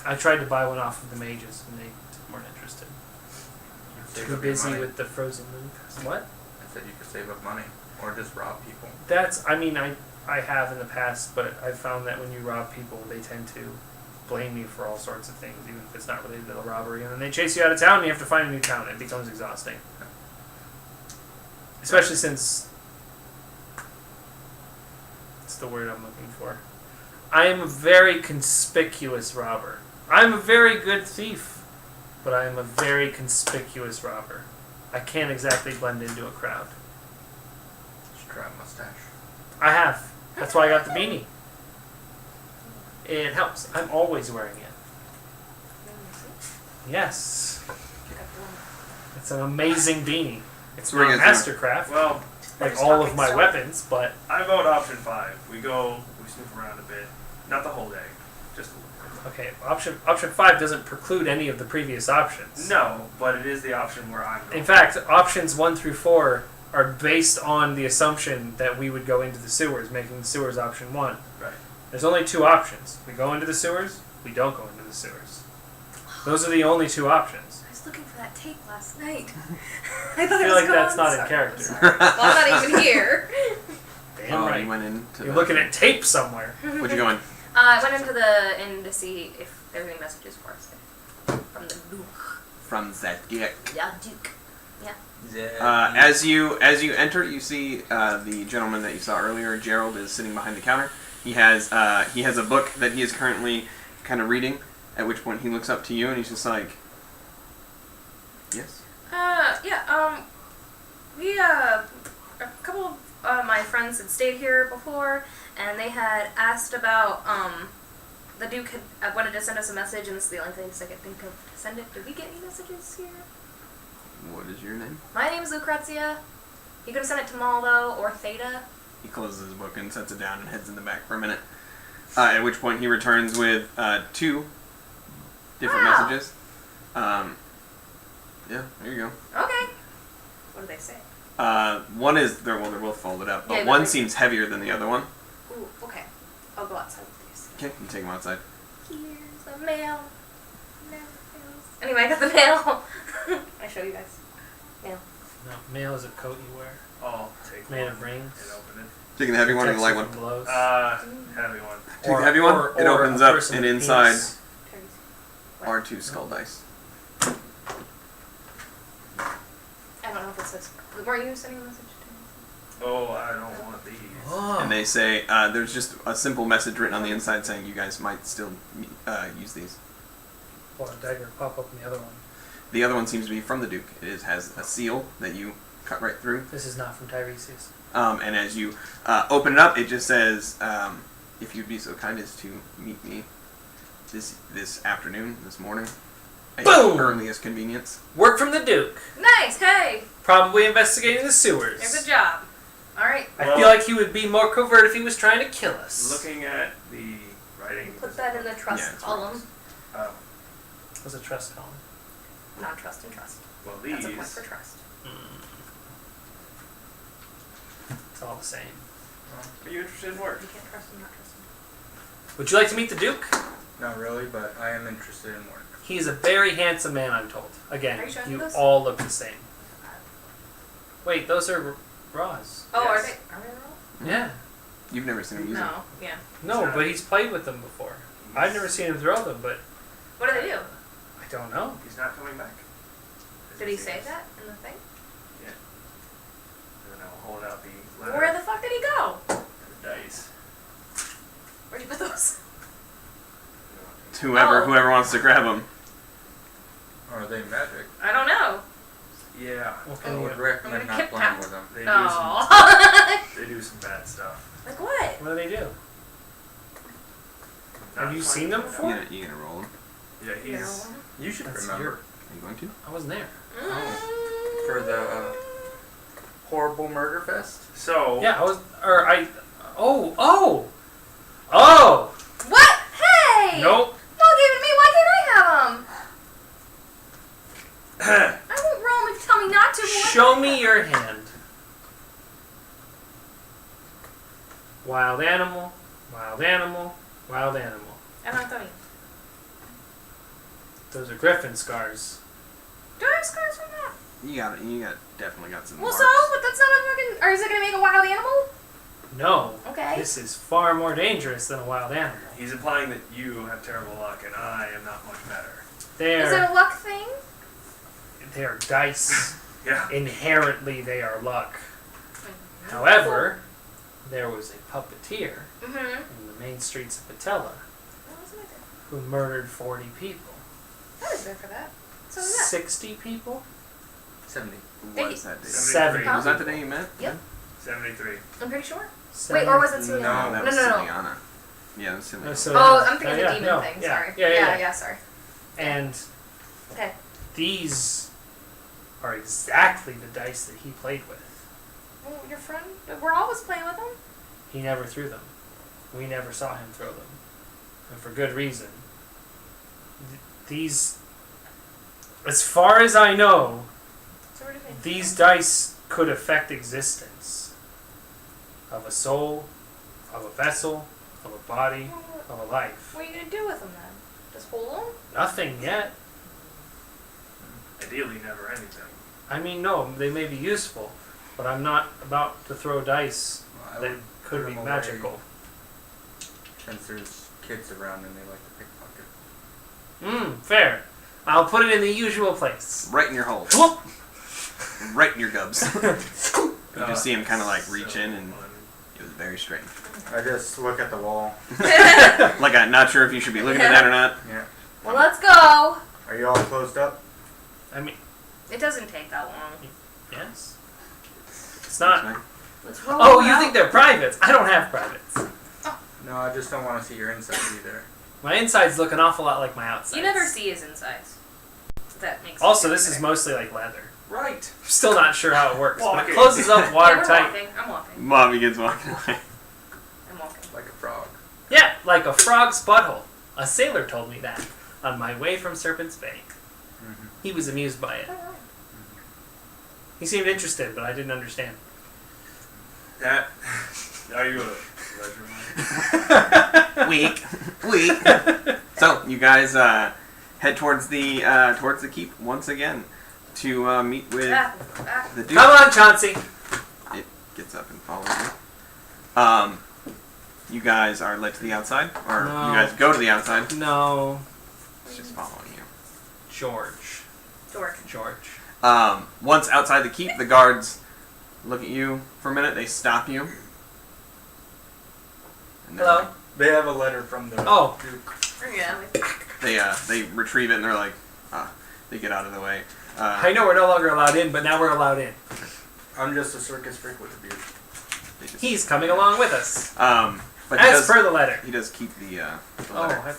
I tried to buy one off of the mages, and they weren't interested. Save Too up your busy money. with the frozen moon. What? said you could save up money or just rob people. I have in the past, but I've found that when you rob people, they tend to blame you for all sorts of things, even if it's not related to the robbery. And then they chase you out of town and you have to find a new town. It becomes exhausting. Especially since... It's the word I'm looking for. I am a very conspicuous robber. I'm a very good thief, but I am a very conspicuous robber. I can't exactly blend into a crowd. Just try a mustache. I have. That's why I got the beanie. It helps. I'm always wearing it. Yes. It's an amazing beanie. It's Bring not it down. Mastercraft, Well, like all of my weapons, but I vote option 5. We snoop around a bit. Not the whole day. Just a little bit. okay. Option 5 doesn't preclude any of the previous options. No, but it is the option where I'm going. In fact, options 1 through 4 are based on the assumption that we would go into the sewers, making the sewers option 1. Right. There's only 2 options. We go into the sewers, we don't go into the sewers. Those are the only 2 options. I was looking for that tape last night. I thought it feel was like that's gone. not in Sorry. character. Sorry. Well, I'm not even here. Damn Oh, right. you went into You're the... looking at tape somewhere. Where'd you go in? I went into the inn to see if there were any messages for us from the Duke. From that geek. Yeah, Duke. As you enter, you see the gentleman that you saw earlier. Gerald is sitting behind the counter. He has a book that he is currently kind of reading. At which point he looks up to you and he's just like, "Yes." We a couple of my friends had stayed here before, and they had asked about the Duke had wanted to send us a message, and this is the only place I could think of to send it. Did we get any messages here? What is your name? My name is Lucrezia. You could have sent it to Maldo or Theta. He closes his book and sets it down and heads in the back for a minute. At which point he returns with 2 different Wow. messages. Yeah, there you go. Okay. What do they say? One is they're both folded up, but Yeah, but one they- seems heavier than the other one. Ooh, okay. I'll go outside with these. Okay, you take them outside. Here's the mail. Anyway, I got the mail. I show you guys. Mail. No, mail is a coat you wear. I'll take Made one of rings. and open it. Taking the heavy one or the light one. Protects you from blows. Heavy one. Take the heavy one. It or opens a up, person and with inside penis. are 2 skull dice. I don't know if it says. Weren't you sending a message to Oh, I don't want these. Oh. And they say there's just a simple message written on the inside saying you guys might still use these. Or a dagger pop up in the other one. The other one seems to be from the Duke. It has a seal that you cut right through. This is not from Tiresias. And as you open it up, it just says, if you'd be so kind as to meet me this afternoon, this morning, at Boom! your earliest convenience. Work from the Duke. Nice, hey! Probably investigating the sewers. There's a job. Alright. I Well- feel like he would be more covert if he was trying to kill us. Looking at the writing. Put that in the trust Yeah, column. Oh, Was a trust column. Not trust and trust. well, That's a point these. for trust. It's all the same. Are you interested in work? You can't trust and not trust him. Would you like to meet the Duke? Not really, but I am interested in work. He's a very handsome man, I'm told. Again, Are you showing you me those? all look the same. Wait, those are Raws. Oh, Yes. are they wrong? Yeah. You've never seen him use them. No, yeah. No, but he's played with them before. I've never seen him throw them, but What do they do? I don't know. He's not coming back. Did he say that in the thing? Yeah. And then I'll hold out the letter. Where the fuck did he go? The dice. Where'd you put those? Whoever Oh. wants to grab them. Are they magic? I don't know. Yeah. What I can would you, recommend I'm not gonna playing kip with them. They do No. some. They do some bad stuff. Like what? what do they do? Not Have you fun. seen them before? You gonna roll them? Yeah, he's. You should That's remember. your- Are you going to? I wasn't there. For the horrible murder fest? So. Yeah, I was. Or I. Oh! What? Hey! Nope. Don't give it to me. Why can't I have them? I won't roll them if you tell me not to. but what- Show me your hand. Wild animal, wild animal, wild animal. I'm not telling you. Those are griffin scars. Do I have scars from that? definitely got some Well, marks. so, but that's not a fucking. Or is it gonna make a wild animal? No. Okay. This is far more dangerous than a wild animal. He's implying that you have terrible luck and I am not much better. Is it a luck thing? They're dice. Yeah. Inherently, they are luck. However, there was a puppeteer Mm-hmm. in the main streets of Patella What was it? who murdered 40 people. I was there for that. So was that. 60 people? 70. What was that day? 70. Was that the day you met? Yep. 73. I'm pretty sure. 70. Wait, or was it No, Suliana? that No, was no, no. Siliana. Yeah, it was Siliana. So- Oh, I'm thinking yeah, the demon no, thing. yeah, Sorry. yeah. Sorry. And Okay. these are exactly the dice that he played with. Well, your friend. We're always playing with him. He never threw them. We never saw him throw them. And for good reason. These, as far as I know, So what do you think? these dice could affect existence of a soul, of a vessel, of a body, of a life. What are you gonna do with them then? Just hold them? Nothing yet. Ideally, never anything. I mean, no, they may be useful, but I'm not about to throw dice Well, I that would could put be 'em away, magical. Since there's kids around and they like to pickpocket. Fair. I'll put it in the usual place. Right in your hole. Whoop! Right in your gubs. You Uh, just see him kind of like reach so in, and fun. it was very strange. I just look at the wall. Like I'm not sure if you should be looking at that or not. Yeah. Well, let's go. Are you all closed up? I mean, It doesn't take that long. yes. It's not. Let's roll. Oh, them you out. think they're privates? I don't have privates. No, I just don't want to see your insides either. My insides look an awful lot like my outsides. You never see his insides. That makes. it Also, feel this is better. mostly like leather. Right. I'm still not sure how it works, but it Walking. closes up Yeah, we're watertight. walking. I'm walking. Mom begins walking away. I'm walking. Like a frog. Yeah, like a frog's butthole. A sailor told me that on my way from Serpent's Bay. Mm-hmm. He was amused by it. He seemed interested, but I didn't understand. That. Are you a pleasure mind? Weak. So you guys head towards the keep once again to meet with Back. the Duke. Come on, Chauncey. It gets up and follows you. You guys are led to the outside, or No. you guys go to the outside. No, It's just following you. George. George. Once outside the keep, the guards look at you for a minute. They stop you. And they're Hello. They have a letter from the Oh. Duke. Yeah. They retrieve it and they're like, they get out of the way. I know we're no longer allowed in, but now we're allowed in. I'm just a circus freak with a beard. They just, He's coming along with us, but he as does, per the letter. he does keep the Oh, letter.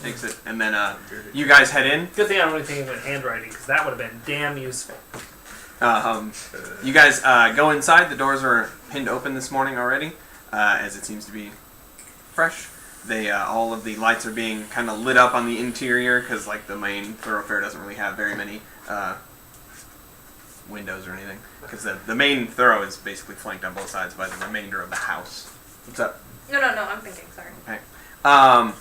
Takes it, and then Bearded. you guys head in. good thing I don't really think of handwriting, because that would have been damn useful. You guys go inside. The doors are pinned open this morning already, as it seems to be fresh. They all of the lights are being kind of lit up on the interior because like the main thoroughfare doesn't really have very many windows or anything. Because the main thorough is basically flanked on both sides by the remainder of the house. What's up? No, I'm thinking. Sorry. Okay.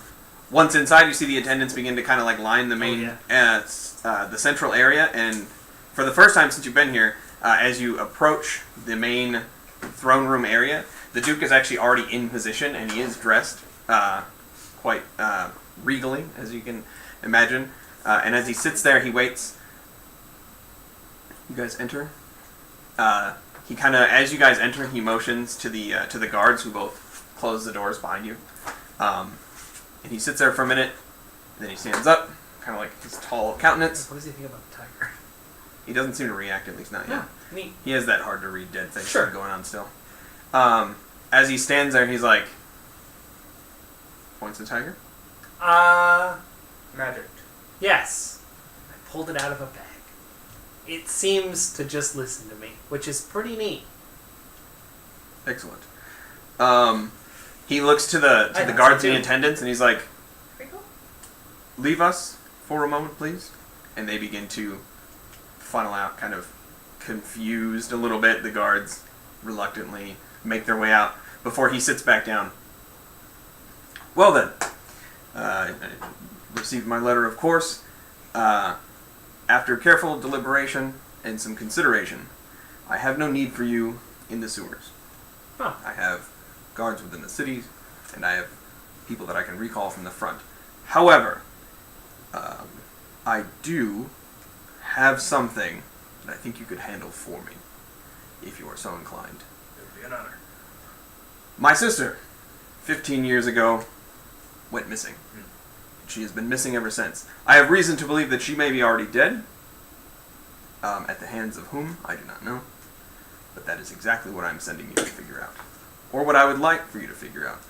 Once inside, you see the attendants begin to kind of like line the main, yeah. the central area, and for the first time since you've been here, as you approach the main throne room area, the Duke is actually already in position, and he is dressed quite regally, as you can imagine. And as he sits there, he waits. You guys enter. He kind of, as you guys enter, he motions to the guards who both close the doors behind you. And he sits there for a minute, and then he stands up, kind of like his tall countenance. What does he think about the tiger? He doesn't seem to react, at least not yet. Neat. He has that hard to read dead thing Sure. going on still. As he stands there, he's like, points to the tiger. Magic. Yes. I pulled it out of a bag. It seems to just listen to me, which is pretty neat. Excellent. He looks to the I know, guards so and too. attendants, and he's like, Pretty cool. leave us for a moment, please. And they begin to funnel out, kind of confused a little bit. The guards reluctantly make their way out before he sits back down. Well then, I received my letter, of course. After careful deliberation, and some consideration, I have no need for you in the sewers. Huh. I have guards within the cities, and I have people that I can recall from the front. However, I do have something that I think you could handle for me, if you are so inclined. It would be an honor. My sister, 15 years ago, went missing. She has been missing ever since. I have reason to believe that she may be already dead. At the hands of whom, I do not know. But that is exactly what I'm sending you to figure out. Or what I would like for you to figure out.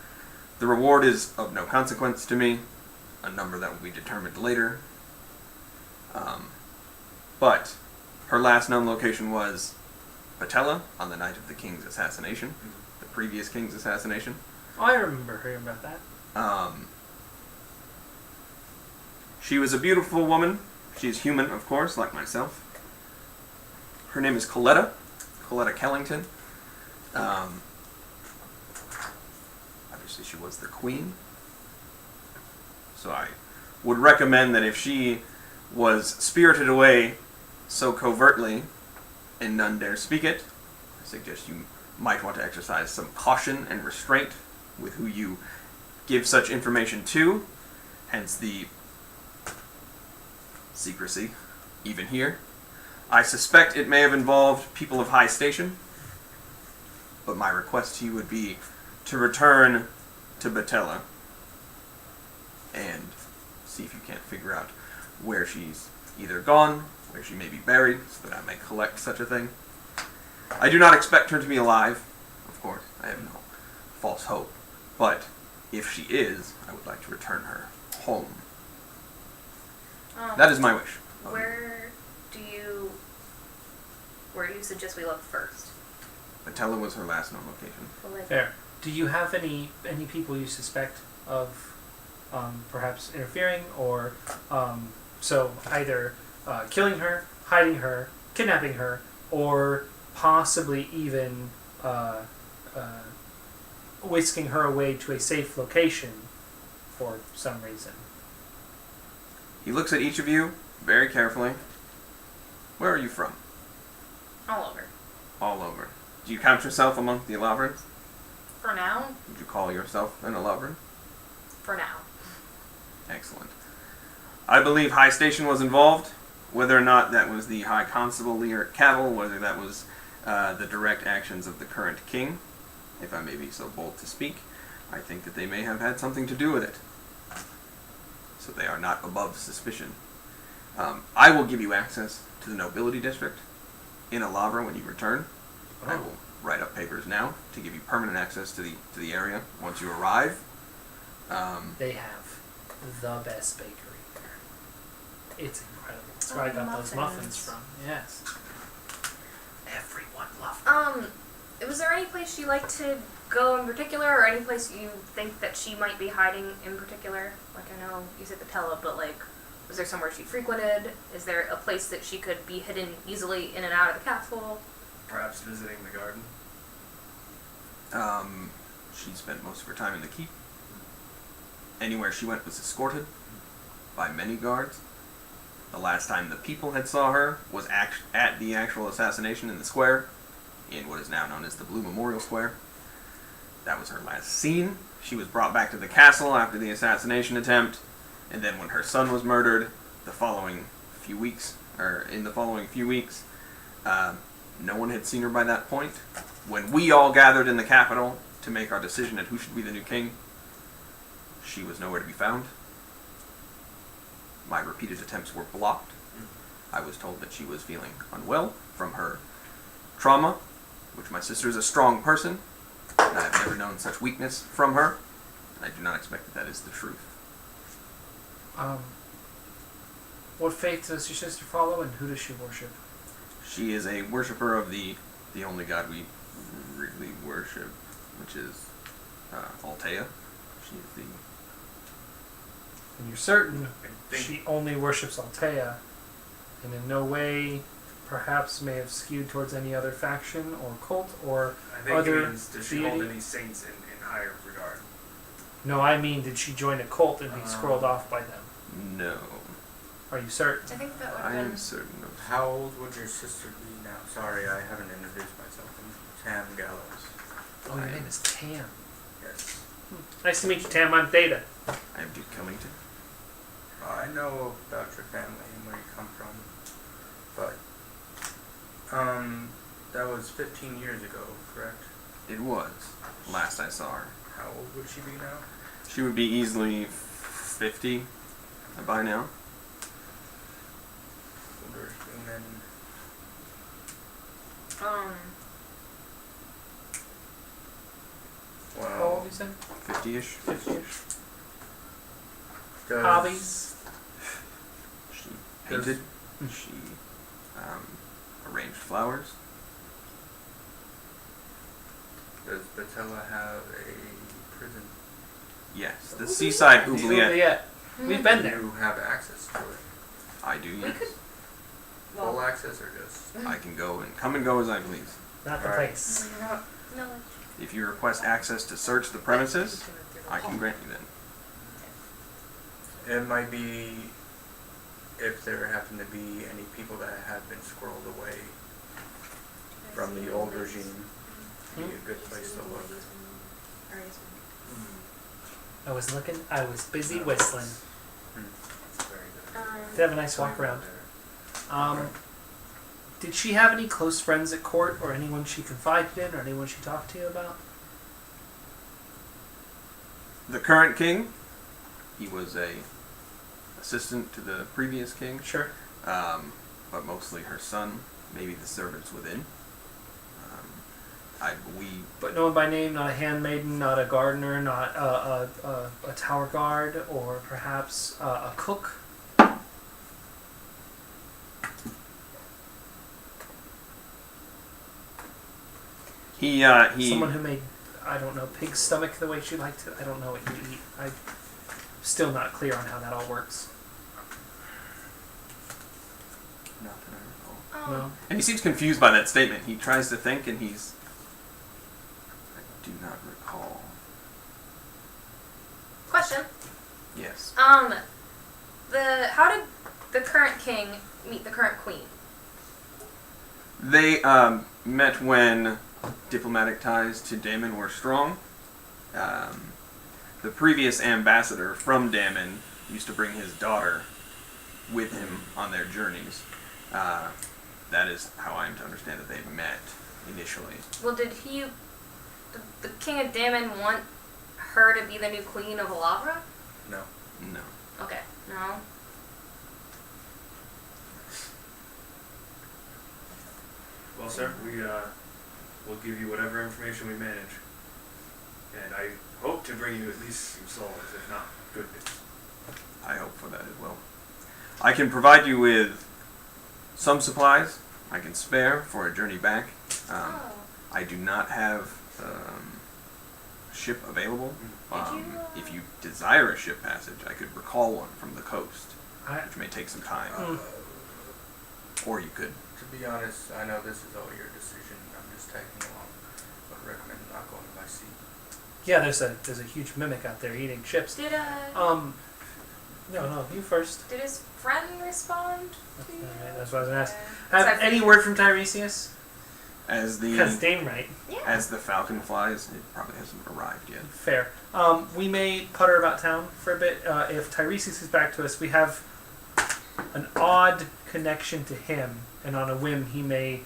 The reward is of no consequence to me. A number that will be determined later. But her last known location was Patella on the night of the king's assassination. The previous king's assassination. Oh, I remember hearing about that. She was a beautiful woman. She is human, of course, like myself. Her name is Coletta Kellington. Obviously, she was their queen. So I would recommend that if she was spirited away so covertly and none dare speak it, I suggest you might want to exercise some caution and restraint with who you give such information to, hence the secrecy, even here. I suspect it may have involved people of high station, but my request to you would be to return to Batella and see if you can't figure out where she's either gone, where she may be buried, so that I may collect such a thing. I do not expect her to be alive, of course. I have no false hope. But if she is, I would like to return her home. That is my wish. Where do you suggest we look first? Batella was her last known location. Well, like, Fair. Do you have any people you suspect of perhaps interfering or so either killing her, hiding her, kidnapping her, or possibly even whisking her away to a safe location for some reason? He looks at each of you very carefully. Where are you from? all over. All over. Do you count yourself among the Alavrans? For now. Would you call yourself an Alavran? For now. Excellent. I believe High Station was involved. Whether or not that was the High Constable Lear Cavill, whether that was the direct actions of the current king, if I may be so bold to speak, I think that they may have had something to do with it. So they are not above suspicion. I will give you access to the Nobility District in Alavra when you return. I will write up papers now to give you permanent access to the area once you arrive. They have the best bakery there. It's incredible. That's where I got those muffins from. Yes. Everyone loved them. Was there any place you like to go in particular, or any place you think that she might be hiding in particular? Like, I know you said Patella, but like, was there somewhere she frequented? Is there a place that she could be hidden easily in and out of the castle? Perhaps visiting the garden. She spent most of her time in the keep. Anywhere she went was escorted by many guards. The last time the people had saw her was at the actual assassination in the square, in what is now known as the Blue Memorial Square. That was her last seen. She was brought back to the castle after the assassination attempt, and then when her son was murdered, in the following few weeks, no one had seen her by that point. When we all gathered in the capital to make our decision at who should be the new king, she was nowhere to be found. My repeated attempts were blocked. I was told that she was feeling unwell from her trauma, which my sister is a strong person, and I have never known such weakness from her, and I do not expect that that is the truth. What faith does your sister follow, and who does she worship? She is a worshiper of the only god we really worship, which is Altea. She is the... And you're certain I think she only worships Altea, and in no way perhaps may have skewed towards any other faction or cult or I think other it means, does she hold deity? any saints in higher regard? No, I mean, did she join a cult and be scrolled off by them? No. Are you certain? I think that would I have am been certain of How old would your sister be now? Sorry, I haven't introduced myself. I'm Tam Gallows. Oh, your name is Tam. Yes. Nice to meet you, Tam. I'm Theta. I am Duke Cummington. I know about your family and where you come from, but that was 15 years ago, correct? It was. Last I saw her. How old would she be now? She would be easily 50 by now. Older human. How old Well, you said? 50-ish. 50-ish. does, Hobbies? She painted. She arranged flowers. Does Batella have a prison? Yes, the seaside The oubliette. oubliette. We've been Do there. you have access to it? I do, We yes. could. Full Well, access or just? I can go and come and go as I please. Not the Alright. place. no. If you request access to search the premises, I can grant you then. It might be if there happen to be any people that have been squirreled away from the old regime. Be a good place to look. I was busy whistling. Um, Did have a nice walk around. Did she have any close friends at court, or anyone she confided in, or anyone she talked to you about? The current king, he was a assistant to the previous king, Sure. but mostly her son, maybe the servants within. But no one by name, not a handmaiden, not a gardener, not a tower guard, or perhaps a cook. He Someone who made, I don't know, pig's stomach the way she liked it. I don't know what you eat. I'm still not clear on how that all works. not that I recall. No. And he seems confused by that statement. He tries to think, and he's. I do not recall. Question. Yes. How did the current king meet the current queen? They met when diplomatic ties to Damon were strong. The previous ambassador from Damon used to bring his daughter with him on their journeys. That is how I am to understand that they met initially. Well, did the king of Damon want her to be the new queen of Alavra? No. No. Okay, no. Well, sir, we will give you whatever information we manage, and I hope to bring you at least some solace, if not good news. I hope for that as well. I can provide you with some supplies I can spare for a journey back. Oh. I do not have a ship available. If you desire a ship passage, I could recall one from the coast, which may take some time. Or you could. To be honest, I know this is all your decision. I'm just tagging along, but recommend not going by sea. Yeah, there's a huge mimic out there eating chips. Did No, you first. did his friend respond? Alright, that's what I was gonna ask. Yeah. Have any word from Tiresias? As Because the Dame right. Yeah. as the falcon flies, it probably hasn't arrived yet. Fair. We may putter about town for a bit. If Tiresias is back to us, we have an odd connection to him, and on a whim, he may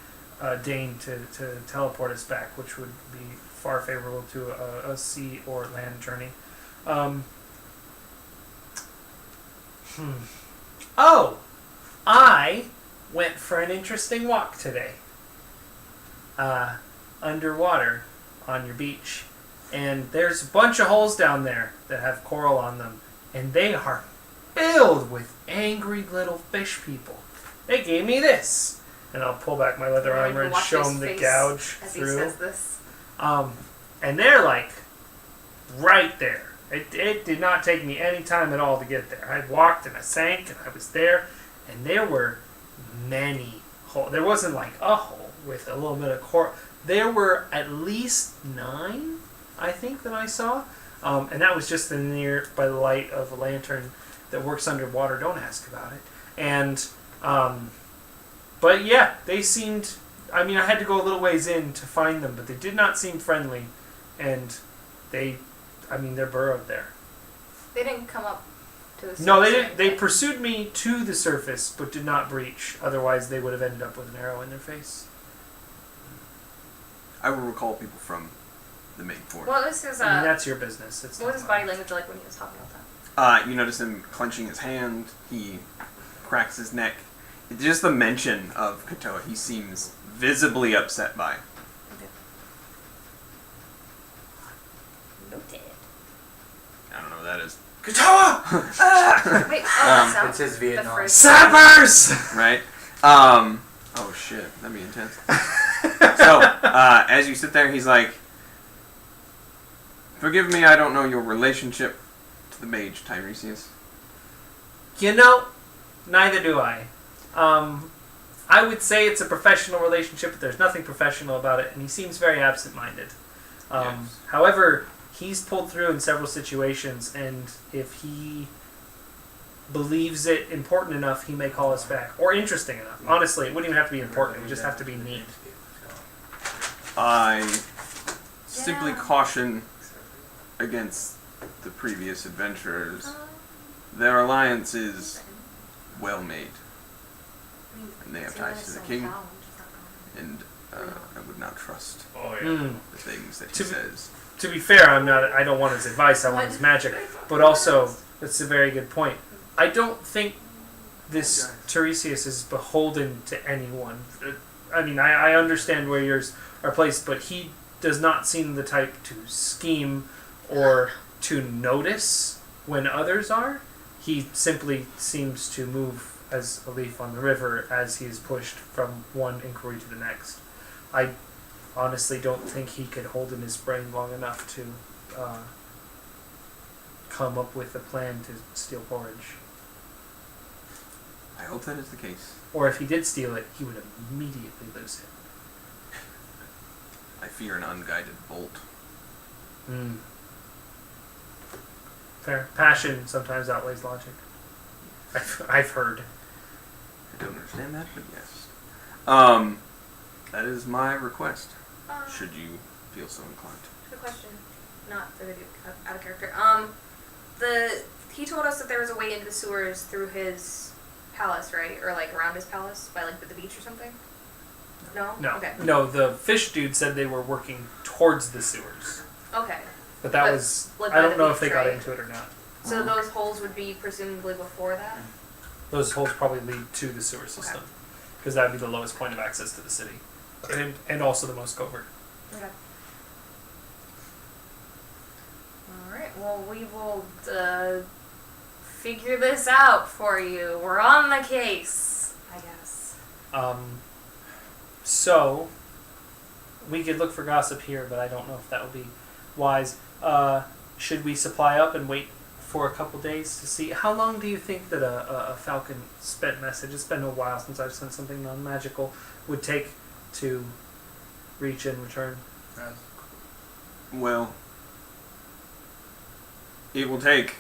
deign to teleport us back, which would be far favorable to a sea or land journey. Oh! I went for an interesting walk today. Underwater on your beach. And there's a bunch of holes down there that have coral on them. And they are filled with angry little fish people. They gave me this. And I'll pull back my leather armor and Watch show his them the face gouge as through. he says this. And they're like right there. It did not take me any time at all to get there. I walked and I sank and I was there. And there were many holes. There wasn't like a hole with a little bit of coral. There were at least 9, I think, that I saw. And that was just by the light of a lantern that works underwater. Don't ask about it. And But yeah, they seemed. I mean, I had to go a little ways in to find them, but they did not seem friendly, and they're burrowed there. They didn't come up to the surface. No, they or didn't. They anything. pursued me to the surface, but did not breach. Otherwise, they would have ended up with an arrow in their face. I will recall people from the main fort. What was his I mean, that's your business. It's what not was his mine. body language like when he was talking about that? You notice him clenching his hand. He cracks his neck. Just the mention of Katoa, he seems visibly upset by. Noted. I don't know what that is. Katoa! Wait, that sounds It's his the Vietnam. phrase. Sappers! Right? Oh shit, that'd be intense. So, as you sit there, he's like, "Forgive me, I don't know your relationship to the mage, Tiresias." You know, neither do I. I would say it's a professional relationship, but there's nothing professional about it, and he seems very absent-minded. Yes. However, he's pulled through in several situations, and if he believes it important enough, he may call us back. Or interesting enough. Honestly, it wouldn't even have to be important, it would just have to be neat. I simply Yeah. caution against the previous adventurers. Their alliance is well made, and they have ties to the king, and I would not trust Oh yeah. Mm. the things that he To be- says. To be fair, I don't want his advice, I want his magic. But also, that's a very good point. I don't think this Tiresias is beholden to anyone. I mean, I understand where yours are placed, but he does not seem the type to scheme or to notice when others are. He simply seems to move as a leaf on the river as he is pushed from one inquiry to the next. I honestly don't think he could hold in his brain long enough to come up with a plan to steal porridge. I hope that is the case. Or if he did steal it, he would immediately lose it. I fear an unguided bolt. Mm. Fair. Passion sometimes outweighs logic. I've heard. I don't understand that, but yes. That is my request. Should you feel so inclined. Good question. Not for the dude, out of character. He told us that there was a way into the sewers through his palace, right? Or like around his palace by like the beach or something? No? No. Okay. No, the fish dude said they were working towards the sewers. Okay. But that But, was... like, I by don't the know if beach, they got right? into it or not. So those holes would be presumably before that? Those holes probably lead to the sewer system. Because that would be the lowest point of access to the city. And also the most covert. Okay. Alright, well we will figure this out for you. We're on the case, I guess. So, we could look for gossip here, but I don't know if that would be wise. Should we supply up and wait for a couple days to see? How long do you think that a falcon spent message, it's been a while since I've sent something non-magical, would take to reach and return? Well, it will take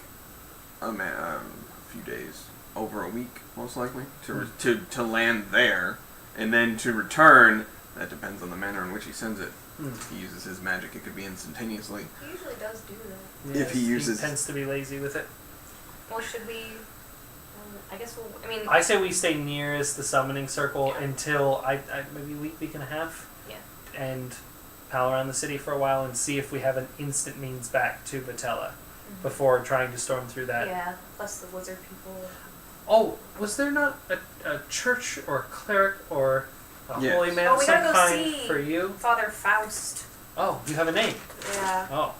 a few days, over a week, most likely, to land there, and then to return. That depends on the manner in which he sends it. If he uses his magic, it could be instantaneously. He usually does do that. If he uses- He tends to be lazy with it. Well, should we... I guess we'll... I mean... I say we stay nearest the summoning circle Yeah. until maybe a week and a half. Yeah. And pal around the city for a while and see if we have an instant means back to Batella before trying to storm through that. Yeah, plus the wizard people. Oh, was there not a church or a cleric or a Yes. holy man Oh, of we some gotta go kind see. for you? Father Faust. Oh, you have a name. Yeah. Oh.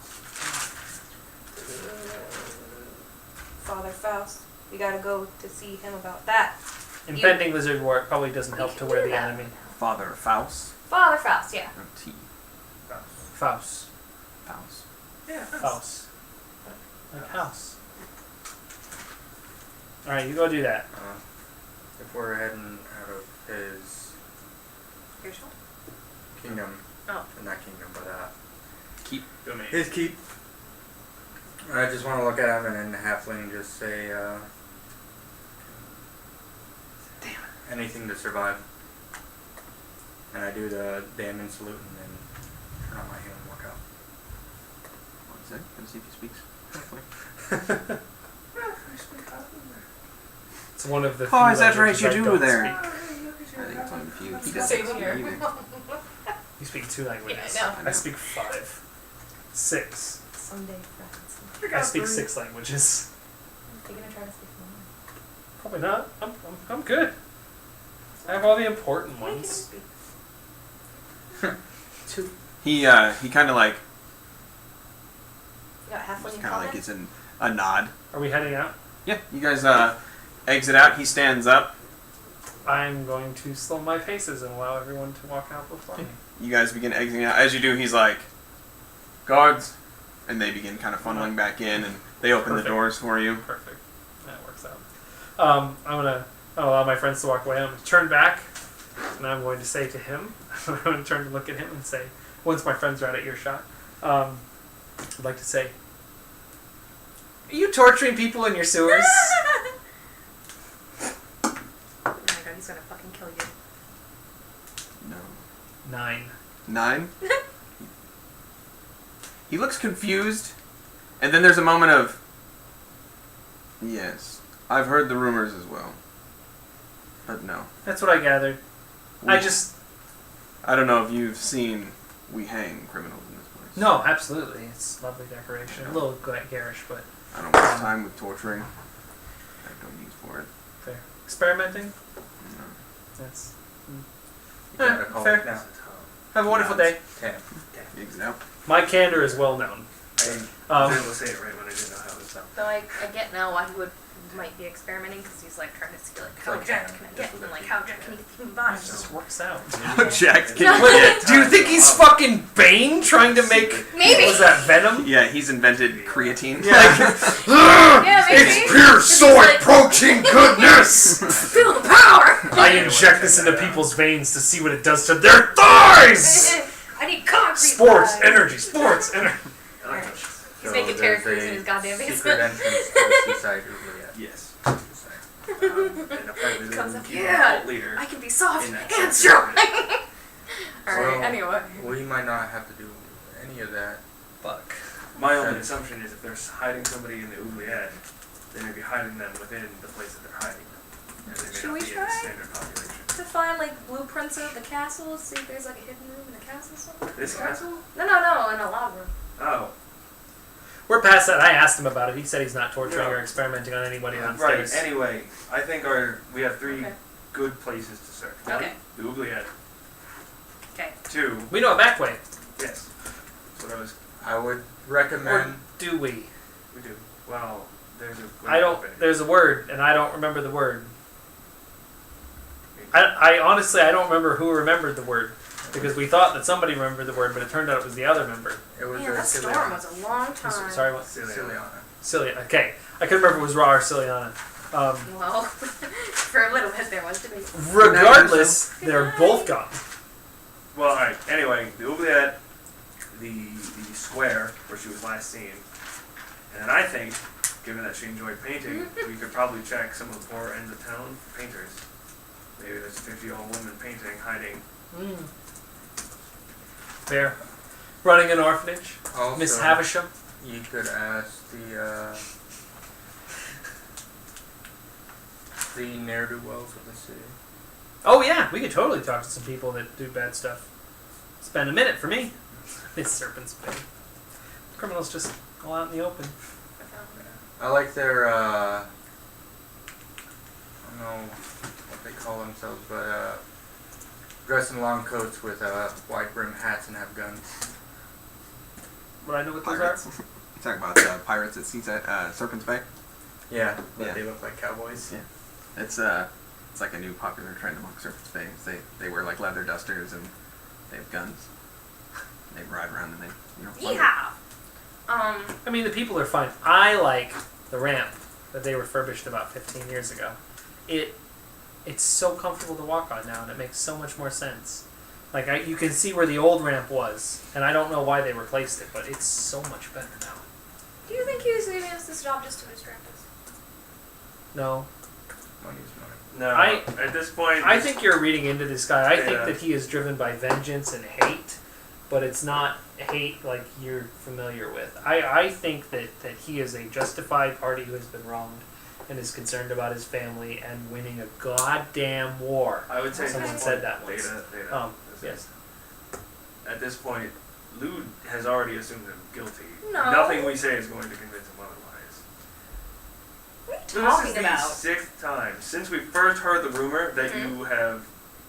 Father Faust. We gotta go to see him about that. Impending lizard war, it probably doesn't help We to can wear do the that. enemy. Father Faust. Father Faust, yeah. Or T. Faust. Faust. Yeah. Faust. Like house. Alright, you go do that. If we're heading out of his Your shoulder? kingdom, Oh. not kingdom, but Domain. his keep, I just want to look at him and in halfling just say, anything to survive. And I do the damn salute and then turn on my heal and walk out. 1 sec. Let's see if he speaks. It's one of the. Oh, few is that right? languages You I do don't there. speak. I think it's one of the few. He Same doesn't speak here. either. You speak 2 languages. Yeah, I know. I speak 5. 6. Someday, friends. I speak 6 languages. Are you gonna try to speak more? Probably not. I'm good. I have all the important Why can't I ones. speak? 2. He kind of like, You got half when you kind of call like it? gets a nod. Are we heading out? Yeah, you guys exit out. He stands up. I'm going to slow my paces and allow everyone to walk out before me. You guys begin exiting out. As you do, he's like, guards, and they begin kind of funneling back in, and they open Perfect. the doors for you. Perfect. That works out. I'm gonna allow my friends to walk away. I'm gonna turn back, and I'm going to say to him, I'm gonna turn to look at him and say, once my friends are out of earshot, I'd like to say, are you torturing people in your sewers? Oh my god, he's gonna fucking kill you. No. 9. 9. He looks confused, and then there's a moment of, yes, I've heard the rumors as well, but no. That's what I gathered. I don't know if you've seen we hang criminals in this place. No, absolutely. It's lovely decoration. A little garish, but I don't waste time with torturing. I have no use for it. fair. Experimenting? No. That's... You gotta call fair. it now. Have a wonderful day. 10. Exit out. My candor is well known. I was able to say it right when I didn't know how it was done. So I get now why he might be experimenting, because he's like trying to see like how like jacked canon. can I get, and like how jacked can he get the human body. It just works out. How jacked can No. you get? Do you think he's fucking Bane trying to make... Maybe. Was that Venom? Yeah, he's invented creatine. Yeah, maybe. It's pure soy like- protein goodness! Feel the power. I inject this into people's veins to see what it does to their thighs! I need concrete. Sports, thighs. energy, sports, energy. I like that. He's making there's terrapins in a his goddamn secret basement. entrance to the seaside oubliette. Yes. Just saying. And apparently the Comes up, keeper yeah. cult leader. I can be soft In that and sense. strong. Alright, Well, anyway. We might not have to do any of that. Fuck. My only assumption is if they're hiding somebody in the oubliette, they may be hiding them within the place that they're hiding them. And they may Should not we be in try? the standard population. To find like blueprints of the castle, see if there's like a hidden room in the castle somewhere. This castle? No, in a log room. Oh. We're past that. I asked him about it. He said he's not torturing No. or experimenting on anybody Right, downstairs. anyway, I think we have 3 Okay. good places to search. One, Okay. the oubliette. Okay. 2, We know a back way. yes. That's what I was, I would Or recommend. do we? we do. Well, there's a I don't... opening. There's a word, and I don't remember the word. I honestly, I don't remember who remembered the word. Because we thought that somebody remembered the word, but it turned out it was the other member. It was Man, a that storm Ciliana. was a long time. Sorry, what? Ciliana. Cilia. Okay. I couldn't remember if it was Ra or Ciliana. Well, for a little bit there was debate. Regardless, they're both gone. Well, alright, anyway, the oubliette, the square where she was last seen, and then I think, given that she enjoyed painting, we could probably check some of the poorer ends of town for painters. Maybe there's 50 old women painting, hiding. Fair. Running an orphanage. Also, Miss Havisham. you could ask the ne'er-do-wells of the city. Oh yeah, we could totally talk to some people that do bad stuff. Spend a minute for me. This serpent's big. Criminals just all out in the open. I like their, I don't know what they call themselves, but dress in long coats with wide brim hats and have guns. But I know what those Pirates. are. You talking about pirates at Seaside, Serpent's Bay? Yeah, but Yeah. they look like cowboys. Yeah. It's like a new popular trend among Serpent's Bay. They wear like leather dusters and they have guns. And they ride around and they plunder. Yeehaw! I mean, the people are fine. I like the ramp that they refurbished about 15 years ago. It's so comfortable to walk on now, and it makes so much more sense. Like, you can see where the old ramp was, and I don't know why they replaced it, but it's so much better now. Do you think he was giving us this job just to distract us? No. Money's money. No, I- at this point, I think you're reading into this guy. I think Yeah. that he is driven by vengeance and hate, but it's not hate like you're familiar with. I think that he is a justified party who has been wronged and is concerned about his family and winning a goddamn war. I would say Someone at this said point, that once. Data. Yes. At this point, Lude has already assumed him guilty. No. Nothing we say is going to convince him otherwise. What are you So talking this is about? the 6th time since we first heard the rumor that Mhm. you have,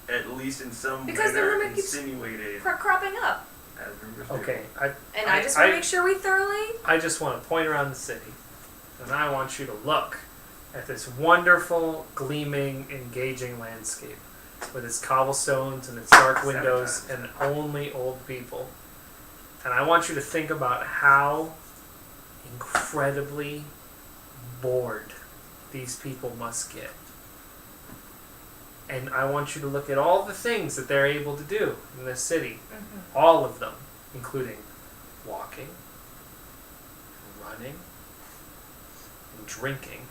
at least in some Because the manner, rumor keeps insinuated cropping up. as rumors do. Okay. And I just want I- to make sure we thoroughly. I just want to point around the city, and I want you to look at this wonderful, gleaming, engaging landscape with its cobblestones and its dark windows and only old people. And I want you to think about how incredibly bored these people must get. And I want you to look at all the things that they're able to do in this city. All of them, including walking, running, and drinking.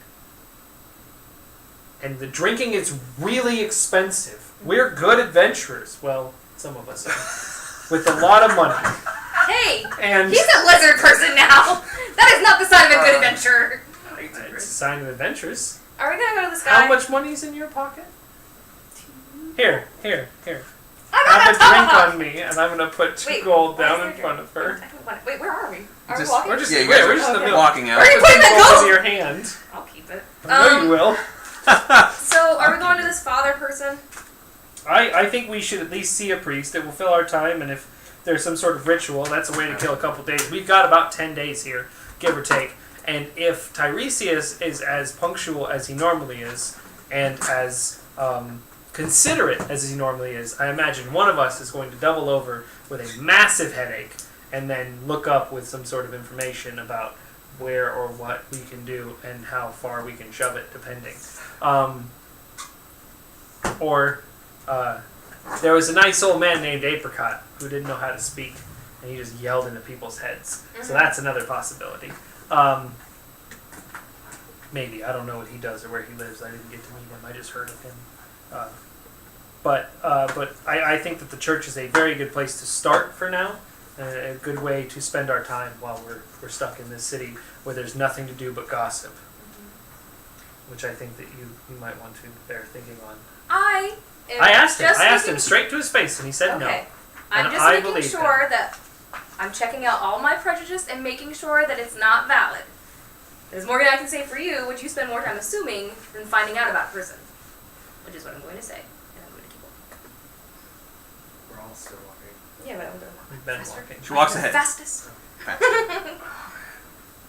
And the drinking is really expensive. We're good adventurers. Well, some of us are. With a lot of money. Hey, And he's a lizard person now. That is not the sign of a good adventurer. It's a it's a great- sign of adventurous. Are we gonna go to this guy? How much money's in your pocket? Here. I'm Have a not gonna drink talk. on me, and I'm gonna put 2 Wait, gold why is down there in front of her. Wait, where are we? Are Just- we walking? We're just, Yeah, you we're guys are just in the okay. middle. walking out. Where are you Put putting gold that into gold? your hand. I'll keep it. I know you will. So, are we going to this father person? I think we should at least see a priest. It will fill our time, and if there's some sort of ritual, that's a way to kill a couple days. We've got about 10 days here, give or take. And if Tiresias is as punctual as he normally is, and as considerate as he normally is, I imagine one of us is going to double over with a massive headache, and then look up with some sort of information about where or what we can do and how far we can shove it, depending. There was a nice old man named Apricot who didn't know how to speak, and he just yelled into people's heads. So that's another possibility. Maybe. I don't know what he does or where he lives. I didn't get to meet him. I just heard of him. But I think that the church is a very good place to start for now. A good way to spend our time while we're stuck in this city where there's nothing to do but gossip. Which I think that you might want to bear thinking on. I asked making- him straight to his face, and he said no. Okay. I'm And just I making believe sure that I'm checking out all my prejudice and making sure that it's not valid. Because Morgan, I can say for you, would you spend more time assuming than finding out about a person? Which is what I'm going to say. And I'm going to keep walking. We're all still walking. Yeah, but I'm going We've been faster. walking. She walks I'm ahead. Fastest.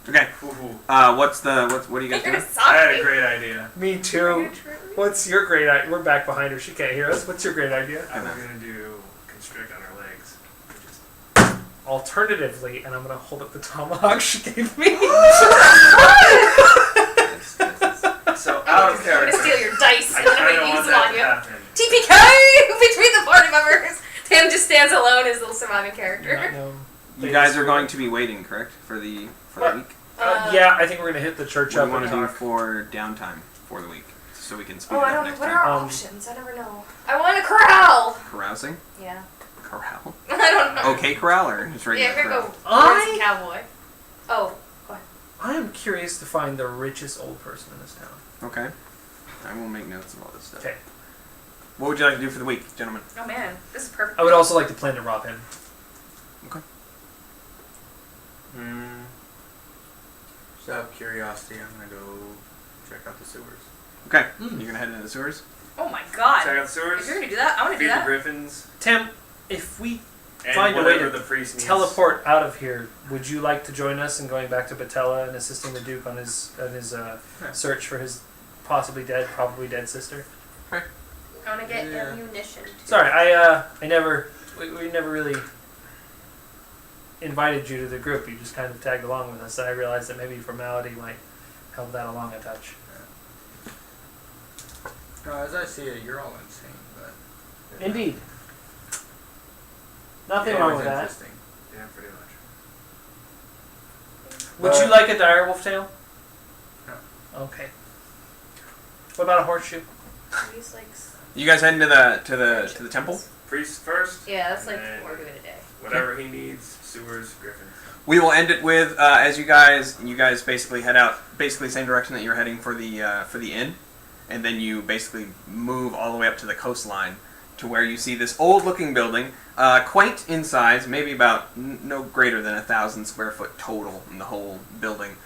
Okay. Ooh. What do you guys You're do? gonna I had a stop me. great idea. Me Are too. you true? What's your great idea? We're back behind her. She can't hear us. What's your great idea? I'm know. gonna do constrict on her legs. Which is Alternatively, and I'm going to hold up the tomahawk she gave me. so out of I'm gonna character. steal your dice I and then I'm kind of gonna want use them that on to you. happen. TPK between the party members. Tim just stands alone as the surviving character. No. You guys are going to be waiting, correct, for the week? Yeah, I think we're going to hit the church What do up you want and to do talk. for downtime for the week, so we can speed Oh, it I up don't know. next What time? are our options? I never know. I want a corral. Carousing? Yeah. Corral? I don't know. Okay, corral or just regular Yeah, we're gonna corral? go horse cowboy. Oh, go ahead. I am curious to find the richest old person in this town. Okay. I will make notes of all this stuff. Okay. What would you like to do for the week, gentlemen? Oh man, this is perfect. I would also like to plan to rob him. Just out of curiosity, I'm gonna go check out the sewers. Okay. You're gonna head into the sewers? Oh my god. Check out the sewers. If you're gonna do that, I want to do Feed the that. griffins. Tim, if we And Find a way whatever to the priest needs. teleport out of here, would you like to join us in going back to Batella and assisting the Duke on his search for his probably dead sister? I want to get Yeah. ammunition. Too. Sorry, we never really invited you to the group. You just kind of tagged along with us. I realized that maybe formality might help that along a touch. No, as I see it, you're all insane, but... Indeed. Nothing It's wrong always with that. interesting. Yeah, pretty much. Would you like a direwolf tail? No. Okay. What about a horseshoe? He's like. You guys heading to the temple? Priest first. Yeah, that's like And then 4 doing a day. Whatever he needs. Sewers, Griffin. We will end it with as you guys basically head out, basically same direction that you're heading for the inn, and then you basically move all the way up to the coastline to where you see this old-looking building, quaint in size, maybe about no greater than 1,000 square foot total in the whole building.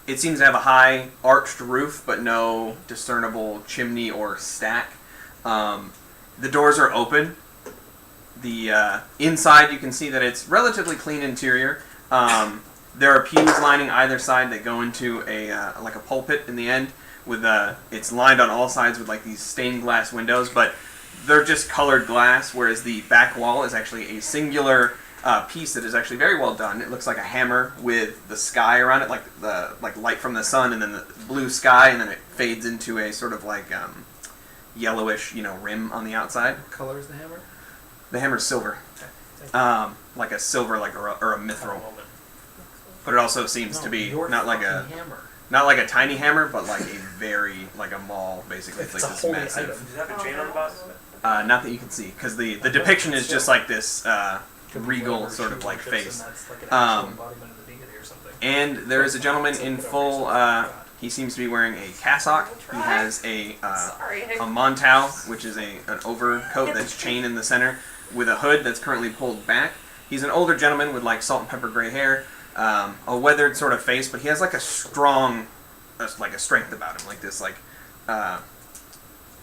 It seems to have a high arched roof, but no discernible chimney or stack. The doors are open. The inside, you can see that it's relatively clean interior. There are pews lining either side that go into a like a pulpit in the end. With it's lined on all sides with like these stained glass windows, but they're just colored glass. Whereas the back wall is actually a singular piece that is actually very well done. It looks like a hammer with the sky around it, like the light from the sun, and then the blue sky, and then it fades into a sort of like yellowish, rim on the outside. What color is the hammer? The hammer's silver, like a silver, or a mithril. Moment. But it also seems to be your not like fucking hammer. not like a tiny hammer, but like a very like a maul, basically. It's It's like a this holy massive. item. Does it have a chain on the bottom? Not that you can see, because the depiction is just like this Could be regal whatever sort she of like worships, face. And that's like an actual Um, embodiment of the deity or something. And there is a gentleman in full. He seems to be wearing a cassock. He has a Sorry. a montau, which is an overcoat that's chained in the center with a hood that's currently pulled back. He's an older gentleman with like salt and pepper gray hair, a weathered sort of face, but he has like a strong, like a strength about him, like this like.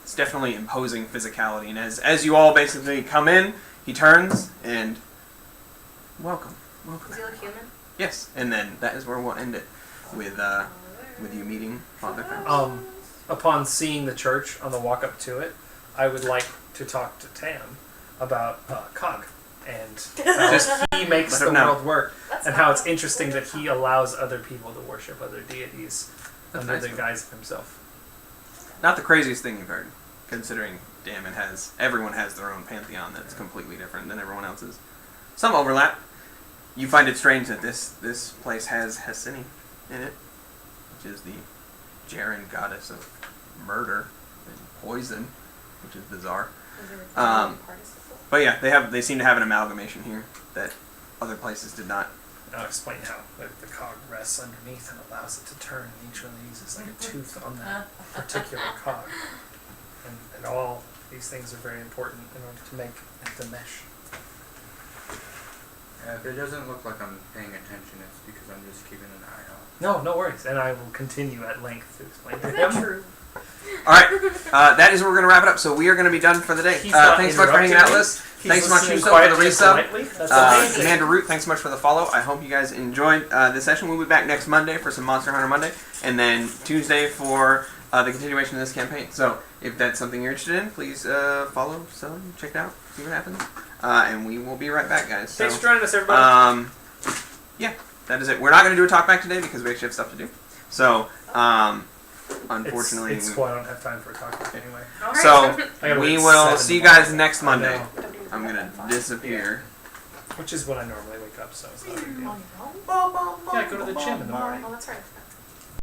It's definitely imposing physicality, and as you all basically come in, he turns and welcome. Does he look human? Yes, and then that is where we'll end it with you meeting Father Krabs. Upon seeing the church on the walk up to it, I would like to talk to Tam about Cog and how Just he makes let the him know. world work, That's and how it's fine. interesting that he allows other people to worship other deities That's under nice the of him. guise of himself. Not the craziest thing you've heard, considering everyone has their own pantheon that's completely different than everyone else's. Some overlap. You find it strange that this place has Hesini in it, which is the Jaren goddess of murder and poison, which is bizarre. But yeah, they seem to have an amalgamation here that other places did not. I'll explain how the cog rests underneath and allows it to turn, and each one of these is like a tooth on that particular cog. And all these things are very important in order to make the mesh. If it doesn't look like I'm paying attention, it's because I'm just keeping an eye out. No worries, and I will continue at length to explain to Is that him. true? All right, that is where we're going to wrap it up. So we are going to be done for the day. He's not Thanks so much for hanging out with us. He's Thanks so much, listening Yuso, for the quietly and resub. politely. That's amazing. Amanda Root, thanks so much for the follow. I hope you guys enjoyed this session. We'll be back next Monday for some Monster Hunter Monday, and then Tuesday for the continuation of this campaign. So if that's something you're interested in, please follow, check it out, see what happens. And we will be right back, guys. Thanks So, for joining us, everybody. yeah, that is it. We're not going to do a talkback today because we actually have stuff to do. So, unfortunately, it's cool. I don't have time for a talk anyway. All right. so I gotta we wait will 7 see you in the guys morning. next I Monday. know, I'm going to disappear. which is when I normally wake up, so it's not a big deal. Oh, no. Yeah, I go to the gym in the morning. Oh, that's right.